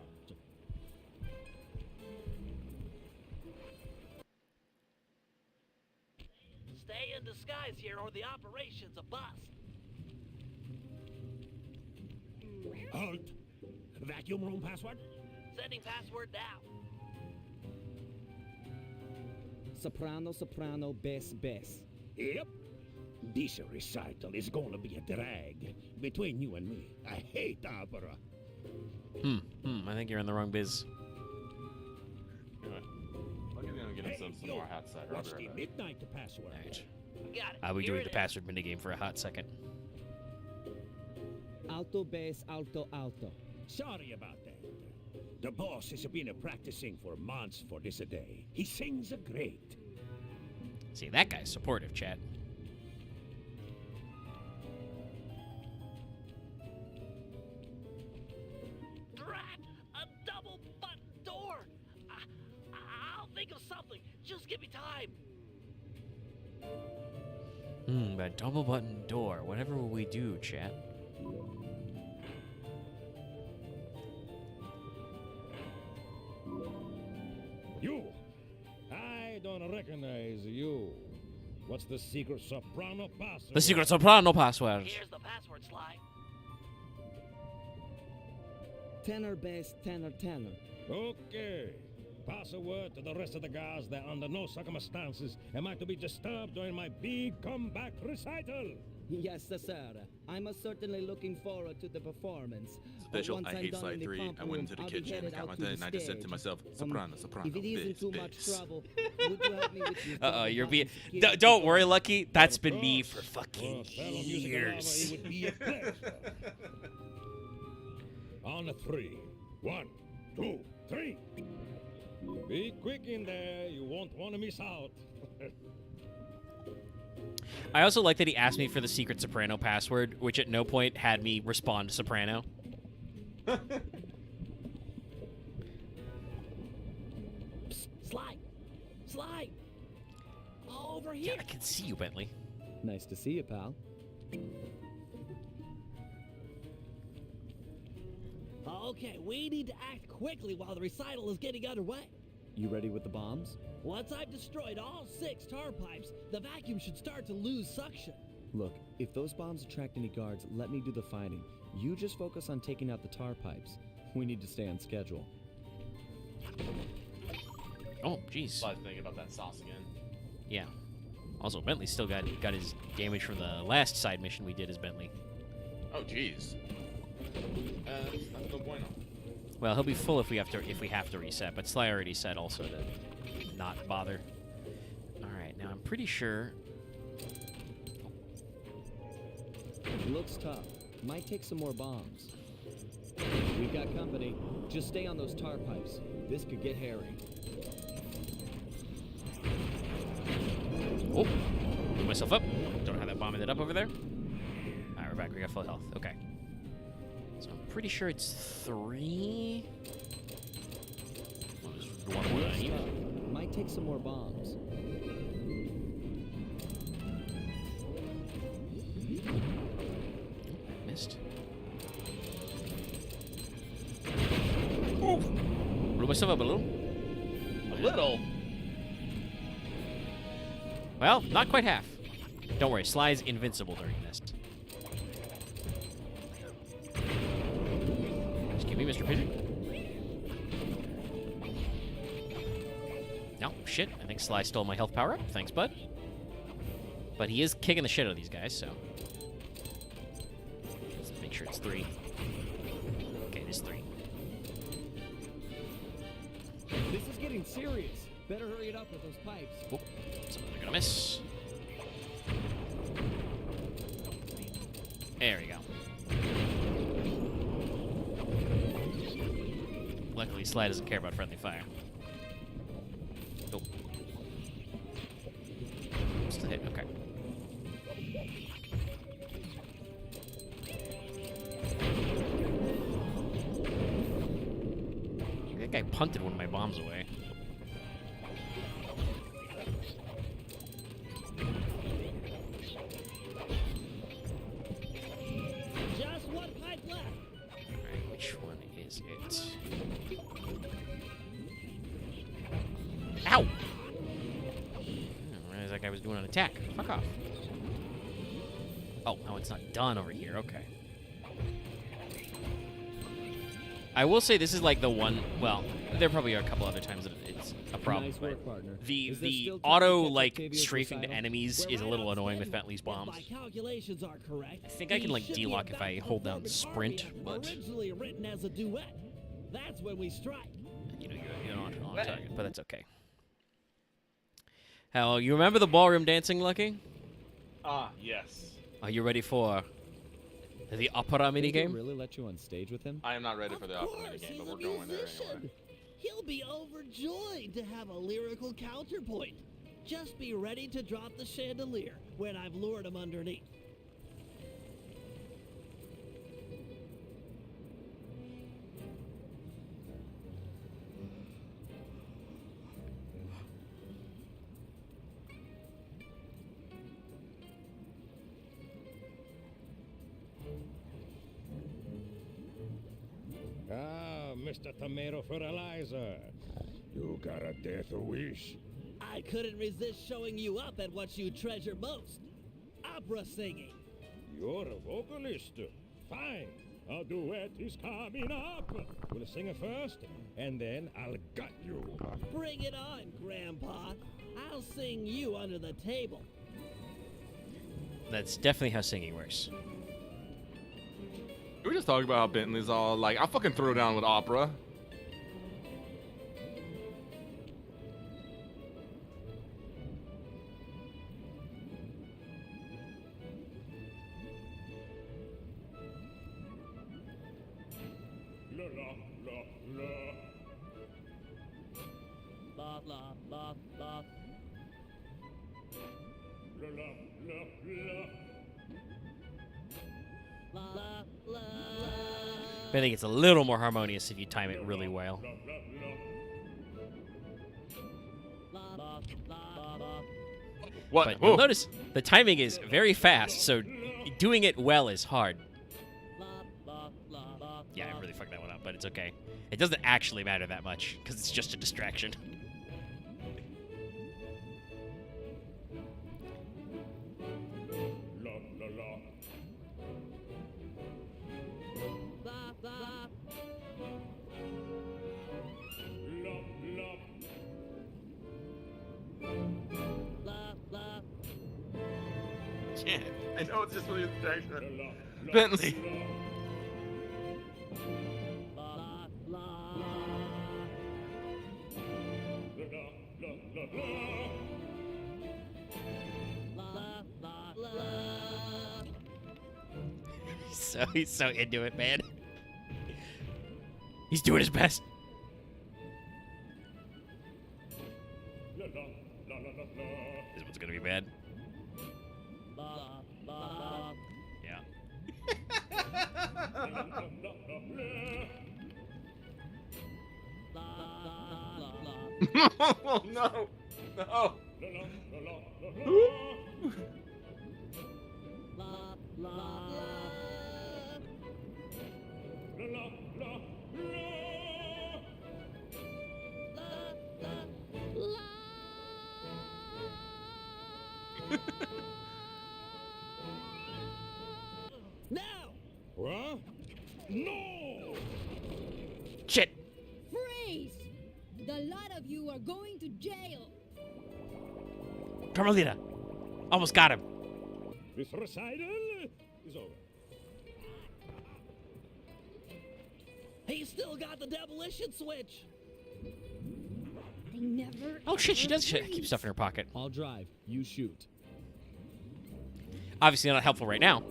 Stay in disguise here or the operation's a bust. Halt! Vacuum room password? Sending password now. Soprano, soprano, bass, bass. Yep. This recital is gonna be a drag. Between you and me, I hate opera. I think you're in the wrong biz. Anyway, I'll give him get some more hats. What's the midnight password? Alright. Got it. I'll be Here doing it the is. password minigame for a hot second. Alto, bass, alto, alto. Sorry about that. The boss has been practicing for months for this day. He sings great. See, that guy's supportive, chat. Drat! A double button door! I'll think of something. Just give me time. That double button door. Whatever will we do, chat? You! I don't recognize you. What's the secret soprano password? The secret soprano password. Here's the password, Sly. Tenor, bass, tenor, tenor. Okay. Pass a word to the rest of the guys that under no circumstances am I to be disturbed during my big comeback recital. Yes, sir. I'm certainly looking forward to the performance. It's official. Once I I'm hate done Slide in the 3. pump I went room, into the I'll be kitchen, headed got my out to thing, the and I just said to stage. myself, soprano, soprano, If it isn't bass, too much bass. trouble, would you help me with your Uh-oh, you're double being... button security Don't worry, code? Lucky. That's been me for fucking Fellow musical lover, years. it would be a pleasure. On a 3. 1, 2, 3. Be quick in there. You won't want to miss out. I also like that he asked me for the secret soprano password, which at no point had me respond to soprano. Psst, Sly! Sly! Over here! Yeah, I can see you, Bentley. Nice to see you, pal. Okay, we need to act quickly while the recital is getting underway. You ready with the bombs? Once I've destroyed all 6 tar pipes, the vacuum should start to lose suction. Look, if those bombs attract any guards, let me do the fighting. You just focus on taking out the tar pipes. We need to stay on schedule. Oh, jeez. I was thinking about that sauce again. Yeah. Also, Bentley still got his damage from the last side mission we did as Bentley. Oh, jeez. That's no bueno. Well, he'll be full if we have to reset, but Sly already said also to not bother. All right, now I'm pretty sure. Looks tough. Might take some more bombs. We've got company. Just stay on those tar pipes. This could get hairy. Oh, blew myself up. Don't know how that bomb ended up over there. All right, we're back. We got full health. Okay. So I'm pretty sure it's 3. Well, there's the one I need. Might take some more bombs. Missed. Ooh! Blew myself up a little. A little? Well, not quite half. Don't worry, Sly's invincible during this. Excuse me, Mr. Pigeon. No, shit. I think Sly stole my health power up. Thanks, bud. But he is kicking the shit out of these guys, so. Let's make sure it's 3. Okay, it is 3. This is getting serious. Better hurry it up with those pipes. Oh, some of them are gonna miss. There we go. Luckily, Sly doesn't care about friendly fire. Oh. Still hit, okay. I think I punted one of my bombs away. Just one pipe left. Alright, which one is it? Ow! I didn't realize that guy was doing an attack. Fuck off. Oh, no, it's not done over here. Okay. I will say this is like the one. Well, there probably are a couple other times that it's a problem. Nice work, partner. The auto like strafing to enemies is a little annoying with Bentley's bombs. My calculations are correct. I think I can like D-lock if I hold down sprint, but Originally written as a duet. That's when we strike. you know you're not on target, but that's okay. Hell, you remember the ballroom dancing, Lucky? Ah, yes. Are you ready for the opera Did he minigame? really let you on stage with him? I am not ready for the Of opera course, game, he's but a we're going there musician. anyway. He'll be overjoyed to have a lyrical counterpoint. Just be ready to drop the chandelier when I've lured him underneath. Ah, Mr. Tomato Fertilizer. You got a death wish? I couldn't resist showing you up at what you treasure most. Opera singing. You're a vocalist. Fine. A duet is coming up. We'll sing it first, and then I'll gut you. Bring it on, Grandpa. I'll sing you under the table. That's definitely how singing works. We were just talking about how Bentley's all like, I'll fucking throw down with opera. La la la la. La la la la. La la la la. La la la. But I think it's a little more harmonious if you time it really well. La la la la. What? But you'll notice the timing is very fast, so doing it well is hard. La la la la. Yeah, I really fucked that one up, but it's okay. It doesn't actually matter that much, because it's just a distraction. La la la. La, la. La la. La, la. Can't. I know it's just really a distraction. La la. La, Bentley. La, la. La la la la. La, la, la. He's so into it, man. He's doing his best. La la la la la la. This one's gonna be bad. La, la. Yeah. La la la la. La, la, la. Oh no! No! La la la la la. La, la, la. La la la la. Now! What? No! Shit! Freeze! The lot of you are going to jail. Carmelita! Almost got him. This recital is over. He's still got the demolition switch. They never. Oh shit, she ever does keep freeze. stuff in her pocket. I'll drive. You shoot. Obviously not helpful right now.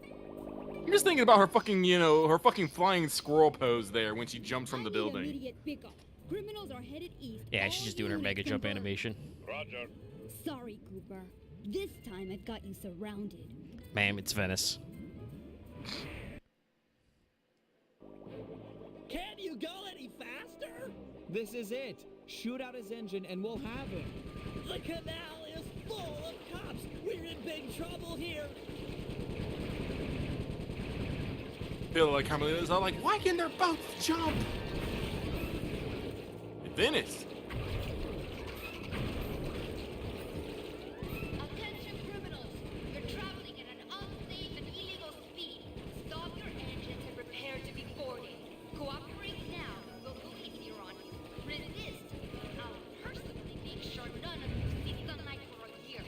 I'm just thinking about her fucking, her fucking flying squirrel pose there when she jumped from the I need building. immediate pickup. Criminals are headed east. Yeah, she's All just doing her units mega jump converge. animation. Roger. Sorry, Cooper. This time I've got you surrounded. Ma'am, it's Venice. Can you go any faster? This is it. Shoot out his engine and we'll have him. The canal is full of cops. We're in big trouble here. Feel like Carmelita's all like, why can their boats jump? Venice. Attention criminals! You're traveling at an unsafe and illegal speed. Stop your engines and prepare to be boarded. Cooperate now. We'll go easier on you. Resist. I'll personally make sure none of you see sunlight for a year.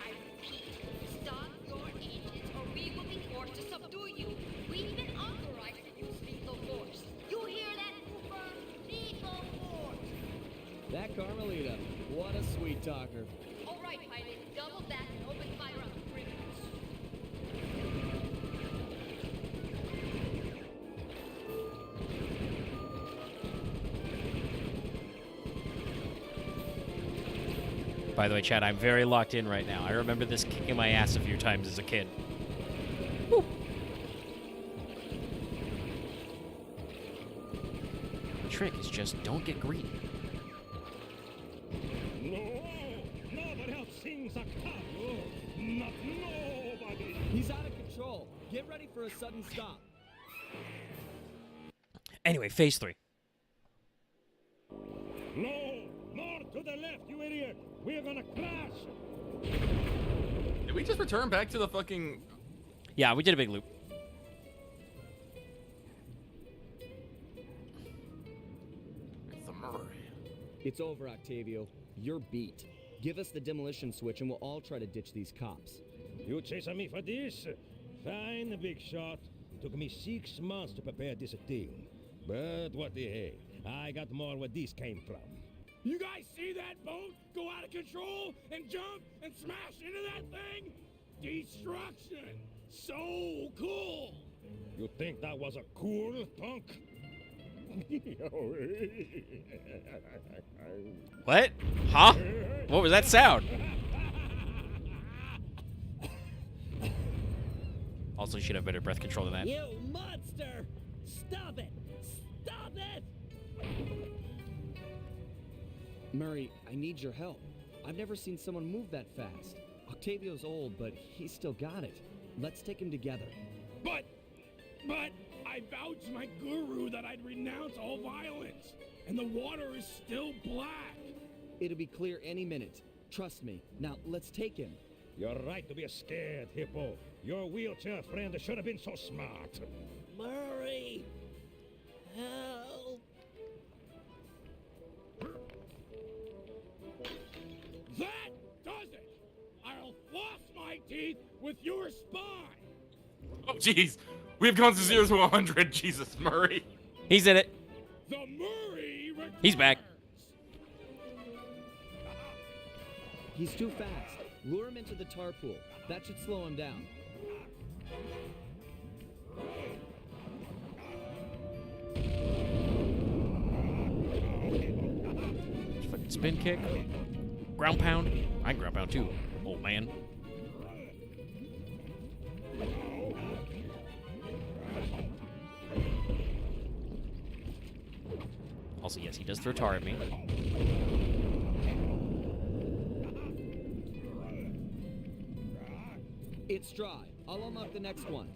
I repeat, stop your engines or we will be forced to subdue you. We've been authorized to use lethal force. You hear that, Cooper? Lethal force! That Carmelita. What a sweet talker. All right, pilot, double back and open fire on the criminals. By the way, Chad, I'm very locked in right now. I remember this kicking my ass a few times as a kid. Woo. The trick is just don't get greedy. No! Nobody else sings a carol. Not nobody. He's out of control. Get ready for a sudden stop. Anyway, phase 3. No! More to the left, you idiot! We're gonna crash! Did we just return back to the fucking... Yeah, we did a big loop. It's the Murray. It's over, Octavio. You're beat. Give us the demolition switch and we'll all try to ditch these cops. You chasing me for this? Fine, big shot. Took me 6 months to prepare this thing. But what the heck? I got more where this came from. You guys see that boat go out of control and jump and smash into that thing? Destruction! So cool! You think that was a cool punk? What? Huh? What was that sound? Also, you should have better breath control than that. You monster! Stop it! Stop it! Murray, I need your help. I've never seen someone move that fast. Octavio's old, but he's still got it. Let's take him together. But I I vowed to my guru that I'd renounce all violence, and the water is still black. It'll be clear any minute. Trust me. Now, let's take him. You're right to be scared, Hippo. Your wheelchair friend should have been so smart. Murray! Help! That does it! I'll floss my teeth with your spine! Oh, jeez. We've gone to 0 to 100. Jesus, Murray. He's in it. The Murray returns. He's back. He's too fast. Lure him into the tar pool. That should slow him down. Fucking spin kick. Ground pound. I can ground pound too, old man. Also, yes, he does throw tar at me. It's dry. I'll unlock the next one.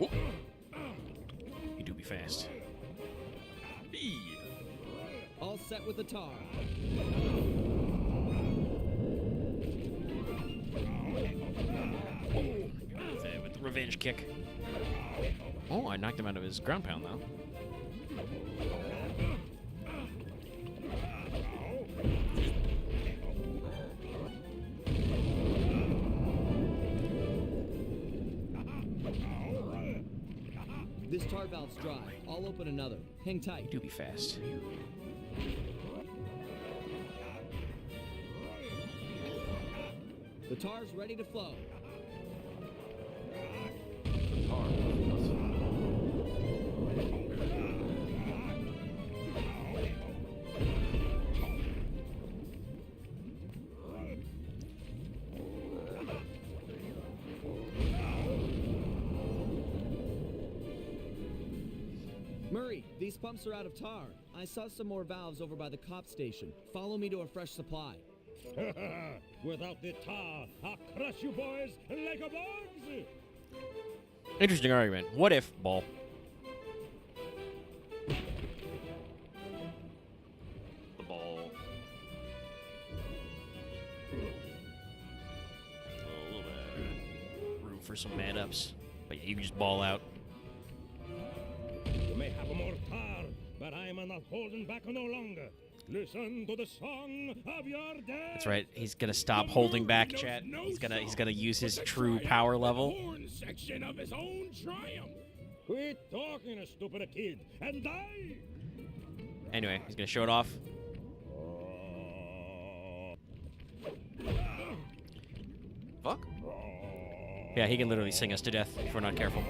Ooh. You do be fast. All set with the tar. With the revenge kick. Oh, I knocked him out of his ground pound, though. This tar valve's dry. I'll open another. Hang tight. You do be fast. The tar's ready to flow. Murray, these pumps are out of tar. I saw some more valves over by the cop station. Follow me to a fresh supply. Without the tar, I'll crush you boys like a bugs. Interesting argument. What if, ball? The ball. A little bit room for some man ups. But yeah, you can just ball out. You may have more tar, but I am not holding back no longer. Listen to the song of your dad. That's right. He's gonna stop holding back, chat. He's gonna use his true power level. Horn section of his own triumph. Quit talking, a stupid kid, and die. Anyway, he's gonna show it off. Fuck. Yeah, he can literally sing us to death if we're not careful.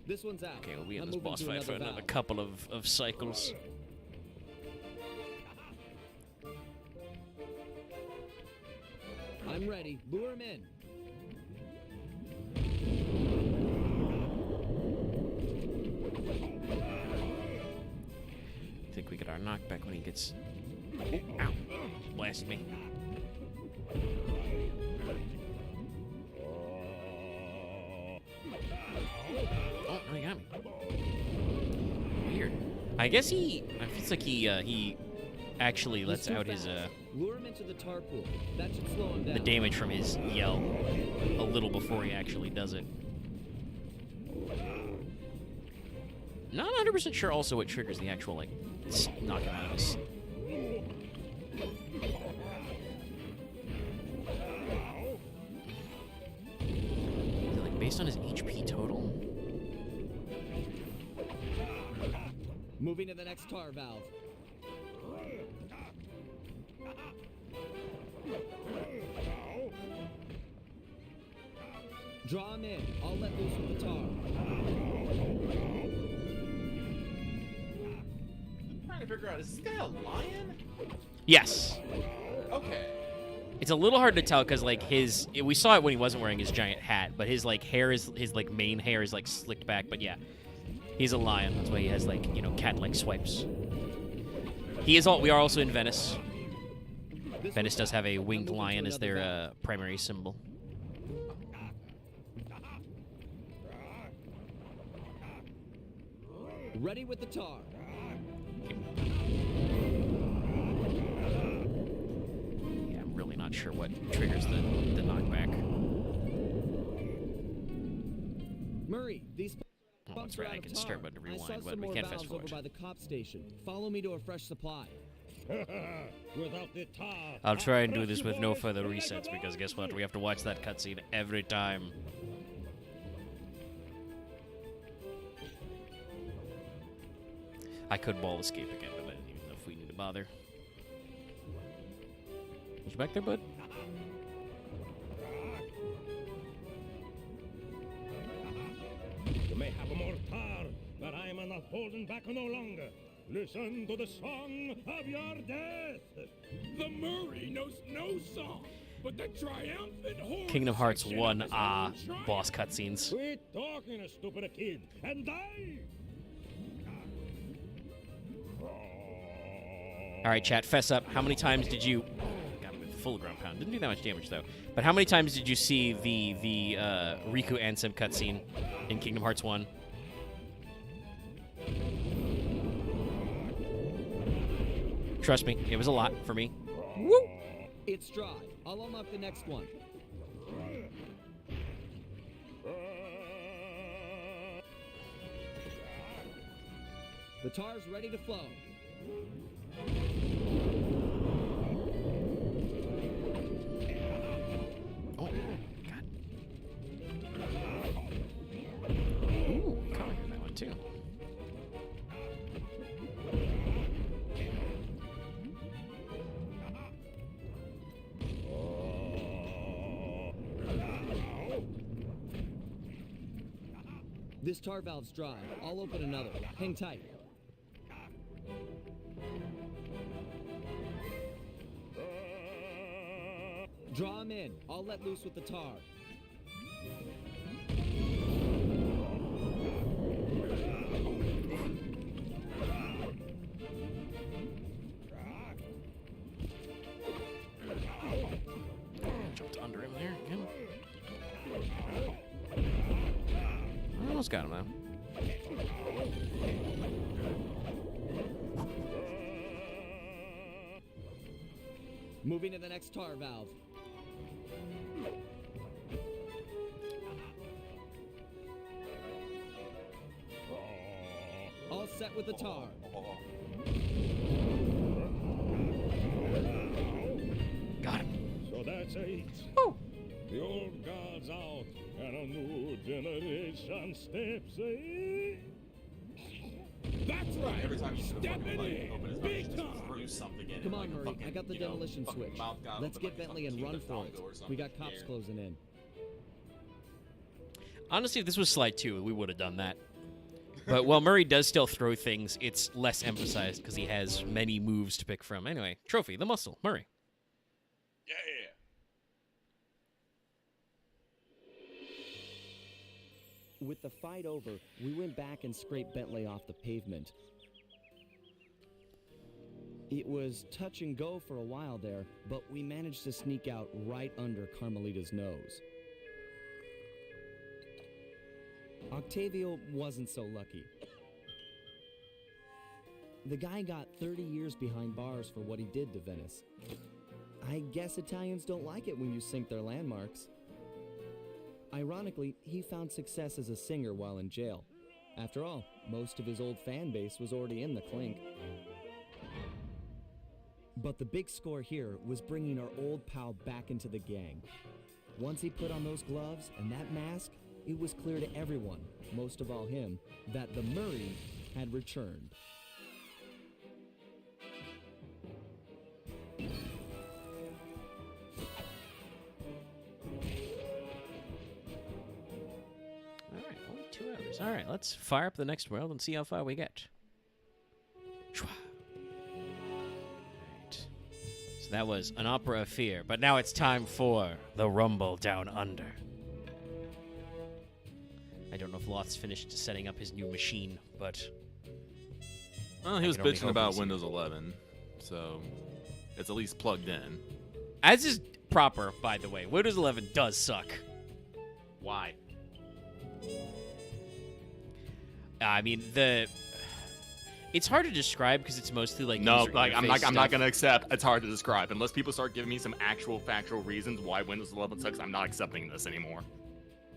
This one's out. Okay, we'll be in I'm this moving boss to fight for another valve. couple of cycles. I'm ready. Lure him in. I think we get our knockback when he gets... Ooh, ow. Blasted me. Oh, no, he got me. Weird. I guess he... It feels like he actually lets out his... Lure him into the tar pool. That should slow him down. the damage from his yell a little before he actually does it. Not 100% sure also what triggers the actual, like, knock him out of his... Is it, like, based on his HP total? Moving to the next tar valve. Draw him in. I'll let loose with the tar. I'm trying to figure out, is this guy a lion? Yes. Okay. It's a little hard to tell because, like, we saw it when he wasn't wearing his giant hat, but his, like, his main hair is, like, slicked back. But yeah, he's a lion. That's why he has, like, you know, cat-like swipes. We are also in Venice. Venice does have a winged lion as their primary symbol. Ready with the tar. Yeah, I'm really not sure what triggers the knockback. Murray, these Oh, pumps that's are right. out I of can tar. start button to I rewind, saw but some we more can't valves fast over forward. by the cop station. Follow me to a fresh supply. Without the tar. I'll try and do this with no further resets because guess what? We have to watch that cutscene every time. I could ball escape again, but I don't even know if we need to bother. You back there, bud? You may have more tar, but I am not holding back no longer. Listen to the song of your death. The Murray knows no song, but the triumphant horn Kingdom Hearts section 1 of his own triumph. boss cutscenes. Quit talking, stupid kid, and die. All right, chat, fess up. How many times did you... Got him with full ground pound. Didn't do that much damage, though. But how many times did you see the Riku Ansem cutscene in Kingdom Hearts 1? Trust me, it was a lot for me. Woo! It's dry. I'll unlock the next one. The tar's ready to flow. Oh, God. Ooh, caught me on that one, too. This tar valve's dry. I'll open another. Hang tight. Draw him in. I'll let loose with the tar. Jumped under him there again. I almost got him, though. Moving to the next tar valve. All set with the tar. Got him. So that's it. Woo! The old guard's out, and a new generation steps in. That's right. Every time you Step it in. open his mouth, Big just time. threw something in. Come it, on, like a Murray. fucking, I got the you know, demolition fucking switch. mouth got Let's open get like Bentley and fucking run for it. Dongo or We something. got cops Yeah. closing in. Honestly, if this was Sly 2, we would have done that. But while Murray does still throw things, it's less emphasized because he has many moves to pick from. Anyway, trophy, the muscle, Murray. Yeah. With the fight over, we went back and scraped Bentley off the pavement. It was touch and go for a while there, but we managed to sneak out right under Carmelita's nose. Octavio wasn't so lucky. The guy got 30 years behind bars for what he did to Venice. I guess Italians don't like it when you sink their landmarks. Ironically, he found success as a singer while in jail. After all, most of his old fan base was already in the clink. But the big score here was bringing our old pal back into the gang. Once he put on those gloves and that mask, it was clear to everyone, most of all him, that the Murray had returned. All right, only 2 hours. All right, let's fire up the next world and see how far we get. Shwa. Right. So that was an opera of fear, but now it's time for the Rumble Down Under. I don't know if Loth's finished setting up his new machine, but Well, he was I can only bitching hope about he's- Windows 11. so it's at least plugged in. As is proper, by the way. Windows 11 does suck. Why? I mean, it's hard to describe because it's mostly like No, user like I'm interface not stuff. gonna accept. It's hard to describe unless people start giving me some actual factual reasons why Windows 11 sucks. I'm not accepting this anymore.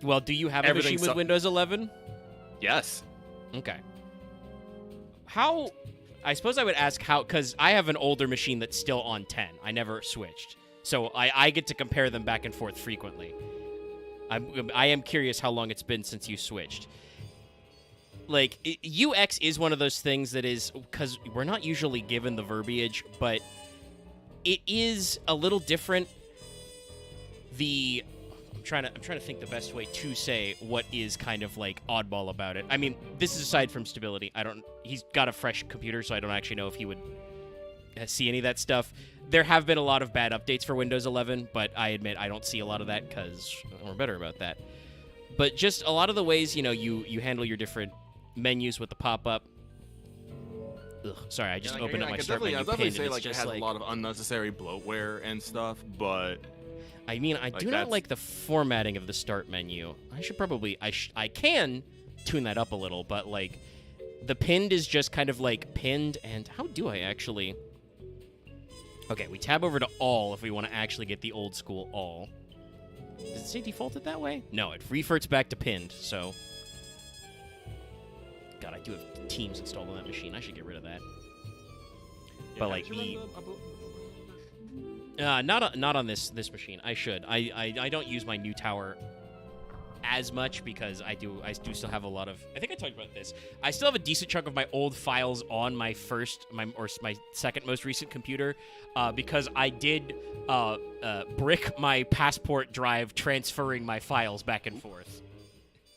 Well, do you have a Everything machine with suck- Windows 11? Yes. Okay. How? I suppose I would ask how, because I have an older machine that's still on 10. I never switched, so I get to compare them back and forth frequently. I am curious how long it's been since you switched. Like, UX is one of those things that is, because we're not usually given the verbiage, but it is a little different. I'm trying to think the best way to say what is kind of like oddball about it. I mean, this is aside from stability. He's got a fresh computer, so I don't actually know if he would see any of that stuff. There have been a lot of bad updates for Windows 11, but I admit I don't see a lot of that because we're better about that. But just a lot of the ways, you handle your different menus with the pop-up. Ugh, sorry, I just opened up my start menu. I'll definitely pin, say and like it's it has just a lot of unnecessary bloatware and stuff, but I mean, I do not like the formatting of the start menu. I should probably I can tune that up a little, but like the pinned is just kind of like pinned. And how do I actually? Okay, we tab over to all if we want to actually get the old school all. Does it say defaulted that way? No, it reverts back to pinned. So, God, I do have Teams installed on that machine. I should get rid of that. Yeah, But like not on this machine. I should. I don't use my new tower as much because I do still have a lot of. I think I talked about this. I still have a decent chunk of my old files on my second most recent computer because I did brick my passport drive transferring my files back and forth.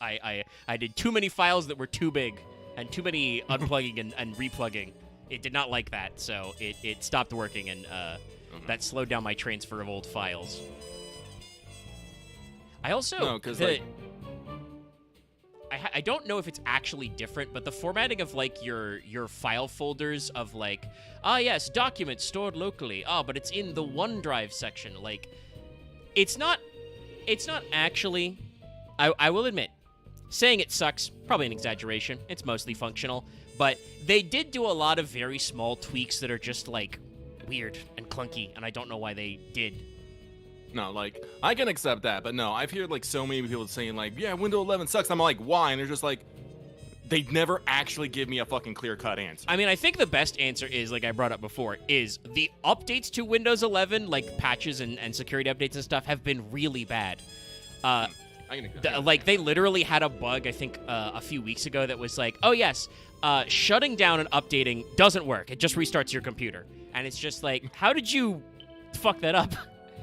I did too many files that were too big and too many unplugging and replugging. It did not like that, so it stopped working, and that slowed down my transfer of old files. I also I don't know if it's actually different, but the formatting of like your file folders of like, yes, documents stored locally. But it's in the OneDrive section. Like, it's not actually. I will admit, saying it sucks, probably an exaggeration. It's mostly functional, but they did do a lot of very small tweaks that are just like weird and clunky, and I don't know why they did. No, like, I can accept that, but no, I've heard, like, so many people saying, like, yeah, Windows 11 sucks. I'm like, why? And they're just like, they never actually give me a fucking clear-cut answer. I mean, I think the best answer is, like I brought up before, is the updates to Windows 11, like patches and security updates and stuff, have been really bad. Like, they literally had a bug, I think, a few weeks ago that was like, oh, yes, shutting down and updating doesn't work. It just restarts your computer. And it's just like, how did you fuck that up?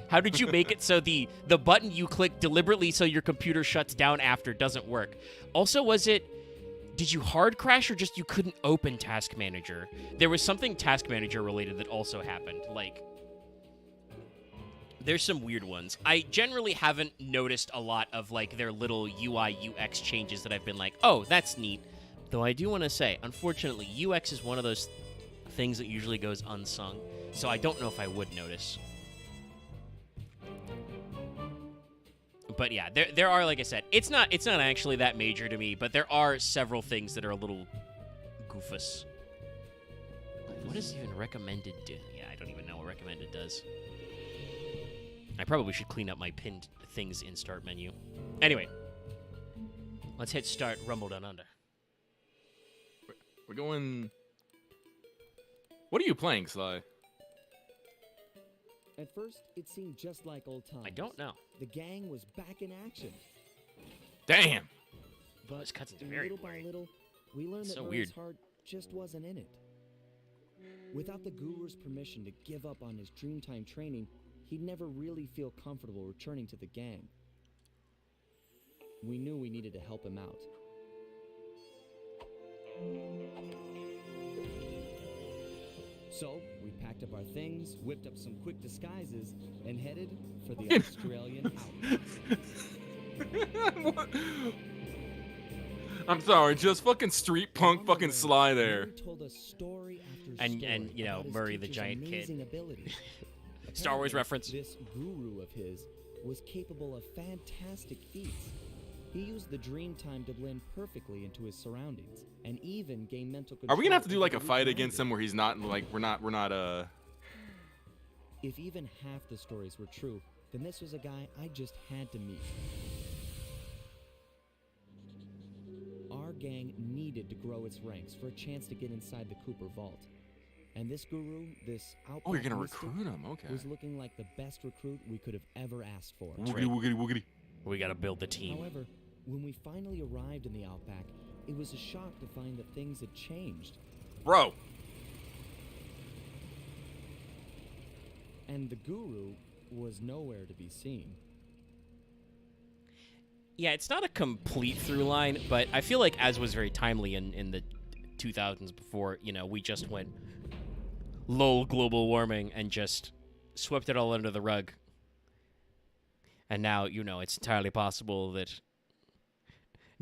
How did you make it so the button you click deliberately so your computer shuts down after doesn't work? Also, did you hard crash or just you couldn't open Task Manager? There was something Task Manager related that also happened. Like, there's some weird ones. I generally haven't noticed a lot of like their little UI UX changes that I've been like, oh, that's neat. Though I do want to say, unfortunately, UX is one of those things that usually goes unsung. So I don't know if I would notice. But yeah, there are, like I said, it's not actually that major to me, but there are several things that are a little goofus. What does even recommended do? Yeah, I don't even know what recommended does. I probably should clean up my pinned things in start menu. Anyway, let's hit start Rumble Down Under. We're going. What are you playing, Sly? At first, it seemed just like old times. I don't know. The gang was back in action. Damn. But this cutscene's very little by little, we learned that so Murray's weird. heart just wasn't in it. Without the guru's permission to give up on his Dreamtime training, he'd never really feel comfortable returning to the gang. We knew we needed to help him out. So, we packed up our things, whipped up some quick disguises, and headed for the Australian I'm sorry, just fucking street punk fucking Sly there. Murray told us story after And story you know, about his Murray the teacher's giant kid. amazing abilities. Star Wars Apparently, reference. This guru of his was capable of fantastic feats. He used the dream time to blend perfectly into his surroundings, and even gain mental control. Are we gonna have to do over like the a fight weak against minded. him where he's not like we're not If even half the stories were true, then this was a guy I just had to meet. Our gang needed to grow its ranks for a chance to get inside the Cooper vault. And this guru, this outback Oh, you're gonna mystic, recruit him, okay. was looking like the best recruit we could have ever asked for. Woogity woogity woogity. We gotta build the team. However, when we finally arrived in the outback, it was a shock to find that things had changed. Bro. And the guru was nowhere to be seen. Yeah, it's not a complete through line, but I feel like as was very timely in the 2000s before, you know, we just went low global warming and just swept it all under the rug. And now, you know, it's entirely possible that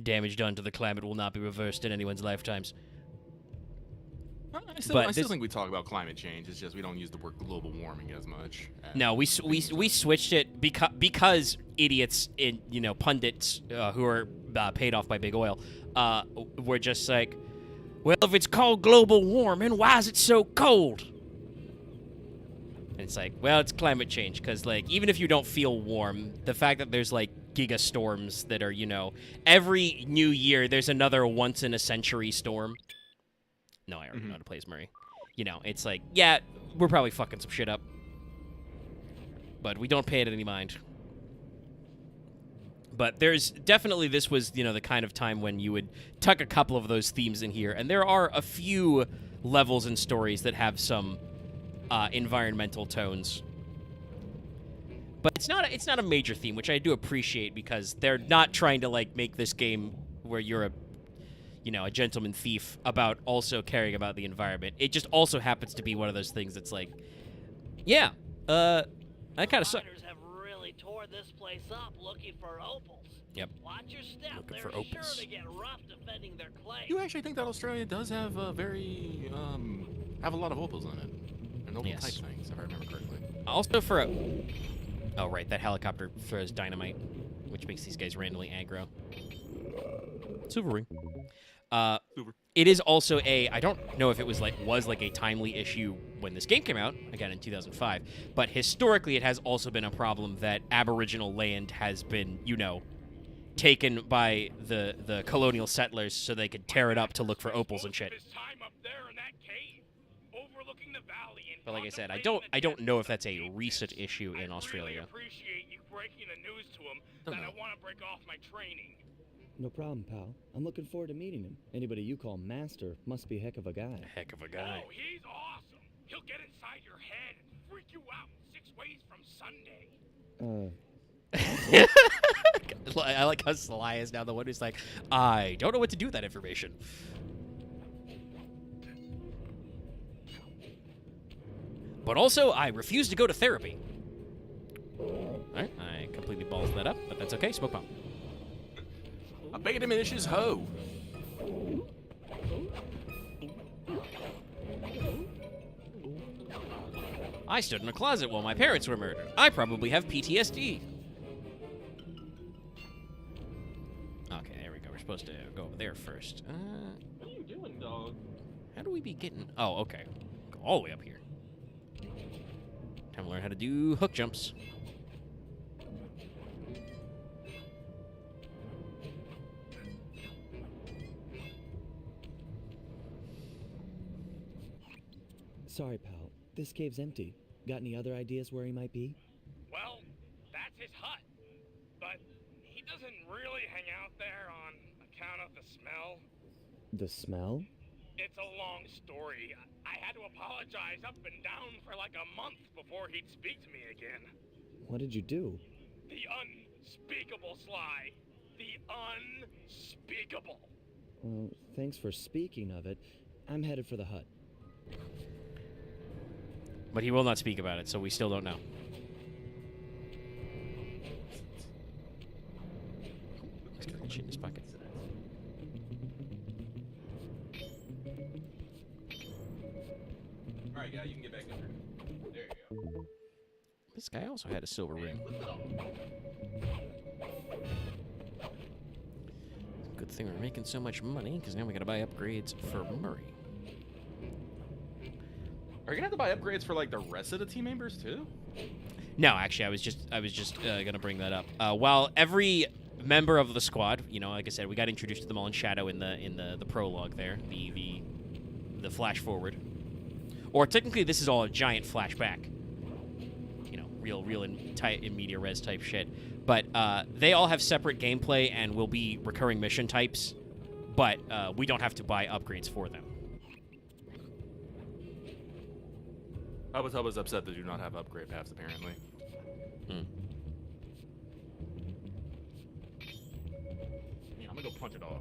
damage done to the climate will not be reversed in anyone's lifetimes. I still think we talk about climate change. It's just we don't use the word global warming as much. No, we switched it because idiots in, you know, pundits who are paid off by big oil were just like, well, if it's called global warming, why is it so cold? And it's like, well, it's climate change because, like, even if you don't feel warm, the fact that there's like gigastorms that are, you know, every new year there's another once in a century storm. No, I already know how to play as Murray. You know, it's like, yeah, we're probably fucking some shit up. But we don't pay it any mind. But there's definitely, this was, you know, the kind of time when you would tuck a couple of those themes in here. And there are a few levels and stories that have some environmental tones. But it's not a major theme, which I do appreciate because they're not trying to, like, make this game where you're a gentleman thief about also caring about the environment. It just also happens to be one of those things that's like, yeah, that kind of sucks. Miners have really tore this place up looking for opals. Yep. Watch your step. Looking They're for sure opals. to get rough defending their claim. You actually think that Australia does have a very have a lot of opals in it, and opal type things, if I remember correctly. Also for oh right, that helicopter throws dynamite, which makes these guys randomly aggro. Silver ring. It is also I don't know if it was like a timely issue when this game came out, again in 2005, but historically it has also been a problem that Aboriginal land has been, you know, taken by the colonial settlers so they could tear it up to look for opals and shit. But like I said, I don't know if that's a recent issue in Australia. Appreciate you breaking the news to him that I want to break off my training. No problem, pal. I'm looking forward to meeting him. Anybody you call master must be a heck of a guy. Heck of a guy. Oh, he's awesome. He'll get inside your head and freak you out 6 ways from Sunday. I like how Sly is now the one who's like, I don't know what to do with that information. But also, I refuse to go to therapy. Alright, I completely balls that up, but that's okay. Smoke bomb. A beta diminishes hoe. I stood in a closet while my parents were murdered. I probably have PTSD. Okay, there we go. We're supposed to go over there first. What are you doing, dog? How do we be getting... Oh, okay. Go all the way up here. Time to learn how to do hook jumps. Sorry, pal. This cave's empty. Got any other ideas where he might be? Well, that's his hut. But he doesn't really hang out there on account of the smell. The smell? It's a long story. I had to apologize up and down for like a month before he'd speak to me again. What did you do? The unspeakable, Sly. The unspeakable. Well, thanks for speaking of it. I'm headed for the hut. But he will not speak about it, so we still don't know. Let's get that shit in his pocket. All right, guy, you can get back in there. There you go. This guy also had a silver ring. Good thing we're making so much money, because now we gotta buy upgrades for Murray. Are you gonna have to buy upgrades for like the rest of the team members too? No, actually, I was just gonna bring that up. While every member of the squad, you know, like I said, we got introduced to them all in Shadow in the prologue there, the flash forward, or technically this is all a giant flashback. You know, real in media res type shit. But they all have separate gameplay and will be recurring mission types, but we don't have to buy upgrades for them. Hubba's upset that you do not have upgrade paths, apparently. Yeah, I'm gonna go punch it all.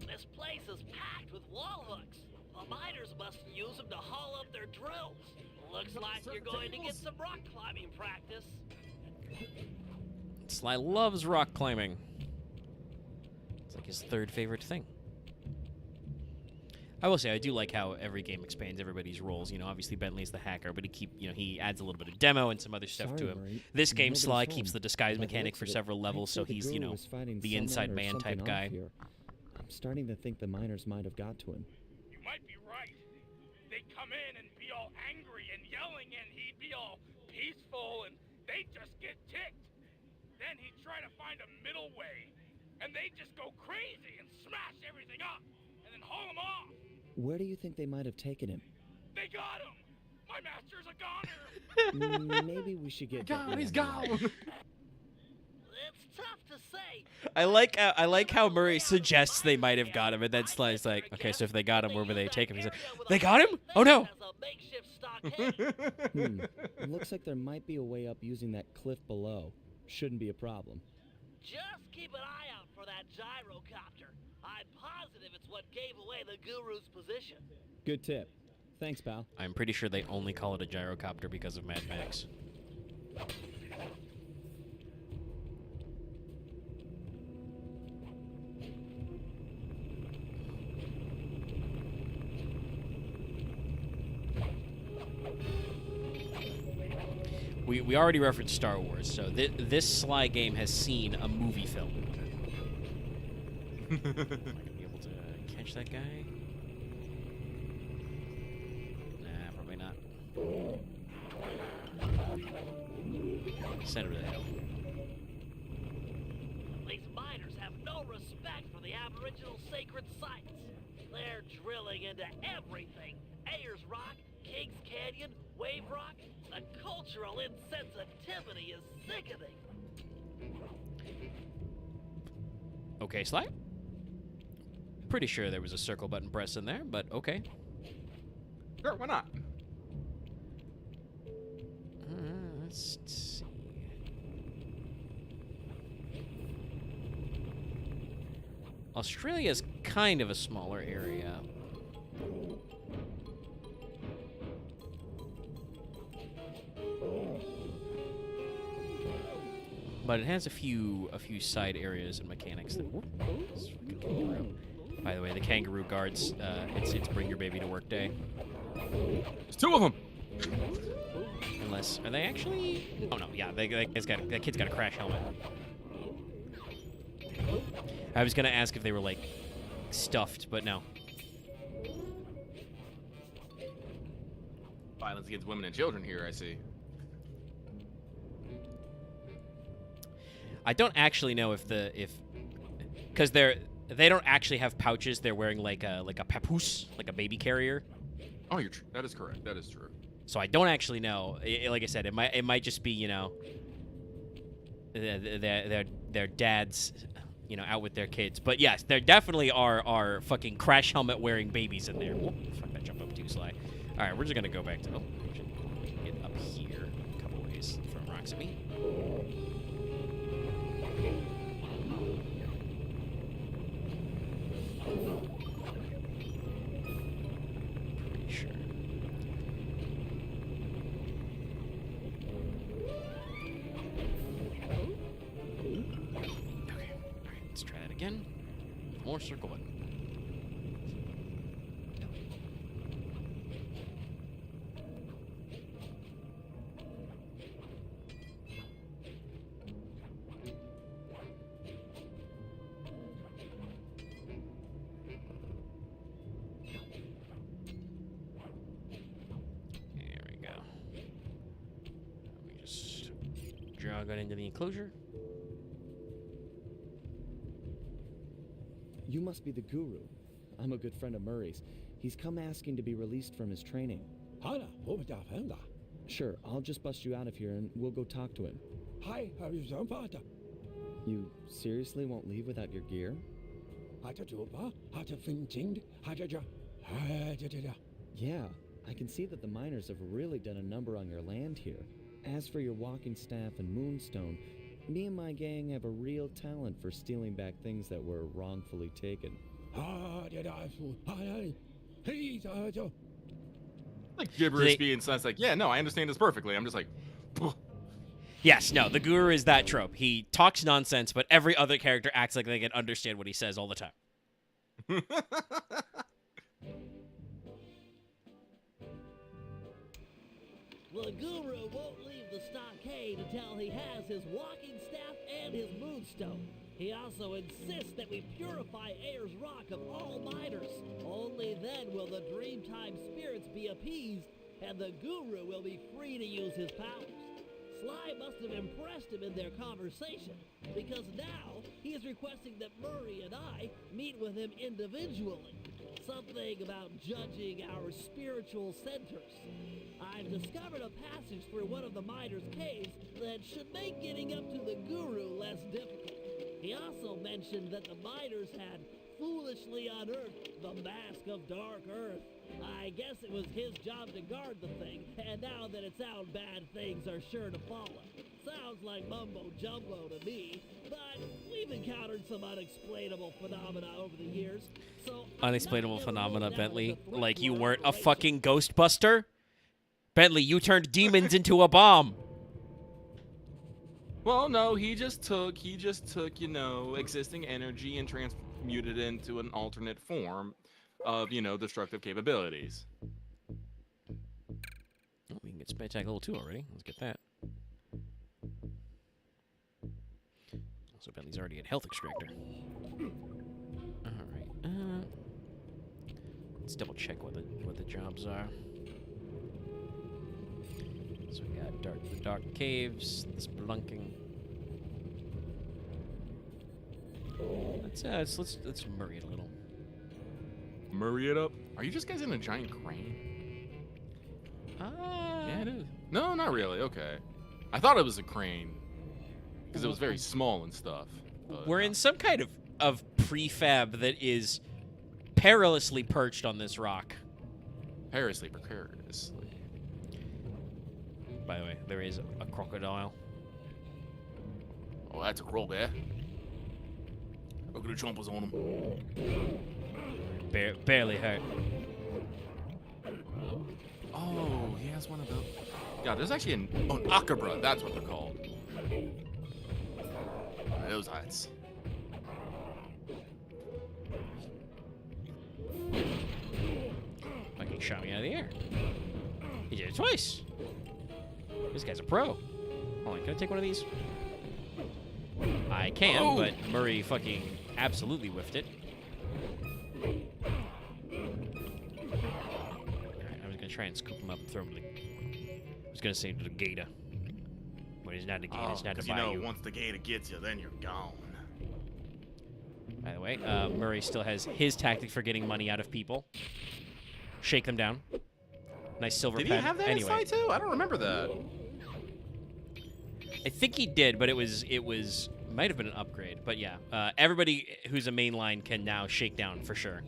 This place is packed with wall hooks. The miners must use them to haul up their drills. Looks like you're going to get some rock climbing practice. Sly loves rock climbing. It's like his third favorite thing. I will say, I do like how every game expands everybody's roles. You know, obviously Bentley's the hacker, but he adds a little bit of demo and some other stuff to him. Murray. This game, Nobody's Sly home. keeps the disguise By the mechanic looks for of it, several levels, I'd so say the he's, guru you know, was fighting the someone inside or man something type off guy. here. I'm starting to think the miners might have got to him. You might be right. They'd come in and be all angry and yelling, and he'd be all peaceful, and they'd just get ticked. Then he'd try to find a middle way, and they'd just go crazy and smash everything up, and then haul him off. Where do you think they might have taken him? They got him! My master's a goner! Maybe we should get. God, he's Bentley on gone. It's tough to say. I like how Murray suggests they might have got him, and then Sly's like, okay, so if they got him, where would they take him? He's like, they got him? Oh no! Looks like there might be a way up using that cliff below. Shouldn't be a problem. Just keep an eye out for that gyrocopter. I'm positive it's what gave away the guru's position. Good tip. Thanks, pal. I'm pretty sure they only call it a gyrocopter because of Mad Max. We already referenced Star Wars, so this Sly game has seen a movie film. Am I gonna be able to catch that guy? Nah, probably not. Send him to the hill. These miners have no respect for the Aboriginal sacred sites. They're drilling into everything. Ayers Rock, Kings Canyon, Wave Rock. The cultural insensitivity is sickening. Okay, Sly. Pretty sure there was a circle button press in there, but okay. Sure, why not? Let's see. Australia's kind of a smaller area. But it has a few side areas and mechanics that. Whoop, this fucking kangaroo. By the way, the kangaroo guards. It's bring your baby to work day. There's two of them. Unless are they actually? Oh no, yeah, that kid's got a crash helmet. I was gonna ask if they were like stuffed, but no. Violence against women and children here, I see. I don't actually know if because they don't actually have pouches. They're wearing like a papoose, like a baby carrier. Oh, that is correct. That is true. So I don't actually know. Like I said, it might just be, you know, their dads, you know, out with their kids. But yes, there definitely are fucking crash helmet wearing babies in there. Whoop, fuck, that jumped up too, Sly. All right, we're just gonna go back to get up here a couple ways from rocks at me. Pretty sure. again. More circle button. There we go. Let me just jog on into the enclosure. You must be the guru. I'm a good friend of Murray's. He's come asking to be released from his training. Sure, I'll just bust you out of here and we'll go talk to him. You seriously won't leave without your gear? Yeah, I can see that the miners have really done a number on your land here. As for your walking staff and moonstone, me and my gang have a real talent for stealing back things that were wrongfully taken. Like gibberish being sense, like, yeah, no, I understand this perfectly. I'm just like, Yes, no, the guru is that trope. He talks nonsense, but every other character acts like they can understand what he says all the time. The guru won't leave the stockade until he has his walking staff and his moonstone. He also insists that we purify Ayers Rock of all miners. Only then will the Dreamtime spirits be appeased, and the guru will be free to use his powers. Sly must have impressed him in their conversation, because now he is requesting that Murray and I meet with him individually. Something about judging our spiritual centers. I've discovered a passage through one of the miners' caves that should make getting up to the guru less difficult. He also mentioned that the miners had foolishly unearthed the Mask of Dark Earth. I guess it was his job to guard the thing, and now that it's out, bad things are sure to follow. Sounds like mumbo-jumbo to me, but we've encountered some unexplainable phenomena over the years, so... Unexplainable phenomena, Bentley. Like you weren't a fucking Ghostbuster? Bentley, you turned demons into a bomb. well, no, he just took, you know, existing energy and transmuted it into an alternate form of, you know, destructive capabilities. Oh, we can get Spectac level 2 already. Let's get that. Also, Bentley's already at Health Extractor. Alright, let's double check what the jobs are. So we got the dark caves, the spelunking. Let's murray it a little. Murray it up. Are you just guys in a giant crane? Yeah, it is. No, not really. Okay. I thought it was a crane because it was very small and stuff. We're in some kind of prefab that is perilously perched on this rock. Perilously precarious. By the way, there is a crocodile. Oh, that's a crow bear. Look at the chompers on him. Barely hurt. Oh, he has one of those. Yeah, there's actually an akabra. That's what they're called. Those heights. Fucking shot me out of the air. He did it twice. This guy's a pro. Hold on, can I take one of these? I can, but Murray fucking absolutely whiffed it. Alright, I was gonna try and scoop him up and throw him to the... I was gonna say to the gator. But he's not a gator, he's not to you buy know, you. once the gator gets you, then you're gone. By the way, Murray still has his tactic for getting money out of people. Shake them down. Nice silver pen. Did he have that anyway. inside too? I don't remember that. I think he did, but it was might have been an upgrade. But yeah, everybody who's a mainline can now shake down for sure.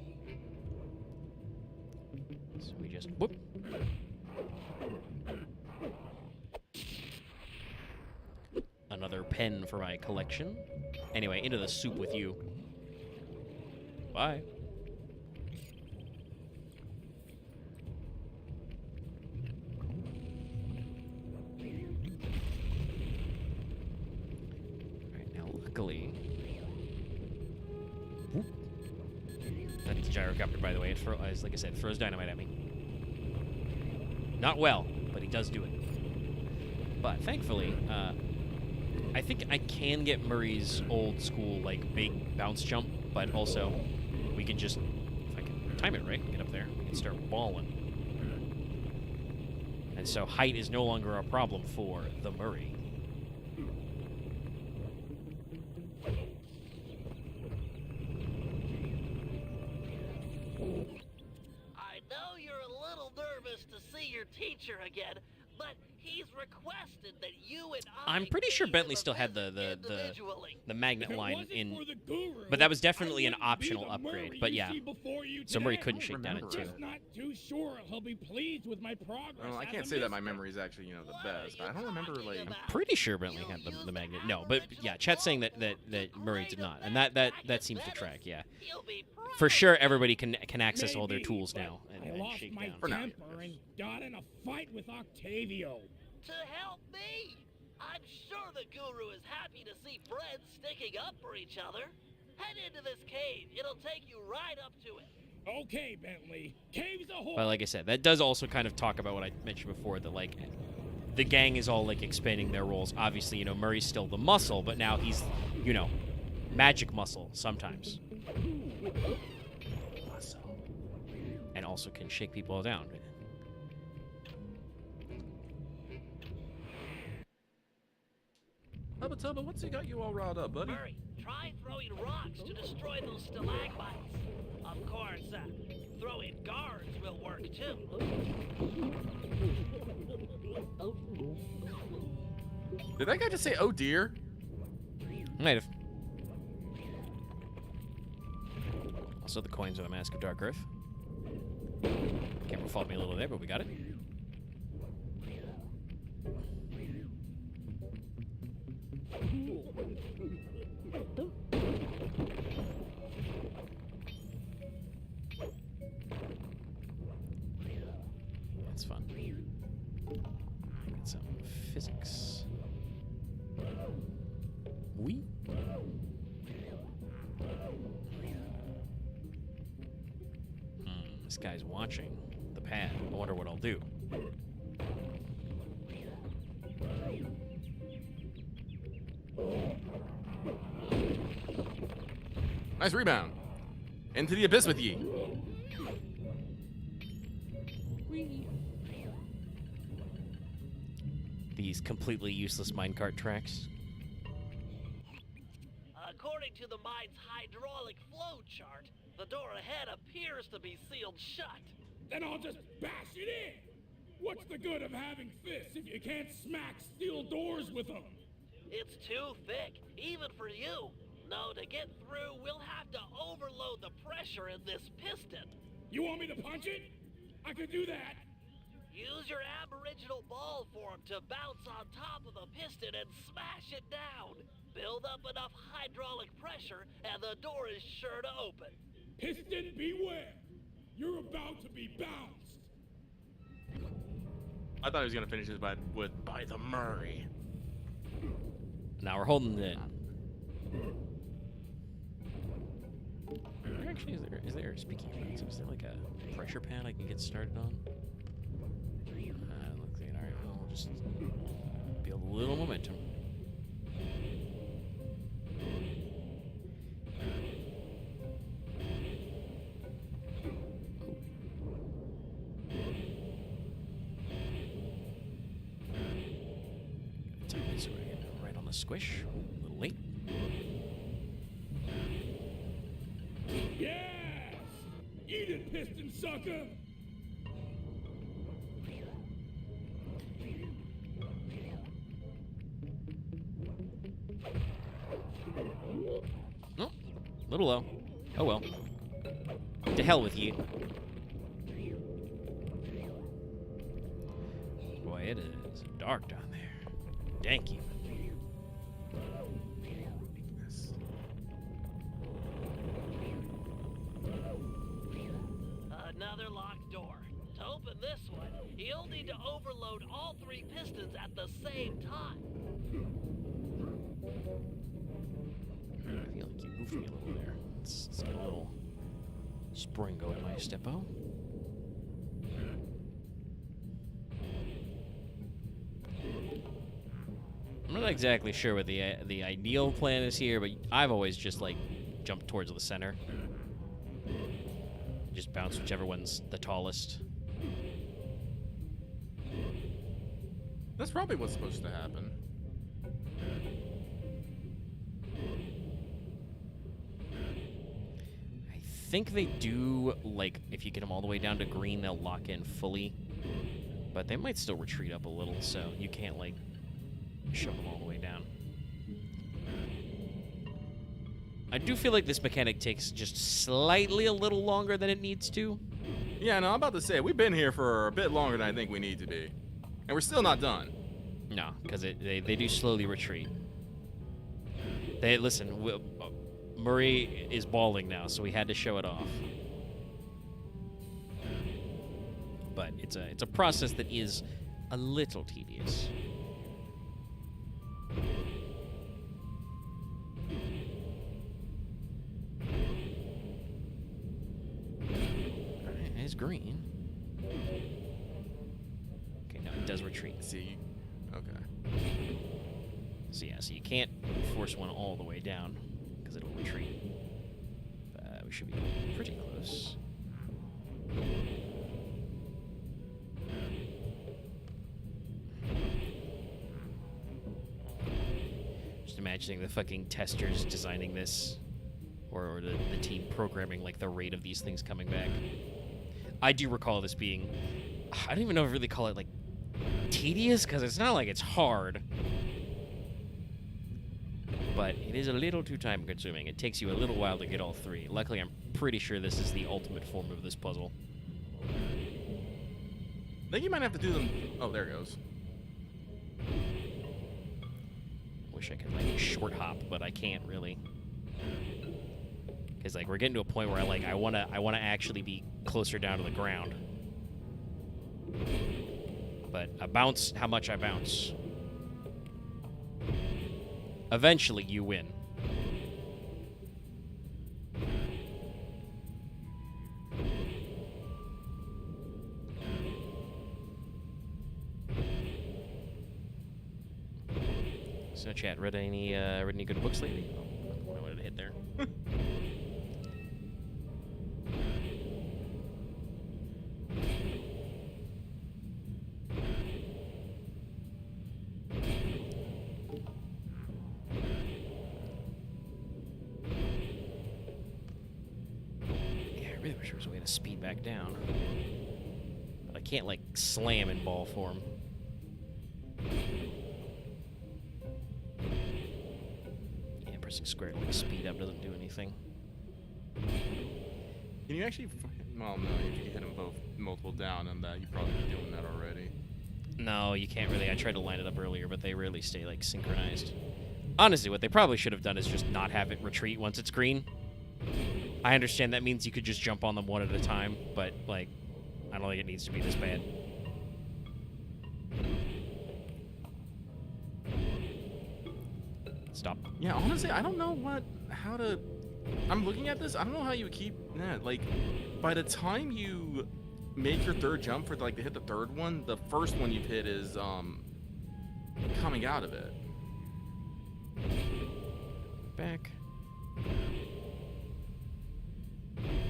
So we just whoop. Another pen for my collection. Anyway, into the soup with you. Bye. Luckily, gyrocopter, by the way. Like I said, throws dynamite at me. Not well, but he does do it. But thankfully, I think I can get Murray's old school, like, big bounce jump, but also we can just, if I can time it right, get up there and start balling. And so height is no longer a problem for the Murray. I know you're a little nervous to see your teacher again, but he's requested that you and I'm pretty sure Bentley still had the magnet line in, but that was definitely an optional upgrade. But yeah, so Murray couldn't shake down it too. Not too sure he'll be pleased with my progress. Well, I can't say that my memory is actually, you know, the best, but I don't remember, like... I'm pretty sure Bentley had the magnet. No, but yeah, chat's saying that Murray did not, and that seems to track. Yeah, for sure, everybody can access all their tools now and shake my down. temper and got in a fight with Octavio. To help me! I'm sure the Guru is happy to see friends sticking up for each other. Head into this cave. It'll take you right up to it. Okay, Bentley. Cave's a hole. But like I said, that does also kind of talk about what I mentioned before, that like the gang is all like expanding their roles. Obviously, you know, Murray's still the muscle, but now he's, you know, magic muscle sometimes. And also can shake people down. Tubba, what's he got you all riled up, buddy? Murray, try throwing rocks to destroy those stalagmites. Of course, throwing guards will work too. Did that guy just say, oh dear? Might have. Also, the coins of the Mask of Dark Earth. Camera fault me a little there, but we got it. That's fun. Get some physics. We. This guy's watching the pad. I wonder what I'll do. Nice rebound. Into the abyss with ye. These completely useless minecart tracks. According to the mine's hydraulic flow chart, the door ahead appears to be sealed shut. Then I'll just bash it in. What's the good of having fists if you can't smack steel doors with them? It's too thick, even for you. No, to get through, we'll have to overload the pressure in this piston. You want me to punch it? I could do that. Use your aboriginal ball form to bounce on top of the piston and smash it down. Build up enough hydraulic pressure, and the door is sure to open. Piston, beware. You're about to be bounced. I thought he was gonna finish this by the Murray. Now we're holding it. Actually, is there speaking of that, is there like a pressure pad I can get started on? Looks like, alright, well, we'll just build a little momentum. Time is right on the squish. A little late. Yes! Eat it, piston sucker! Oh, a little low. Oh well. To hell with you. Boy, it is dark down there. Thank you. Another locked door. To open this one, you'll need to overload all three pistons at the same time. I feel like you goofed me a little there. Let's get a little Springo in my steppo. I'm not exactly sure what the ideal plan is here, but I've always just like jumped towards the center. Just bounce whichever one's the tallest. That's probably what's supposed to happen. I think they do, like, if you get them all the way down to green, they'll lock in fully. But they might still retreat up a little, so you can't, like, shove them all the way down. I do feel like this mechanic takes just slightly a little longer than it needs to. Yeah, no, I'm about to say, we've been here for a bit longer than I think we need to be. And we're still not done. No, because they do slowly retreat. Listen, Murray is bawling now, so we had to show it off. But it's a process that is a little tedious. Alright, it's green. Okay, no, it does retreat. See, okay. So yeah, so you can't force one all the way down because it'll retreat. We should be pretty close. Just imagining the fucking testers designing this, or the team programming like the rate of these things coming back. I do recall this being, I don't even know if I really call it like tedious, because it's not like it's hard. But it is a little too time consuming. It takes you a little while to get all three. Luckily, I'm pretty sure this is the ultimate form of this puzzle. I think you might have to do them. Oh, there it goes. Wish I could like short hop, but I can't really. Because like we're getting to a point where I wanna actually be closer down to the ground. But I bounce how much I bounce. Eventually, you win. So, chat, read any good books lately? Oh, I wanted to hit there. I wish there was a way to speed back down. But I can't, like, slam in ball form. Yeah, pressing square to, like, speed up doesn't do anything. Can you actually... Well, no, if you hit them both multiple down on that, you'd probably be doing that already. No, you can't really. I tried to line it up earlier, but they rarely stay, like, synchronized. Honestly, what they probably should have done is just not have it retreat once it's green. I understand that means you could just jump on them one at a time, but, like, I don't think it needs to be this bad. Stop. Yeah, honestly, I don't know how to... I'm looking at this, I don't know how you keep... Nah, like, by the time you make your third jump for, like, to hit the third one, the first one you've hit is, coming out of it. Back.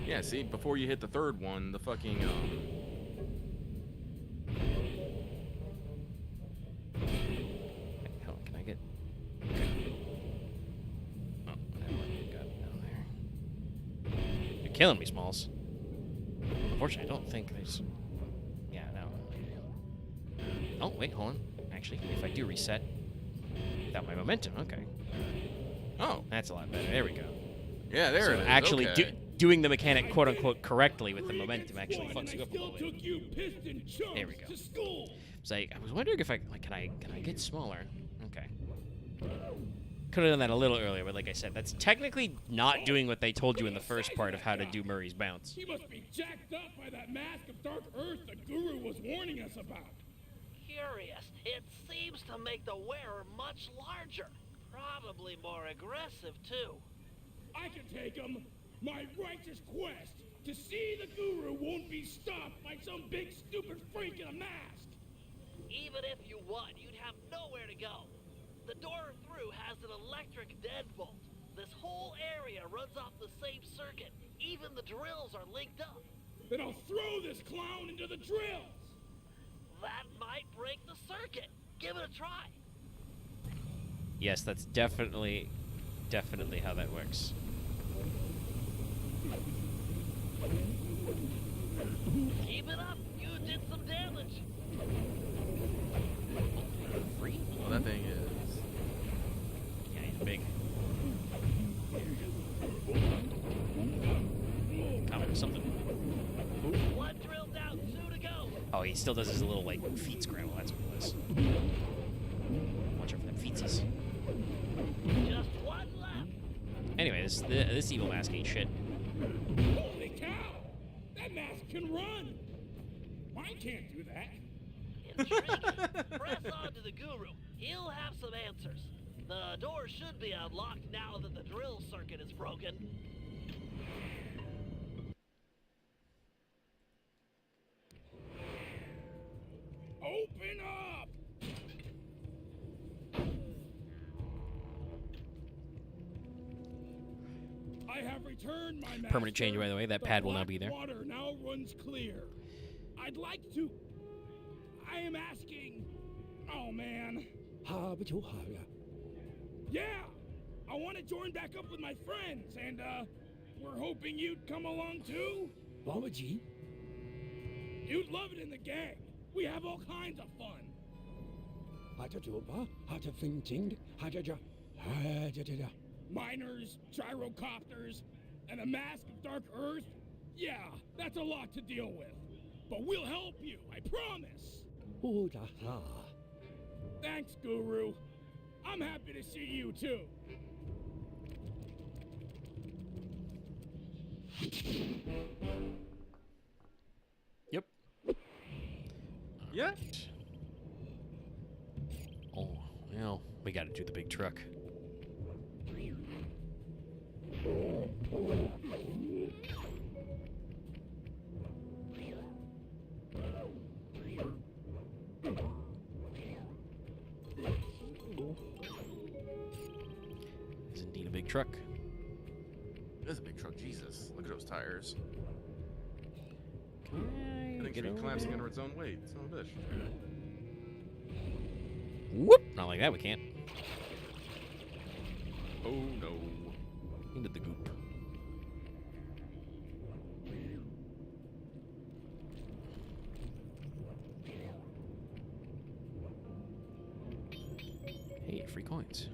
Yeah, see, before you hit the third one, the fucking, Hell, can I get... Okay. Oh, I got it down there. You're killing me, Smalls. Unfortunately, I don't think there's... Yeah, no. Oh, wait, hold on. Actually, if I do reset... Without my momentum, okay. Oh. That's a lot better. There we go. Yeah, there it is. Actually, okay. Doing the mechanic quote-unquote correctly with the momentum actually fucks you up a little bit. There we go. It's like, I was wondering if can I get smaller? Okay. Could have done that a little earlier, but like I said, that's technically not doing what they told you in the first part of how to do Murray's bounce. He must be jacked up by that mask of dark earth the guru was warning us about. Curious. It seems to make the wearer much larger. Probably more aggressive, too. I can take him. My righteous quest To see the guru won't be stopped by some big stupid freak in a mask. Even if you won, you'd have nowhere to go. The door through has an electric deadbolt. This whole area runs off the same circuit. Even the drills are linked up. Then I'll throw this clown into the drills. That might break the circuit. Give it a try. Yes, that's definitely how that works. Keep it up. You did some damage. Free? Well, that thing is. Yeah, he's big. Comment or something. One drill down, 2 to go. Oh, he still does his little, like, feet scramble. That's what it was. Watch out for them feetsies. Just one left. Anyway, this evil mask ain't shit. Holy cow! That mask can run. Mine can't do that. Intriguing. Press on to the guru. He'll have some answers. The door should be unlocked now that the drill circuit is broken. Open up! I have returned my master. Permanent change, by the way. That The pad will now black be there. Water now runs clear. I'd like to. I am asking. Oh man. Yeah, I want to join back up with my friends, and we're hoping you'd come along too. You'd love it in the gang. We have all kinds of fun. Miners, gyrocopters, and a mask of Dark Earth? Yeah, that's a lot to deal with. But we'll help you, I promise. Thanks, Guru. I'm happy to see you too. Yep. Yeah. Oh, well, we gotta do the big truck. It's indeed a big truck. It is a big truck. Jesus. Look at those tires. Can I think it's collapsing under its own weight. Son of a bitch. Whoop! Not like that, we can't. Oh no. Into the goop. Hey, free coins.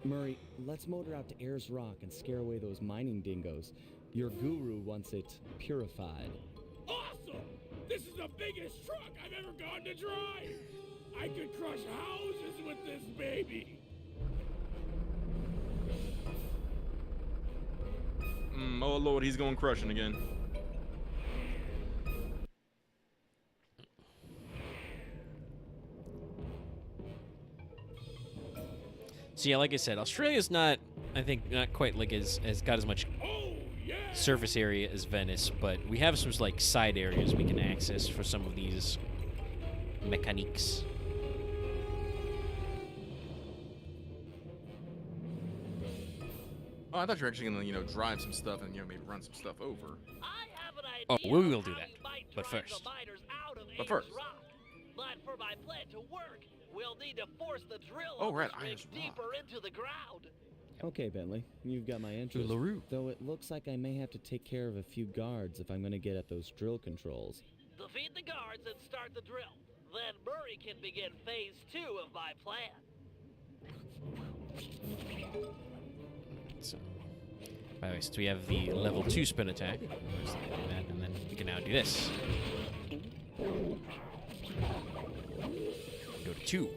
Murray, let's motor out to Ayers Rock and scare away those mining dingoes. Your guru wants it purified. Awesome! This is the biggest truck I've ever gone to drive! I could crush houses with this baby! Oh lord, he's going crushing again. So yeah, like I said, Australia's not, I think, not quite like has got as much surface area as Venice, but we have some like side areas we can access for some of these mechaniques. Oh, I thought you were actually gonna, drive some stuff and maybe run some stuff over. I have an idea. Oh, we will do that, but first. But first. But for my plan to work, we'll need to force the drill Oh, on right, this rig Ayers Rock. deeper into the ground. Okay, Bentley, you've got my interest. LaRue. Though it looks like I may have to take care of a few guards if I'm going to get at those drill controls. Defeat the guards and start the drill. Then Murray can begin phase 2 of my plan. So, by the way, since we have the level 2 spin attack, let's do that, and then we can now do this. Go to 2.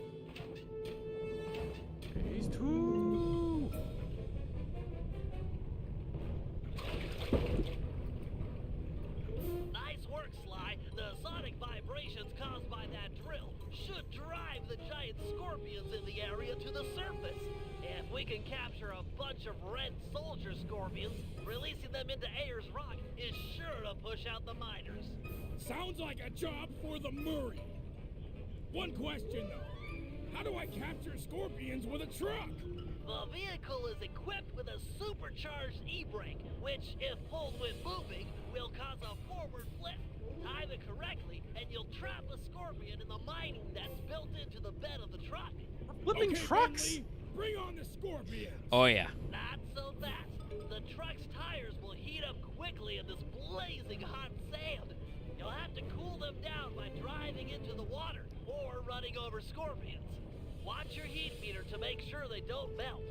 Phase 2. should drive the giant scorpions in the area to the surface. If we can capture a bunch of red soldier scorpions, releasing them into Ayers Rock is sure to push out the miners. Sounds like a job for the Murray. One question, though. How do I capture scorpions with a truck? The vehicle is equipped with a supercharged e-brake, which, if pulled when moving, will cause a forward flip. Time it correctly, and you'll trap a scorpion in the mining that's built into the bed of the truck. Flipping Okay, trucks? Bentley, bring on the scorpions. Oh, yeah. Not so fast. The truck's tires will heat up quickly in this blazing hot sand. You'll have to cool them down by driving into the water or running over scorpions. Watch your heat meter to make sure they don't melt.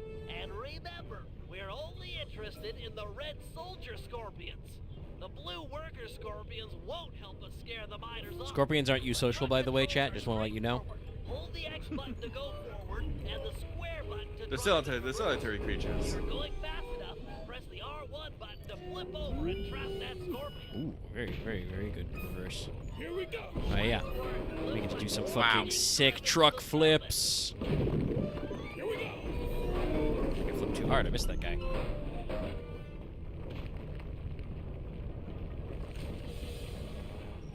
And remember, we're only interested in the red soldier scorpions. The blue worker scorpions won't help us scare the miners off. Scorpions aren't you social, by the way, chat? Just want to let you know. Hold the X button to go forward and the square button to The solitary creatures. If you're going fast enough, press the R1 button to flip over and trap that scorpion. Ooh, very, very, very good reverse. Here we go. Oh, yeah. We get to do some fucking sick truck flips. Here we go. I flipped too hard. I missed that guy.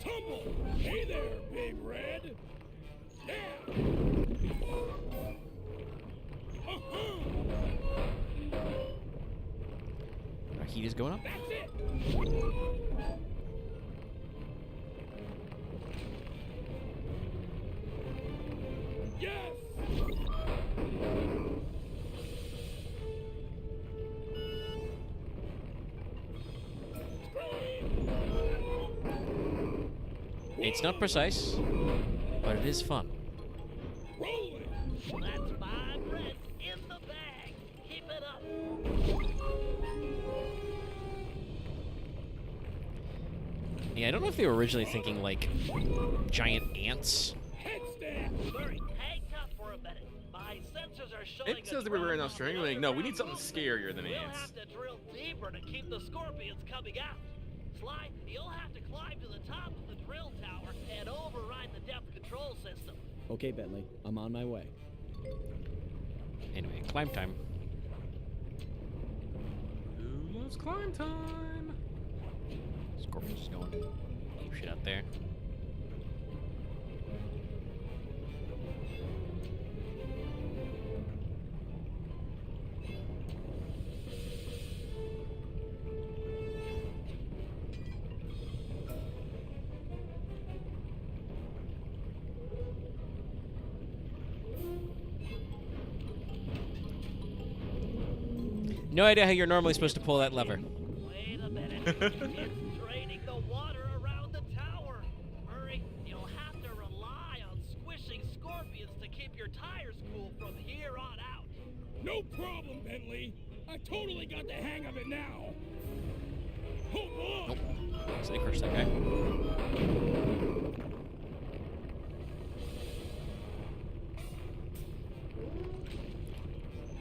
Tumble. Hey there, Big Red. Yeah. Our heat is going up. That's it. Yes. It's not precise, but it is fun. Rolling. That's 5 reds in the bag. Keep it up. Yeah, I don't know if they were originally thinking, like, giant ants. Headstand. Murray, hang tough for a minute. My sensors are showing It says that we were in Australia. Like, no, we need something scarier than We'll ants. have to drill deeper to keep the scorpions coming out. Sly, you'll have to climb to the top of the drill tower and override the depth control system. Okay, Bentley, I'm on my way. Anyway, climb time. Who loves climb time? Scorpion's just going ape shit out there. No idea how you're normally supposed to pull that lever. Wait a minute. It's draining the water around the tower. Murray, you'll have to rely on squishing scorpions to keep your tires cool from here on out. No problem, Bentley. I totally got the hang of it now. Hold on. Nope. So they crushed that guy.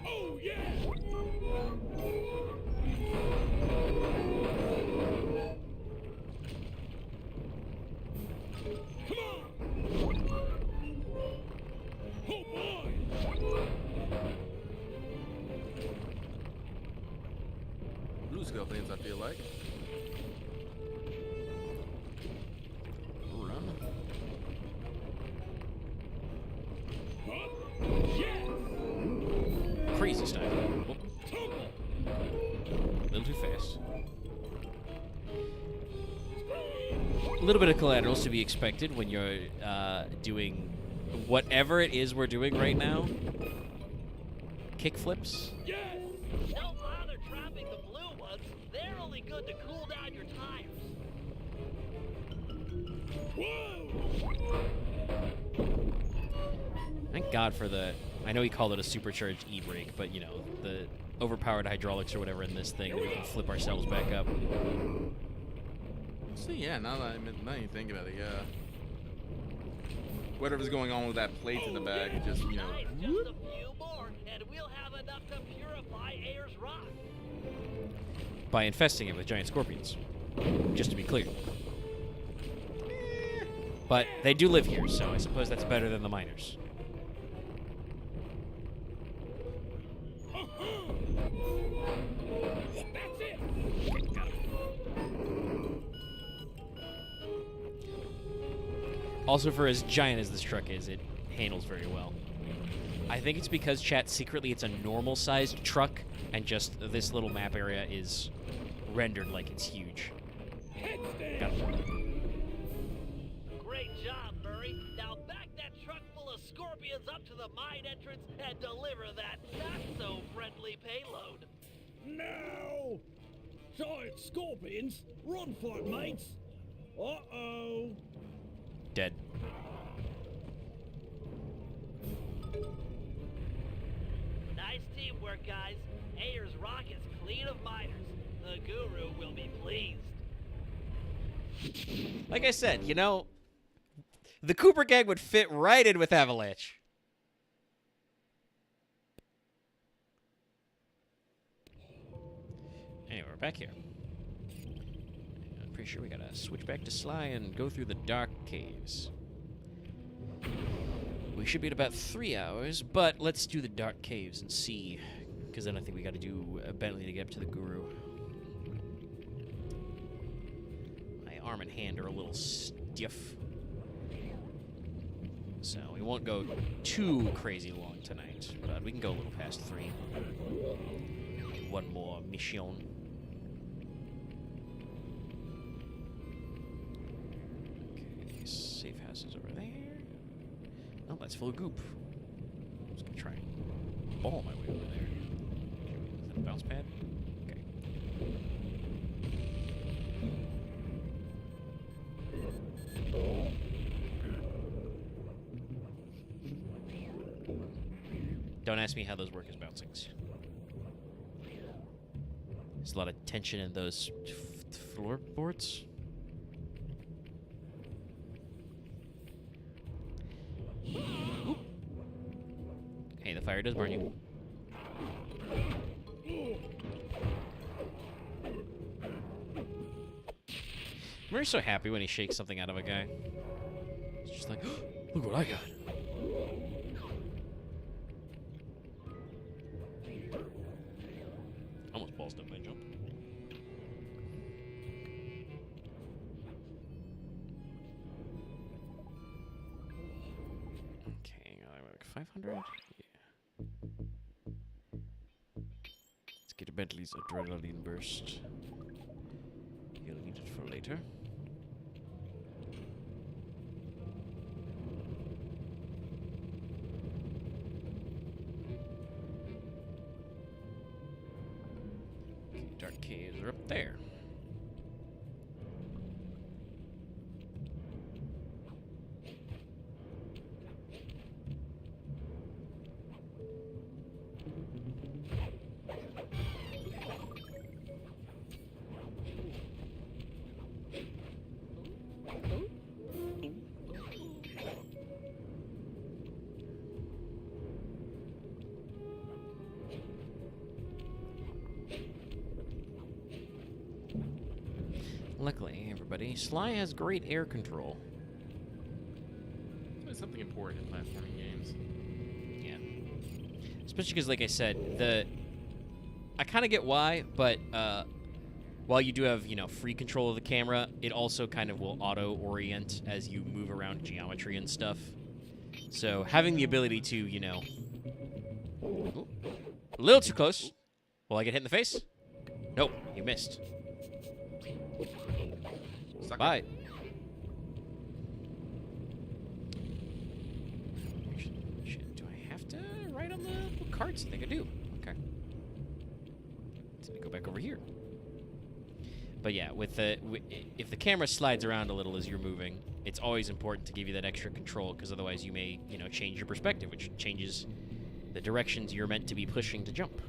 Oh, yeah. Come on. Oh, boy. Blue scorpions, I feel like. Run. Huh? Yes. Crazy style. Oh, Tumble. a little too fast. A little bit of collaterals to be expected when you're doing whatever it is we're doing right now. Kick flips. Yes. Don't bother trapping the blue ones. They're only good to cool down your tires. Whoa. Thank God for the... I know he called it a supercharged e-brake, but, you know, the overpowered hydraulics or whatever in this thing that we can flip ourselves back up. See, yeah, now that you think about it, yeah. Whatever's going on with that plate in the bag, it just, you know. Nice, just a few more, and we'll have enough to purify Ayers Rock. By infesting it with giant scorpions. Just to be clear. But they do live here, so I suppose that's better than the miners. That's it. Got him. Also, for as giant as this truck is, it handles very well. I think it's because, chat, secretly it's a normal-sized truck, and just this little map area is rendered like it's huge. Got him. Great job, Murray. Now back that truck full of scorpions up to the mine entrance and deliver that not-so-friendly payload. No! Giant scorpions? Run for it, mates! Uh-oh! Dead. Nice teamwork, guys. Ayer's rock is clean of miners. The guru will be pleased. Like I said, you know, the Cooper gang would fit right in with Avalanche. Anyway, we're back here. I'm pretty sure we gotta switch back to Sly and go through the dark caves. We should be at about 3 hours, but let's do the dark caves and see, because then I think we gotta do a Bentley to get up to the guru. My arm and hand are a little stiff, so we won't go too crazy long tonight, but we can go a little past 3. One more mission. Okay, safe house is over there. Oh, that's full of goop. I'm just gonna try and ball my way over there. Is that a bounce pad? Okay. Don't ask me how those work as bouncings. There's a lot of tension in those floorboards. Hey, the fire does burn you. Murray's so happy when he shakes something out of a guy. It's just like, look what I got. Almost balls up my jump. Okay, like 500. Yeah. Let's get Bentley's adrenaline burst. You'll need it for later. Okay, dark caves are up there. Luckily, everybody, Sly has great air control. It's something important in platforming games. Yeah. Especially because, like I said, I kind of get why, but while you do have, free control of the camera, it also kind of will auto-orient as you move around geometry and stuff. So having the ability to, ooh, a little too close. Will I get hit in the face? Nope, you missed. Bye. Shit, do I have to write on the cards? I think I do. Okay. So we go back over here. But yeah, if the camera slides around a little as you're moving, it's always important to give you that extra control, because otherwise you may, change your perspective, which changes the directions you're meant to be pushing to jump.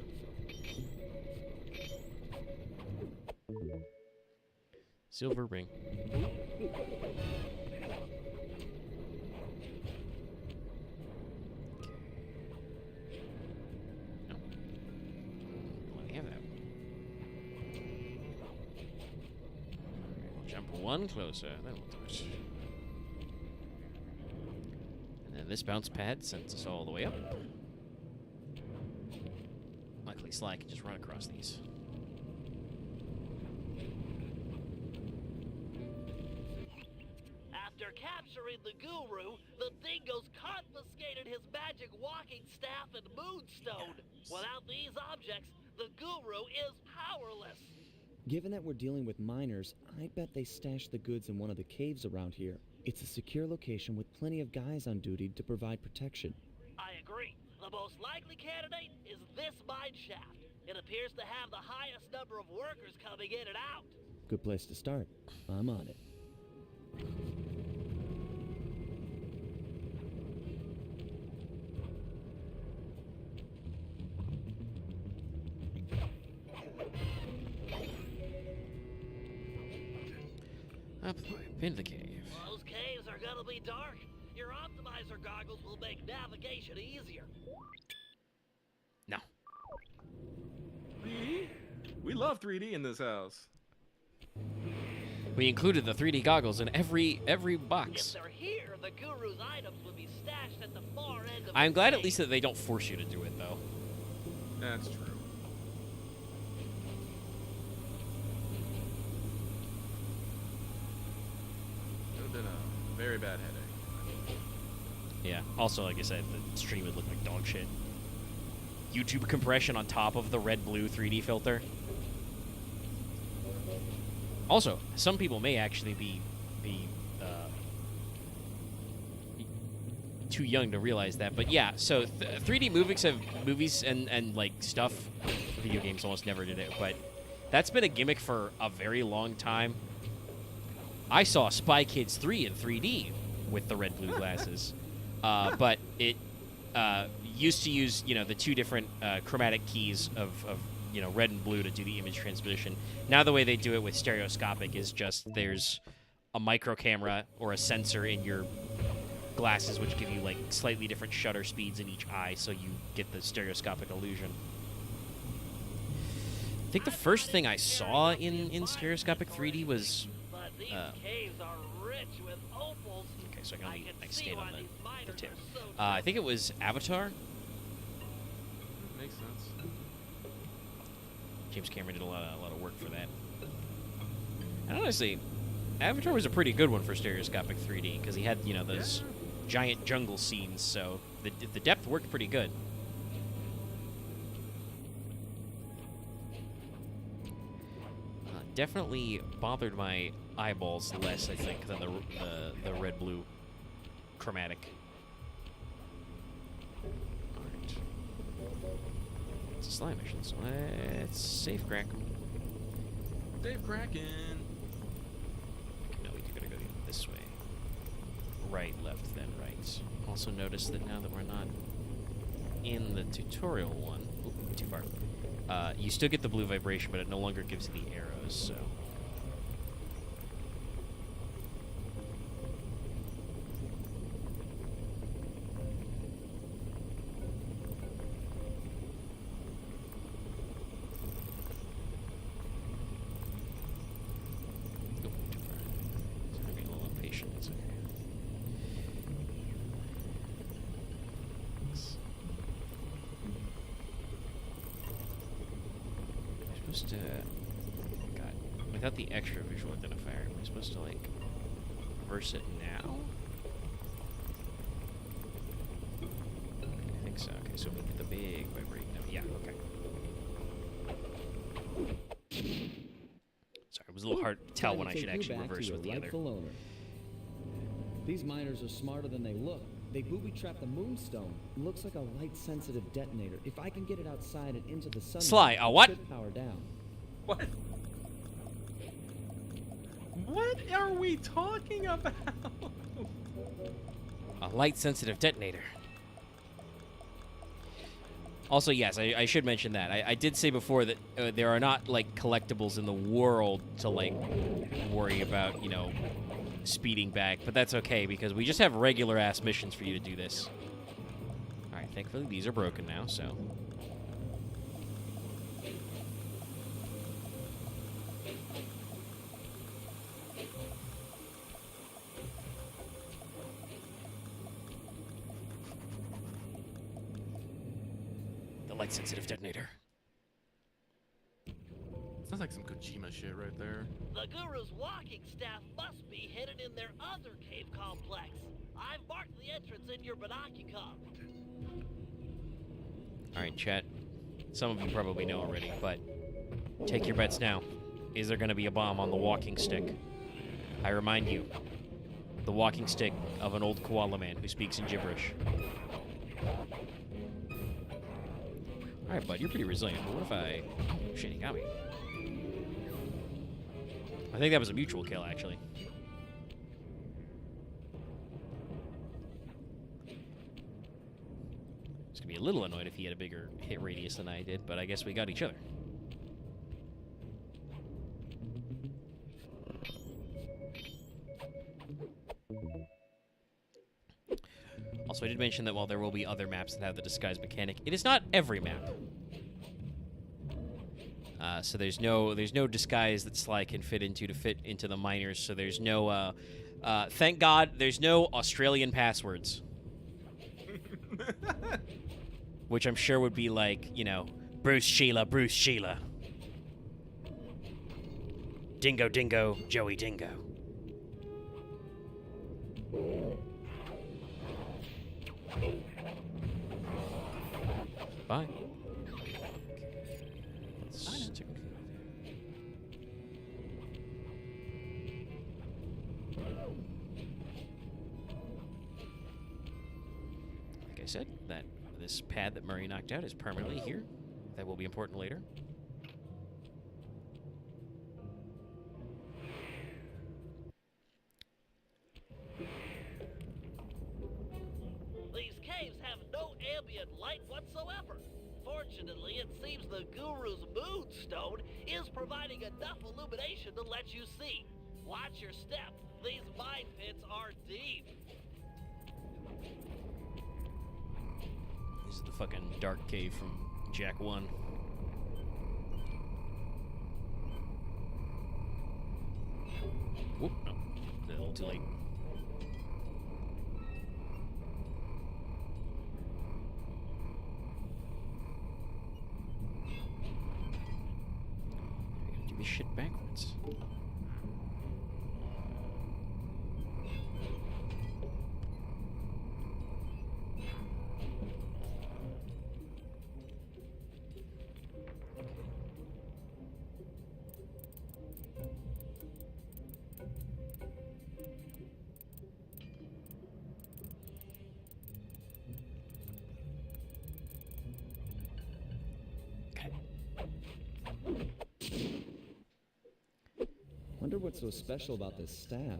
Silver ring. No. Let me have that. We'll jump one closer, then we'll do it. And this bounce pad sends us all the way up. Luckily, Sly can just run across these. After capturing the guru, the dingoes confiscated his magic walking staff and moonstone. Without these objects, the guru is powerless. Given that we're dealing with miners, I bet they stashed the goods in one of the caves around here. It's a secure location with plenty of guys on duty to provide protection. I agree. The most likely candidate is this mine shaft. It appears to have the highest number of workers coming in and out. Good place to start. I'm on it. Up into the cave. Those caves are gonna be dark. Your optimizer goggles will make navigation easier. No. We love 3D in this house. We included the 3D goggles in every If box. they're here, the guru's items will be stashed at the far end of I'm the glad cave. at least that they don't force you to do it, though. That's true. It would have been a very bad headache. Yeah. Also, like I said, the stream would look like dog shit. YouTube compression on top of the red-blue 3D filter. Also, some people may actually be too young to realize that, but yeah. So 3D movies and like stuff. Video games almost never did it, but that's been a gimmick for a very long time. I saw Spy Kids 3 in 3D with the red-blue glasses, but it used to use the two different chromatic keys of red and blue to do the image transmission. Now the way they do it with stereoscopic is just there's a micro camera or a sensor in your glasses which give you like slightly different shutter speeds in each eye, so you get the stereoscopic illusion. I think the first thing I saw in stereoscopic 3D was But these caves are rich with opals. okay, so I can only can stand see on why these the miners tip. are so I think it was Avatar. Makes sense. James Cameron did a lot of work for that. And honestly, Avatar was a pretty good one for stereoscopic 3D because he had those giant jungle scenes, so the depth worked pretty good. Definitely bothered my eyeballs less, I think, than the red blue chromatic. Alright. It's a slime mission, so let's safe crack 'em. Dave Kraken. No, we do gotta go this way. Right, left, then right. Also notice that now that we're not in the tutorial one, oop, too far. You still get the blue vibration, but it no longer gives you the arrows, so. Oop, too far. So I'm getting a little impatient. It's okay. Supposed to, God, without the extra visual identifier, am I supposed to like reverse it now? I think so. Okay, so we get the big vibrate now. Yeah, okay. Sorry, it was a little hard to tell Time when to I take should you actually back to reverse your with the other. rightful owner. These miners are smarter than they look. They booby-trapped the moonstone. Looks like a light-sensitive detonator. If I can get it outside and into the sun, Sly, a what? It should power down. What? What are we talking about? A light-sensitive detonator. Also, yes, I should mention that. I did say before that there are not, like, collectibles in the world to, like, worry about, speeding back. But that's okay, because we just have regular-ass missions for you to do this. Alright, thankfully these are broken now, so... a light-sensitive detonator. Sounds like some Kojima shit right there. The Guru's walking staff must be hidden in their other cave complex. I've marked the entrance in your binocular. All right, chat. Some of you probably know already, but take your bets now. Is there going to be a bomb on the walking stick? I remind you, the walking stick of an old koala man who speaks in gibberish. All right, bud, you're pretty resilient. But what if I... Oh, shit, he got me. I think that was a mutual kill, actually. It's gonna be a little annoyed if he had a bigger hit radius than I did, but I guess we got each other. Also, I did mention that while there will be other maps that have the disguise mechanic, it is not every map. So there's no disguise that Sly can fit into the miners. So there's no thank God there's no Australian passwords. Which I'm sure would be like, you know, Bruce Sheila, Dingo Dingo, Joey Dingo. Bye. Like I said, that this pad that Murray knocked out is permanently here. That will be important later. These caves have no ambient light whatsoever. Fortunately, it seems the Guru's moonstone is providing enough illumination to let you see. Watch your step. These mine pits are deep. This is the fucking dark cave from Jack 1. Whoop, no. A little too late. Do this shit backwards. Wonder what's so special about this staff.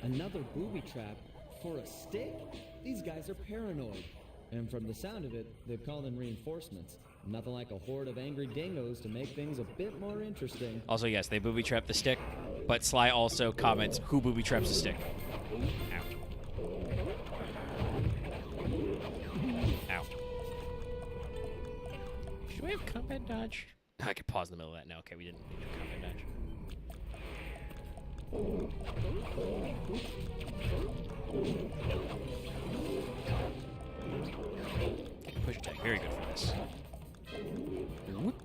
Another booby trap for a stick? These guys are paranoid. And from the sound of it, they've called in reinforcements. Nothing like a horde of angry dingoes to make things a bit more interesting. Also, yes, they booby-trap the stick, but Sly also comments, who booby-traps the stick? Ow. Ow. Do we have combat dodge? I could pause in the middle of that now. Okay, we didn't do combat dodge. Okay, push attack. Very good for this. Whoop.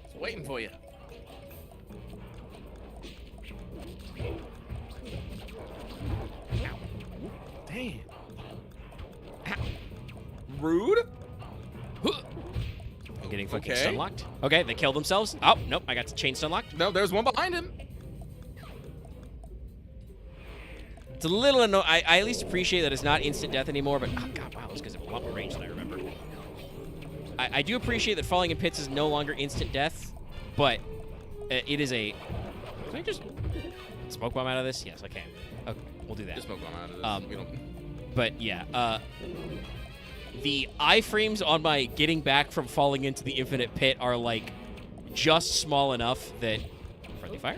It's waiting for you. Ow. Damn. Ow. Rude. I'm getting fucking stun locked. Okay, they killed themselves. Oh, nope, I got the chain stun locked. No, there's one behind him. It's a little annoying. I at least appreciate that it's not instant death anymore, but oh god, wow, it's because it longer range than I remember. I do appreciate that falling in pits is no longer instant death, but it is a... Can I just smoke bomb out of this? Yes, I can. Okay, we'll do that. Just smoke bomb out of this. We don't... But yeah, the iframes on my getting back from falling into the infinite pit are like just small enough that... Friendly fire?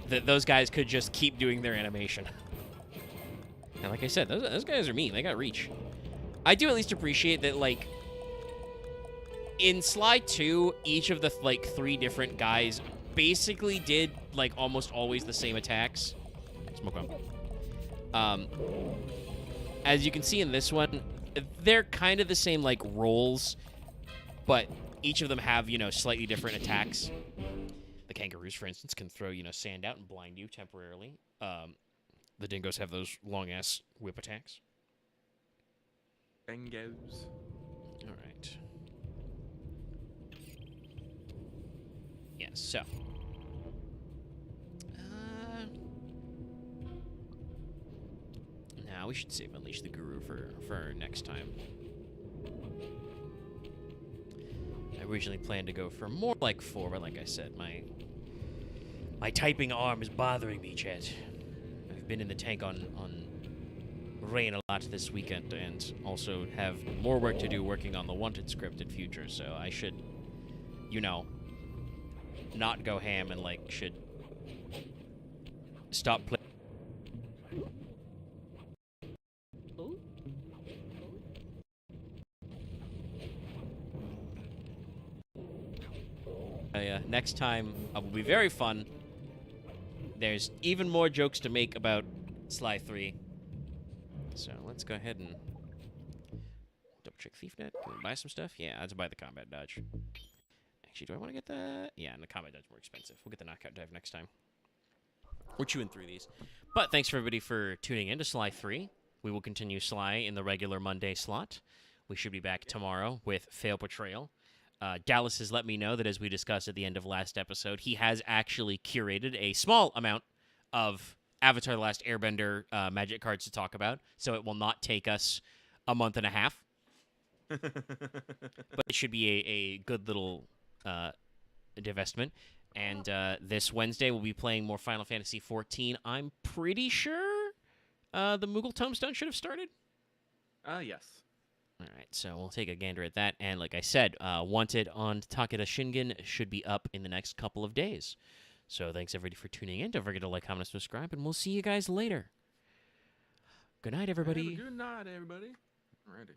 That those guys could just keep doing their animation. And like I said, those guys are mean. They got reach. I do at least appreciate that, like, in Sly 2, each of the, like, 3 different guys basically did like almost always the same attacks. Smoke bomb. As you can see in this one, they're kind of the same like roles, but each of them have, you know, slightly different attacks. The kangaroos, for instance, can throw, you know, sand out and blind you temporarily. The dingoes have those long-ass whip attacks. Dingoes. All right. Yes, so. Now we should save Unleash the Guru for next time. I originally planned to go for more like 4, but like I said, my typing arm is bothering me, chat. I've been in the tank on rain a lot this weekend, and also have more work to do working on the Wanted script in future, so I should, you know, not go ham and, like, should stop playing. Next time will be very fun. There's even more jokes to make about Sly 3. So let's go ahead and double check ThiefNet. Can we buy some stuff? Yeah, I have to buy the combat dodge. Actually, do I want to get that? Yeah, and the combat dodge is more expensive. We'll get the knockout dive next time. We're chewing through these. But thanks for everybody for tuning in to Sly 3. We will continue Sly in the regular Monday slot. We should be back tomorrow with Fail Portrayal. Dallas has let me know that, as we discussed at the end of last episode, he has actually curated a small amount of Avatar: The Last Airbender magic cards to talk about, so it will not take us a month and a half. But it should be a good little divestment. And this Wednesday, we'll be playing more Final Fantasy XIV. I'm pretty sure the Moogle Tombstone should have started. Yes. All right, so we'll take a gander at that. And like I said, Wanted on Takeda Shingen should be up in the next couple of days. So thanks, everybody, for tuning in. Don't forget to like, comment, and subscribe, and we'll see you guys later. Good night, everybody. Have a good night, everybody. Alrighty.